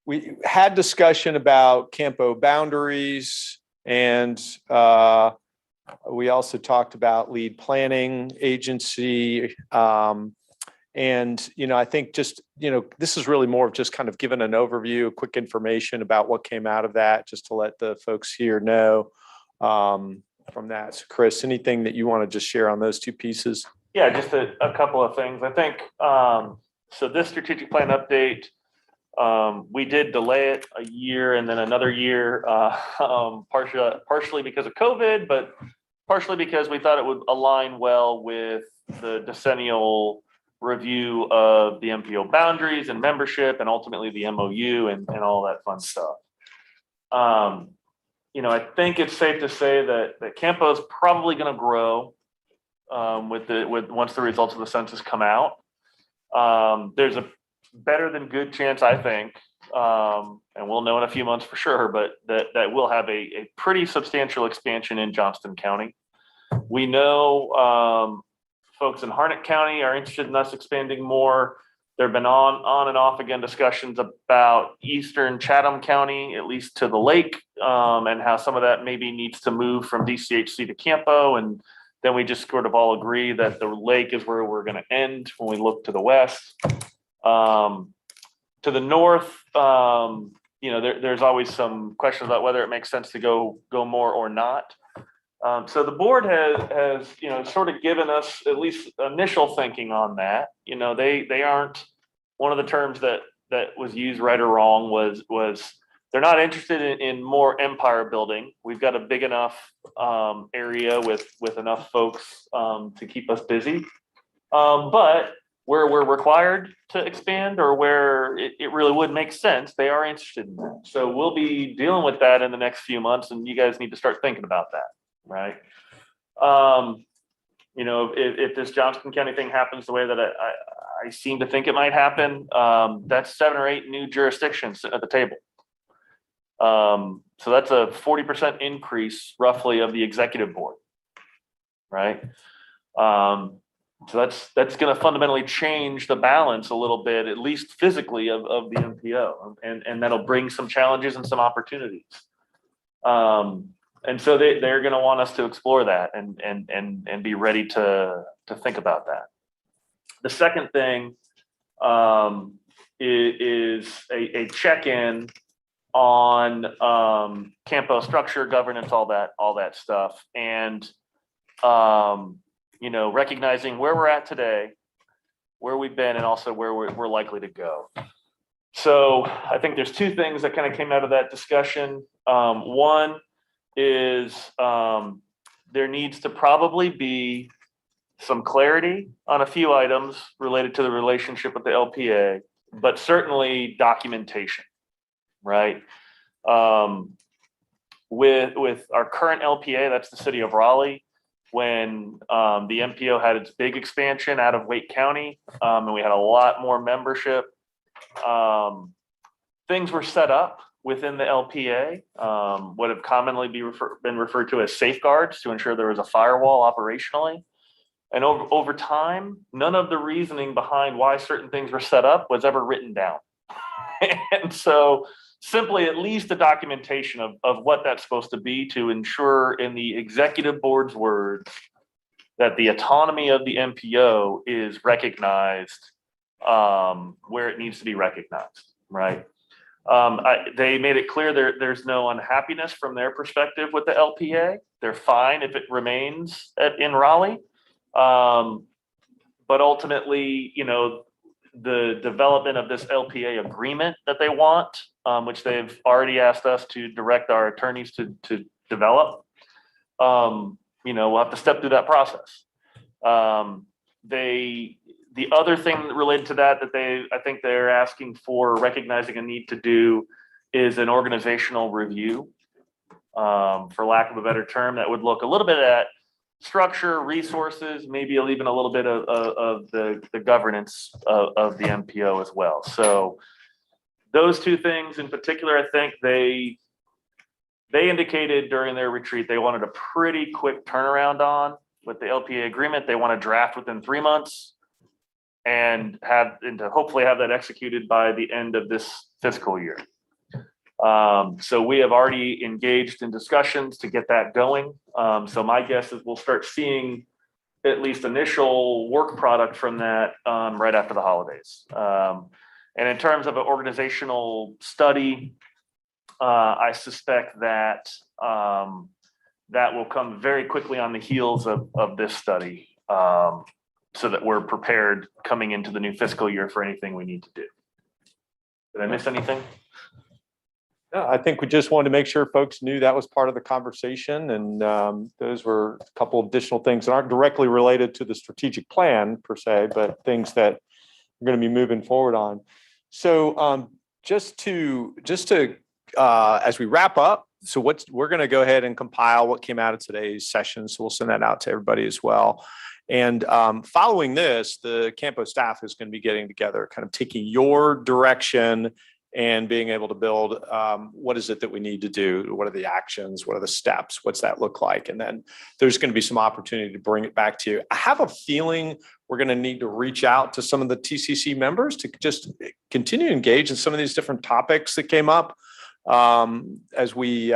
we had discussion about CAMPO boundaries, and we also talked about lead planning agency. And, I think just, this is really more of just kind of giving an overview, quick information about what came out of that, just to let the folks here know from that. So Chris, anything that you want to just share on those two pieces? Yeah, just a couple of things. I think, so this strategic plan update, we did delay it a year and then another year, partially because of COVID, but partially because we thought it would align well with the decennial review of the MPO boundaries and membership and ultimately the MOU and all that fun stuff. I think it's safe to say that CAMPO is probably going to grow once the results of the census come out. There's a better than good chance, I think, and we'll know in a few months for sure, but that we'll have a pretty substantial expansion in Johnston County. We know folks in Harnett County are interested in us expanding more. There have been on and off again discussions about eastern Chatham County, at least to the lake, and how some of that maybe needs to move from DCHC to CAMPO. And then we just sort of all agree that the lake is where we're going to end when we look to the west. To the north, there's always some questions about whether it makes sense to go more or not. So the board has sort of given us at least initial thinking on that. They aren't, one of the terms that was used, right or wrong, was they're not interested in more empire building. We've got a big enough area with enough folks to keep us busy. But where we're required to expand or where it really would make sense, they are interested in that. So we'll be dealing with that in the next few months, and you guys need to start thinking about that. Right. If this Johnston County thing happens the way that I seem to think it might happen, that's 7 or 8 new jurisdictions at the table. So that's a 40% increase roughly of the executive board. Right. So that's going to fundamentally change the balance a little bit, at least physically, of the MPO, and that'll bring some challenges and some opportunities. And so they're going to want us to explore that and be ready to think about that. The second thing is a check-in on CAMPO structure, governance, all that stuff, and recognizing where we're at today, where we've been, and also where we're likely to go. So I think there's 2 things that kind of came out of that discussion. One is there needs to probably be some clarity on a few items related to the relationship with the LPA, but certainly documentation, right? With our current LPA, that's the city of Raleigh, when the MPO had its big expansion out of Wake County, and we had a lot more membership, things were set up within the LPA, what have commonly been referred to as safeguards to ensure there was a firewall operationally. And over time, none of the reasoning behind why certain things were set up was ever written down. And so simply at least the documentation of what that's supposed to be to ensure, in the executive board's words, that the autonomy of the MPO is recognized where it needs to be recognized, right? They made it clear there's no unhappiness from their perspective with the LPA. They're fine if it remains in Raleigh. But ultimately, the development of this LPA agreement that they want, which they've already asked us to direct our attorneys to develop, we'll have to step through that process. The other thing related to that I think they're asking for, recognizing a need to do, is an organizational review, for lack of a better term, that would look a little bit at structure, resources, maybe even a little bit of the governance of the MPO as well. So those two things in particular, I think they indicated during their retreat, they wanted a pretty quick turnaround on with the LPA agreement. They want to draft within 3 months and to hopefully have that executed by the end of this fiscal year. So we have already engaged in discussions to get that going. So my guess is we'll start seeing at least initial work product from that right after the holidays. And in terms of an organizational study, I suspect that that will come very quickly on the heels of this study, so that we're prepared coming into the new fiscal year for anything we need to do. Did I miss anything? No, I think we just wanted to make sure folks knew that was part of the conversation, and those were a couple of additional things that aren't directly related to the strategic plan per se, but things that we're going to be moving forward on. So just to as we wrap up, so we're going to go ahead and compile what came out of today's session. So we'll send that out to everybody as well. And following this, the CAMPO staff is going to be getting together, kind of taking your direction and being able to build what is it that we need to do? What are the actions? What are the steps? What's that look like? And then there's going to be some opportunity to bring it back to you. I have a feeling we're going to need to reach out to some of the TCC members to just continue to engage in some of these different topics that came up as we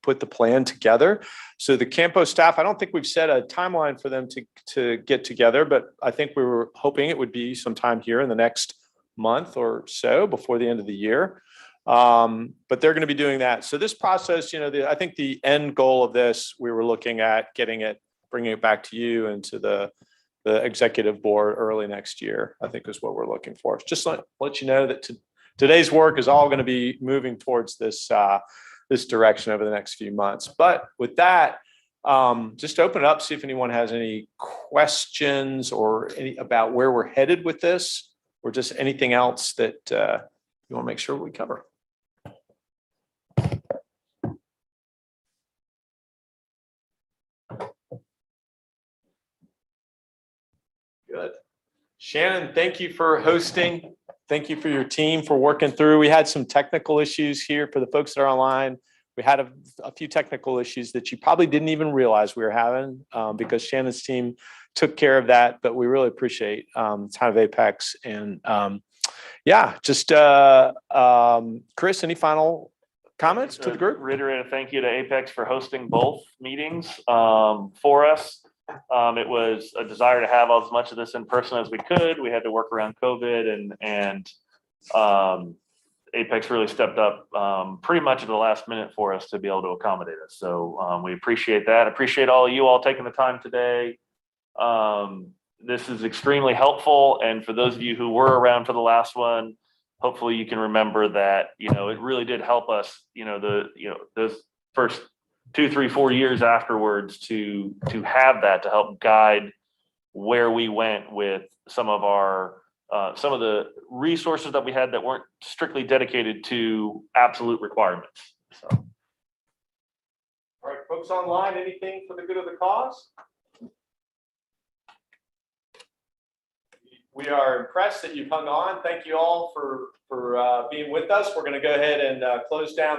put the plan together. So the CAMPO staff, I don't think we've set a timeline for them to get together, but I think we were hoping it would be sometime here in the next month or so before the end of the year. But they're going to be doing that. So this process, I think the end goal of this, we were looking at bringing it back to you and to the executive board early next year, I think is what we're looking for. Just let you know that today's work is all going to be moving towards this direction over the next few months. But with that, just open it up, see if anyone has any questions or about where we're headed with this, or just anything else that you want to make sure we cover. Good. Shannon, thank you for hosting. Thank you for your team for working through. We had some technical issues here for the folks that are online. We had a few technical issues that you probably didn't even realize we were having because Shannon's team took care of that, but we really appreciate the time of Apex. And Chris, any final comments to the group? Reiterate a thank you to Apex for hosting both meetings for us. It was a desire to have as much of this in person as we could. We had to work around COVID and Apex really stepped up pretty much at the last minute for us to be able to accommodate us. So we appreciate that. Appreciate all of you all taking the time today. This is extremely helpful. And for those of you who were around for the last one, hopefully you can remember that, it really did help us, those first 2, 3, 4 years afterwards to have that to help guide where we went with some of the resources that we had that weren't strictly dedicated to absolute requirements. So. All right, folks online, anything for the good of the cause? We are impressed that you've hung on. Thank you all for being with us. We're going to go ahead and close down the